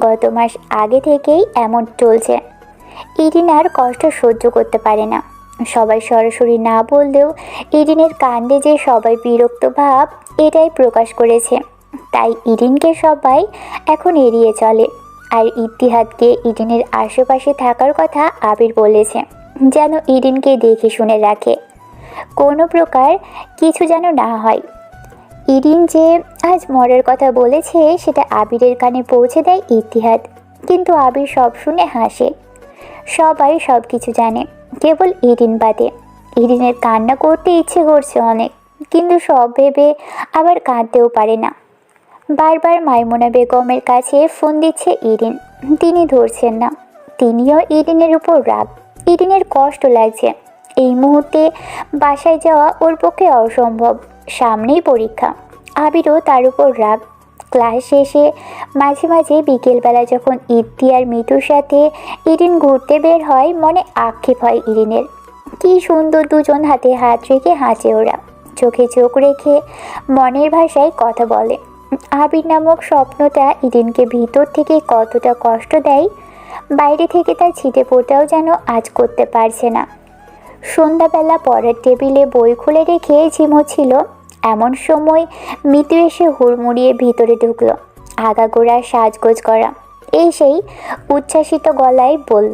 গত মাস আগে থেকেই এমন চলছে। ইরিন আর কষ্ট সহ্য করতে পারে না। সবাই সরাসরি না বললেও ইরিনের কাণ্ডে যে সবাই বিরক্ত ভাব, এটাই প্রকাশ করেছে। তাই ইরিনকে সবাই এখন এড়িয়ে চলে। আর ইতিহাদকে ইরিনের আশেপাশে থাকার কথা আবির বলেছে, যেন ইরিনকে দেখে শুনে রাখে, কোনো প্রকার কিছু যেন না হয়। ইরিন যে আজ মরার কথা বলেছে সেটা আবিরের কানে পৌঁছে দেয় ইতিহাদ, কিন্তু আবির সব শুনে হাসে। সবাই সব কিছু জানে, কেবল ইরিন বাদে। ইরিনের কান্না করতে ইচ্ছে করছে অনেক, কিন্তু সব ভেবে আবার কাঁদতেও পারে না। বারবার মাইমুনা বেগমের কাছে ফোন দিচ্ছে ইরিন, তিনি ধরছেন না। তিনিও ইরিনের উপর রাগ। ইরিনের কষ্ট লাগছে। এই মুহূর্তে বাসায় যাওয়া ওর পক্ষে অসম্ভব, সামনেই পরীক্ষা। আবিরও তার উপর রাগ। ক্লাস শেষে মাঝে মাঝে বিকেলবেলা যখন ইতি আর মিতুর সাথে ইরিন ঘুরতে বের হয়, মনে আক্ষেপ হয় ইরিনের। কি সুন্দর দুজন হাতে হাত রেখে হাঁচে ওরা, চোখে চোখ রেখে মনের ভাষায় কথা বলে। আবির নামক স্বপ্নটা ইরিনকে ভিতর থেকে কতটা কষ্ট দেয়, বাইরে থেকে তার ছিটে ফোটাও যেন আজ করতে পারছে না। সন্ধ্যাবেলা পড়ার টেবিলে বই খুলে রেখে ঝিমোচ্ছিল, এমন সময় মিতু এসে হুড়মুড়িয়ে ভিতরে ঢুকলো, আগাগোড়া সাজগোজ করা। এই সেই উচ্ছ্বাসিত গলায় বলল,